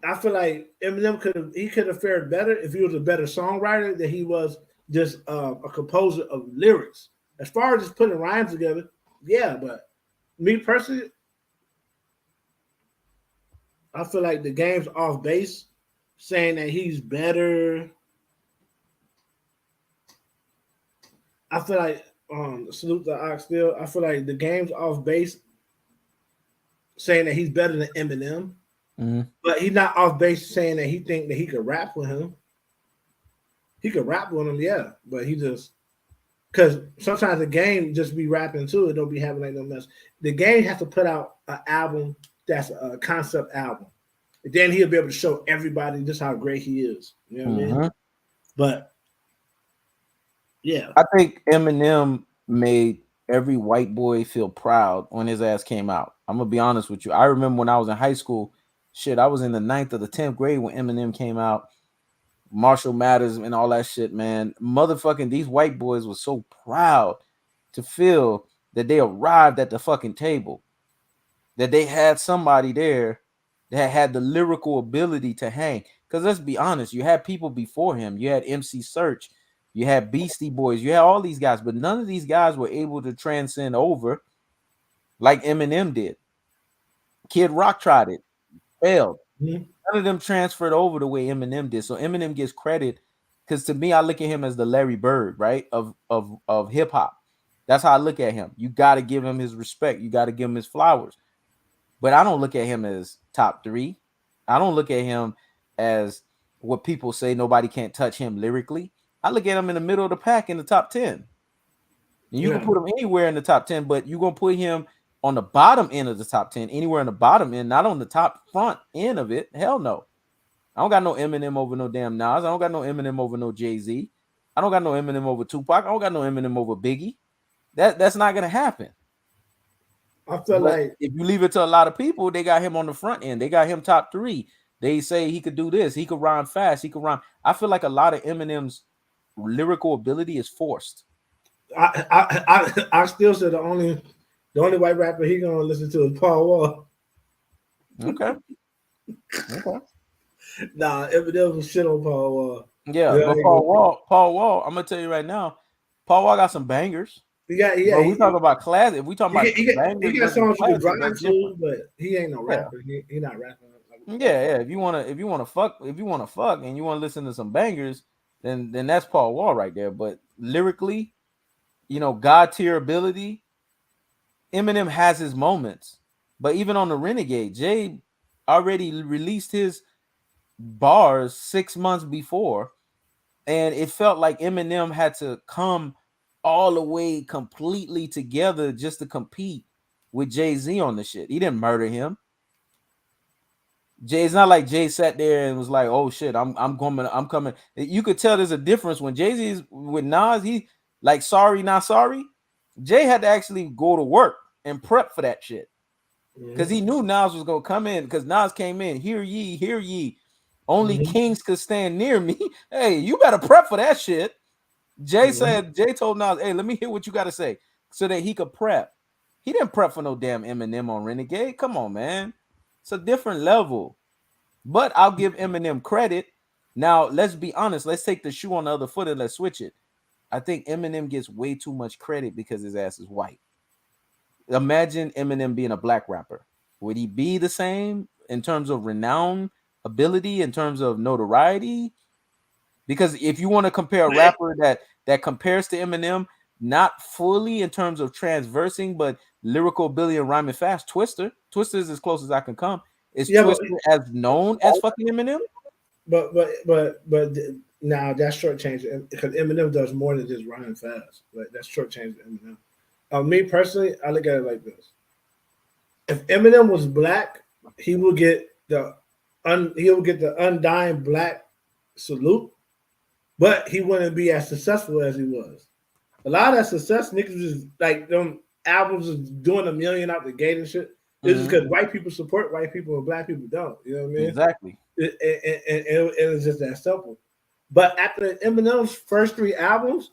I feel like Eminem could have fared better if he was a better songwriter than he was just a composer of lyrics. As far as just putting rhymes together, yeah, but me personally, I feel like the game's off base, saying that he's better. I feel like salute the Ox still. I feel like the game's off base, saying that he's better than Eminem, but he's not off base saying that he think that he could rap with him. He could rap with him, yeah, but he just because sometimes the game just be rapping too. It don't be having like no mess. The game has to put out an album that's a concept album. And then he'll be able to show everybody just how great he is. You know what I mean? But yeah, I think Eminem made every white boy feel proud when his ass came out. I'm gonna be honest with you. I remember when I was in high school, shit, I was in the 9th or the 10th grade when Eminem came out. Marshall Mathers and all that shit, man. Motherfucking these white boys were so proud to feel that they arrived at the fucking table, that they had somebody there that had the lyrical ability to hang. Because let's be honest, you had people before him. You had MC Search, you had Beastie Boys, you had all these guys, but none of these guys were able to transcend over like Eminem did. Kid Rock tried it, failed. None of them transferred over the way Eminem did. So Eminem gets credit because to me, I look at him as the Larry Bird, right? Of hip hop. That's how I look at him. You got to give him his respect. You got to give him his flowers. but I don't look at him as top 3. I don't look at him as what people say nobody can't touch him lyrically. I look at him in the middle of the pack in the top 10. And you can Yeah. put him anywhere in the top 10, but you're going to put him on the bottom end of the top 10, anywhere in the bottom end, not on the top front end of it. Hell no. I don't got no Eminem over no damn Nas. I don't got no Eminem over no Jay-Z. I don't got no Eminem over Tupac. I don't got no Eminem over Biggie. That's not going to happen. I feel But like if you leave it to a lot of people, they got him on the front end. They got him top 3. They say he could do this. He could rhyme fast. He could rhyme. I feel like a lot of Eminem's lyrical ability is forced. I still say the only white rapper he gonna listen to is Paul Wall. Okay. Okay. Nah, Eminem was shit on Paul Wall. Yeah, Yeah, but Paul Wall, I'm gonna tell you right now, Paul Wall got some bangers. But we talk about classic. If we talk about bangers he got versus songs you can classic, drive that's to, different. but he ain't no Yeah. rapper. He not rapping. Yeah. If you wanna fuck and you wanna listen to some bangers, then that's Paul Wall right there. But lyrically, God tier ability, Eminem has his moments. But even on the Renegade, Jay already released his bars 6 months before, and it felt like Eminem had to come all the way completely together just to compete with Jay-Z on the shit. He didn't murder him. It's not like Jay sat there and was like, "Oh shit, I'm coming." You could tell there's a difference when Jay-Z's with Nas. He like sorry, not sorry. Jay had to actually go to work and prep for that shit because he knew Nas was gonna come in. Because Nas came in, hear ye, only kings could stand near me. Hey, you better prep for that shit. Jay told Nas, "Hey, let me hear what you got to say," so that he could prep. He didn't prep for no damn Eminem on Renegade. Come on, man. It's a different level. But I'll give Eminem credit. Now, let's be honest. Let's take the shoe on the other foot and let's switch it. I think Eminem gets way too much credit because his ass is white. Imagine Eminem being a black rapper. Would he be the same in terms of renown, ability, in terms of notoriety? Because if you want to compare a rapper that compares to Eminem, not fully in terms of transversing, but lyrical ability and rhyming fast, Twister is as close as I can come. Is Twister as known as fucking Eminem? But now that's shortchanging because Eminem does more than just rhyme fast. Like that's shortchanging Eminem. Me personally, I look at it like this: if Eminem was black, he would get the undying black salute, but he wouldn't be as successful as he was. A lot of that success, niggas is like them albums is doing $1 million out the gate and shit. It's just because white people support white people and black people don't. You know what I mean? Exactly. It's just that simple. But after Eminem's first 3 albums,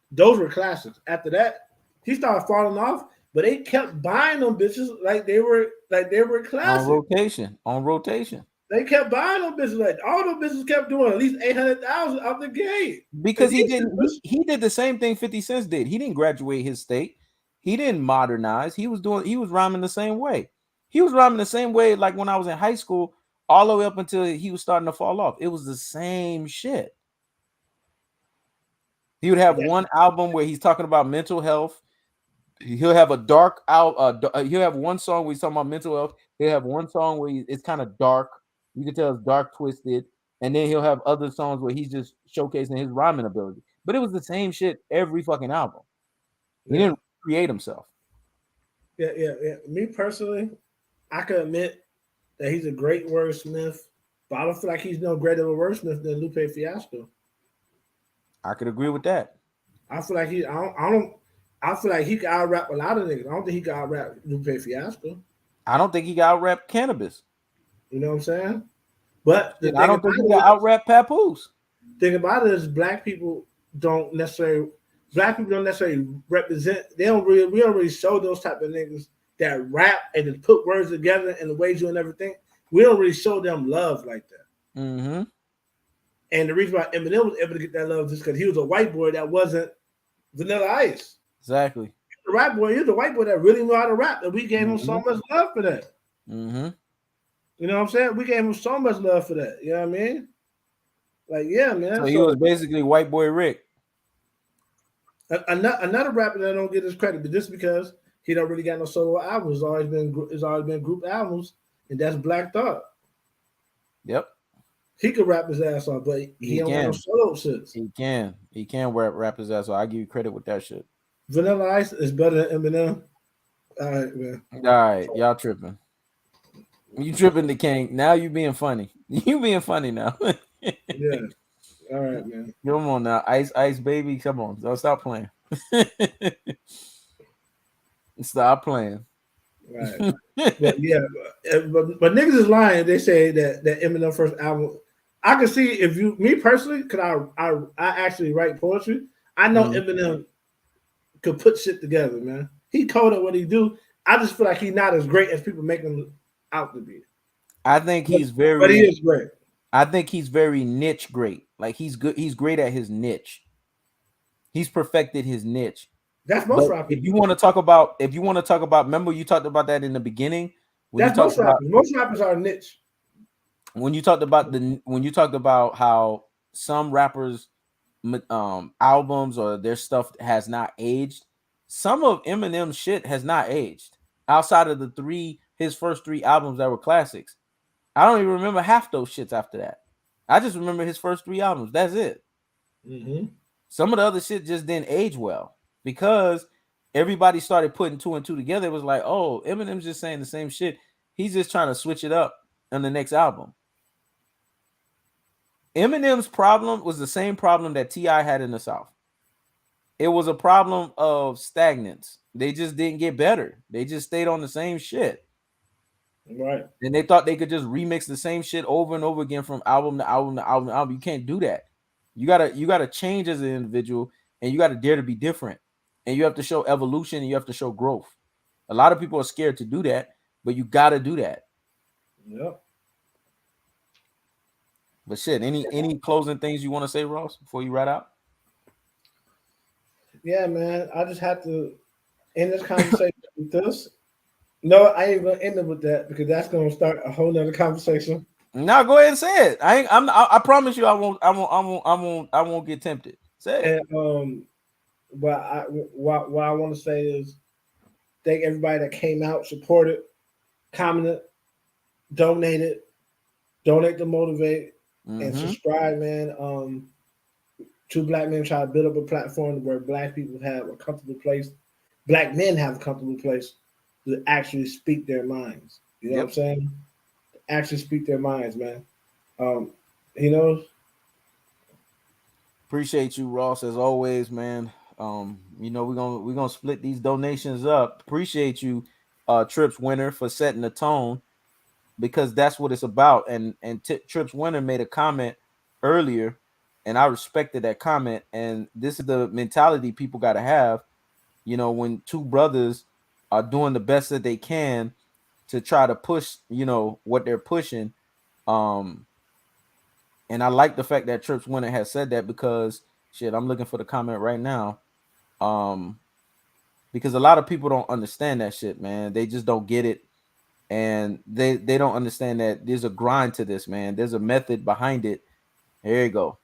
those were classics. After that, he started falling off, but they kept buying them bitches like they were classic. On rotation. They kept buying them bitches. Like all those bitches kept doing at least 800,000 out the gate. Because he did the same thing 50 Cent did. He didn't graduate his state. He didn't modernize. He was rhyming the same way. He was rhyming the same way like when I was in high school, all the way up until he was starting to fall off. It was the same shit. He would have one album where he's talking about mental health. He'll have a dark out. He'll have one song where he's talking about mental health. He'll have one song where it's kind of dark. You can tell it's dark, twisted. And then he'll have other songs where he's just showcasing his rhyming ability. But it was the same shit every fucking album. He didn't create himself. Yeah. Me personally, I can admit that he's a great wordsmith, but I don't feel like he's no greater of a wordsmith than Lupe Fiasco. I could agree with that. I feel like I feel like he can out rap a lot of niggas. I don't think he can out rap Lupe Fiasco. I don't think he got out rap Cannabis. You know what I'm saying? But I don't think he got out rap Papoose. Thing about it is black people don't necessarily represent. We don't really show those type of niggas that rap and just put words together and the ways you and everything. We don't really show them love like that. Mm-hmm. And the reason why Eminem was able to get that love is because he was a white boy that wasn't Vanilla Ice. Exactly. The white boy, he was a white boy that really knew how to rap, and we gave him so much love for that. Mm-hmm. You know what I'm saying? We gave him so much love for that. You know what I mean? Like, yeah, man. So he was basically white boy Rick. Another rapper that don't get his credit, but just because he don't really got no solo albums. It's always been group albums, and that's Black Thought. Yep, He could rap his ass off, but he he don't got no can. solo shits. He can rap his ass. So I give you credit with that shit. Vanilla Ice is better than Eminem. All right, man. All right, y'all tripping. You tripping the king. Now you being funny. You being funny now. Yeah. All right, man. Come on now, Ice baby. Come on, don't stop playing. Stop playing. Right. But yeah, but niggas is lying. They say that Eminem first album. I can see if you, me personally, cause I actually write poetry. I know Mhm. Eminem could put shit together, man. He cold at what he do. I just feel like he's not as great as people make him out to be. I think But, he's but he very. is great. I think he's very niche great. Like he's good. He's great at his niche. He's perfected his niche. That's most But rappers. if you want to talk about, remember you talked about that in the beginning when you That's talked most about rappers. Most rappers are niche. when you talked about how some rappers albums or their stuff has not aged. Some of Eminem's shit has not aged. Outside of his first three albums that were classics, I don't even remember half those shits after that. I just remember his first three albums. That's it. Mm-hmm. Some of the other shit just didn't age well because everybody started putting two and two together. It was like, oh, Eminem's just saying the same shit. He's just trying to switch it up on the next album. Eminem's problem was the same problem that T.I. had in the South. It was a problem of stagnance. They just didn't get better. They just stayed on the same shit. Right. And they thought they could just remix the same shit over and over again from album to album to album to album. You can't do that. You gotta change as an individual, and you gotta dare to be different. And you have to show evolution, and you have to show growth. A lot of people are scared to do that, but you gotta do that. Yep. But shit, any closing things you want to say, Ross, before you write out? Yeah, man. I just have to end this conversation with this. No, I ain't gonna end it with that because that's gonna start a whole nother conversation. Now go ahead and say it. I promise you, I won't get tempted. Say it. And what I want to say is thank everybody that came out, supported, commented, donated, donate to motivate, and Mm-hmm. subscribe, man. Two black men try to build up a platform where black people have a comfortable place, black men have a comfortable place to actually speak their minds. You know what I'm Yep. saying? Actually speak their minds, man. Um, he knows. Appreciate you, Ross, as always, man. We're gonna split these donations up. Appreciate you, Trips Winner, for setting the tone because that's what it's about. And Trips Winner made a comment earlier, and I respected that comment. And this is the mentality people got to have. When two brothers are doing the best that they can to try to push, what they're pushing. Um, and I like the fact that Trips Winner has said that because shit, I'm looking for the comment right now. Um, because a lot of people don't understand that shit, man. They just don't get it. And they don't understand that there's a grind to this, man. There's a method behind it. Here you go.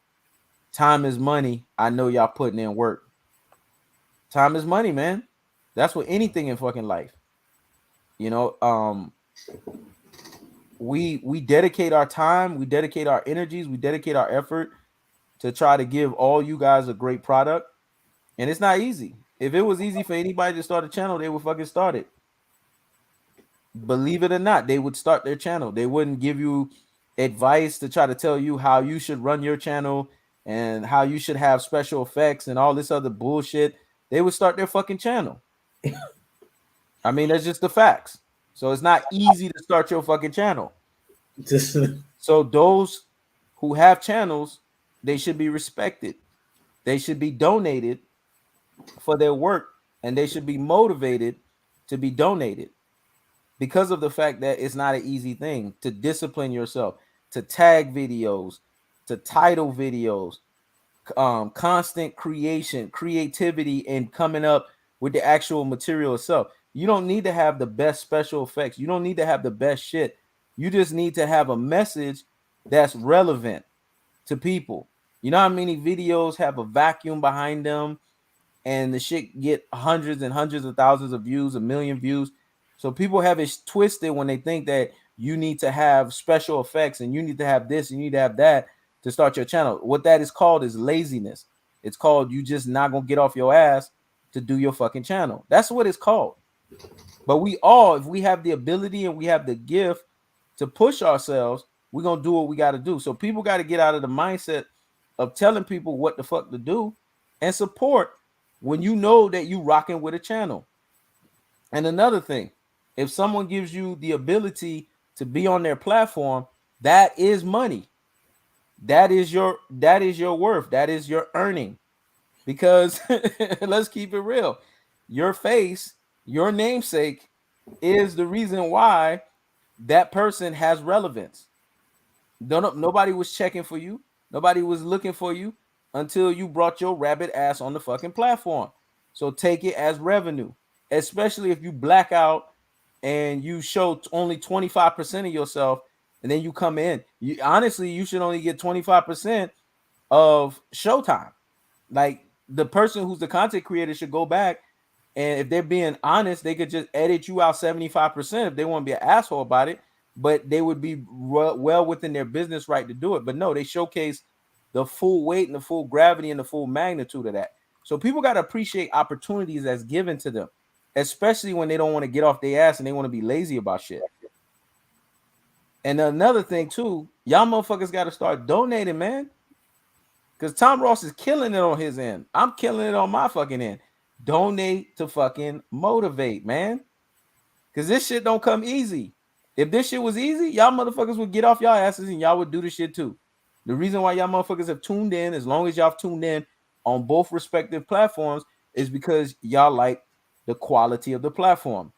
Time is money. I know y'all putting in work. Time is money, man. That's what anything in fucking life. You know, we dedicate our time, we dedicate our energies, we dedicate our effort to try to give all you guys a great product. And it's not easy. If it was easy for anybody to start a channel, they would fucking start it. Believe it or not, they would start their channel. They wouldn't give you advice to try to tell you how you should run your channel and how you should have special effects and all this other bullshit. They would start their fucking channel. I mean, that's just the facts. So it's not easy to start your fucking channel. Just So those who have channels, they should be respected. They should be donated for their work, and they should be motivated to be donated because of the fact that it's not an easy thing to discipline yourself, to tag videos, to title videos, constant creativity, and coming up with the actual material itself. You don't need to have the best special effects. You don't need to have the best shit. You just need to have a message that's relevant to people. You know how many videos have a vacuum behind them and the shit get hundreds and hundreds of thousands of views, 1 million views. So people have it twisted when they think that you need to have special effects and you need to have this and you need to have that to start your channel. What that is called is laziness. It's called you just not gonna get off your ass to do your fucking channel. That's what it's called. But we all, if we have the ability and we have the gift to push ourselves, we're gonna do what we got to do. So people got to get out of the mindset of telling people what the fuck to do and support when you know that you rocking with a channel. And another thing, if someone gives you the ability to be on their platform, that is money. That is your worth. That is your earning. Because let's keep it real. Your face, your namesake is the reason why that person has relevance. Nobody was checking for you. Nobody was looking for you until you brought your rabbit ass on the fucking platform. So take it as revenue, especially if you black out and you show only 25% of yourself and then you come in. Honestly, you should only get 25% of showtime. Like the person who's the content creator should go back, and if they're being honest, they could just edit you out 75% if they want to be an asshole about it, but they would be well within their business right to do it. But no, they showcase the full weight and the full gravity and the full magnitude of that. So people got to appreciate opportunities that's given to them, especially when they don't want to get off their ass and they want to be lazy about shit. And another thing too, y'all motherfuckers got to start donating, man. Because Tom Ross is killing it on his end. I'm killing it on my fucking end. Donate to fucking motivate, man. Because this shit don't come easy. If this shit was easy, y'all motherfuckers would get off y'all asses and y'all would do the shit too. The reason why y'all motherfuckers have tuned in, as long as y'all have tuned in on both respective platforms, is because y'all like the quality of the platform.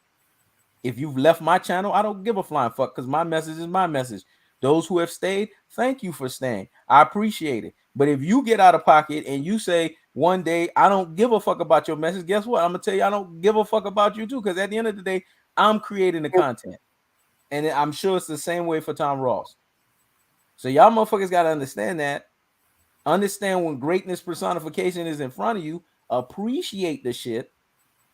If you've left my channel, I don't give a flying fuck because my message is my message. Those who have stayed, thank you for staying. I appreciate it. But if you get out of pocket and you say one day, I don't give a fuck about your message, guess what? I'm going to tell you, I don't give a fuck about you too. Because at the end of the day, I'm creating the content. And I'm sure it's the same way for Tom Ross. So y'all motherfuckers got to understand that. Understand when greatness personification is in front of you. Appreciate the shit.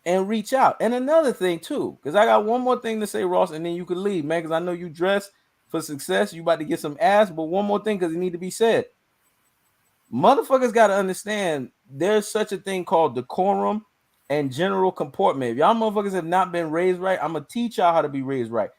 And reach out. And another thing too, because I got one more thing to say, Ross, and then you can leave, man. Because I know you dress for success. You about to get some ass, but one more thing, because it need to be said. Motherfuckers got to understand there's such a thing called decorum and general comportment. If y'all motherfuckers have not been raised right, I'm gonna teach y'all how to be raised right.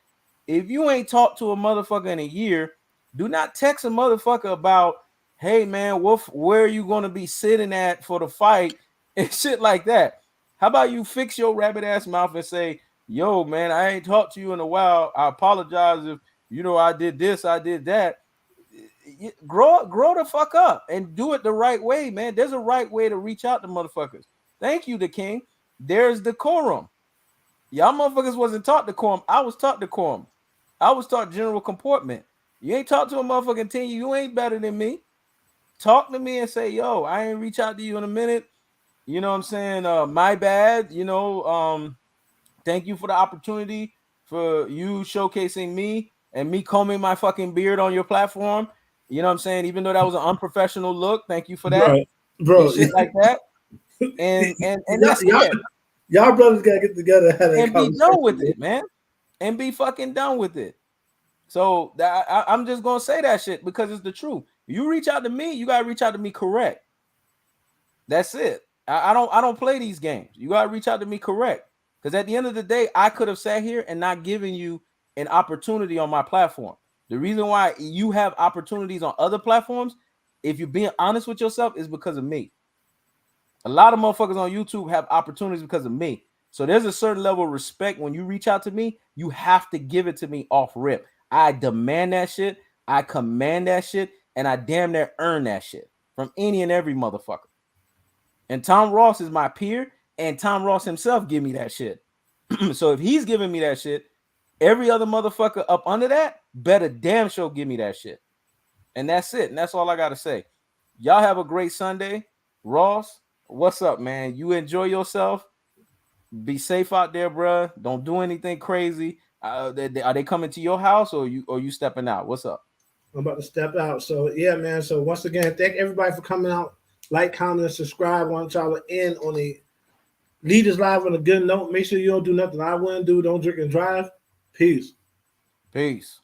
If you ain't talked to a motherfucker in a year, do not text a motherfucker about, hey man, where are you gonna be sitting at for the fight and shit like that. How about you fix your rabbit ass mouth and say, yo, man, I ain't talked to you in a while. I apologize if I did this, I did that. Grow the fuck up and do it the right way, man. There's a right way to reach out to motherfuckers. Thank you, the king. There's decorum. Y'all motherfuckers wasn't taught decorum. I was taught decorum. I was taught general comportment. You ain't talked to a motherfucking team. You ain't better than me. Talk to me and say, yo, I ain't reach out to you in a minute. You know what I'm saying? My bad. Thank you for the opportunity for you showcasing me and me combing my fucking beard on your platform. You know what I'm saying? Even though that was an unprofessional look, thank you for that. Bro. And shit like that. And that's y'all, it. Y'all brothers gotta get together And be done with it, man. And be fucking done with it. So I'm just gonna say that shit because it's the truth. You reach out to me, you gotta reach out to me correct. That's it. I don't play these games. You gotta reach out to me correct. Because at the end of the day, I could have sat here and not given you an opportunity on my platform. The reason why you have opportunities on other platforms, if you're being honest with yourself, is because of me. A lot of motherfuckers on YouTube have opportunities because of me. So there's a certain level of respect when you reach out to me. You have to give it to me off rip. I demand that shit. I command that shit. And I damn near earn that shit from any and every motherfucker. And Tom Ross is my peer. And Tom Ross himself give me that shit. So if he's giving me that shit, every other motherfucker up under that better damn sure give me that shit. And that's it. And that's all I got to say. Y'all have a great Sunday. Ross, what's up, man? You enjoy yourself. Be safe out there, bro. Don't do anything crazy. Are they coming to your house or you stepping out? What's up? I'm about to step out. So yeah, man. So once again, thank everybody for coming out Like, comment, and subscribe. Want y'all to end on a lead us live on a good note. Make sure you don't do nothing I wouldn't do. Don't drink and drive. Peace. Peace.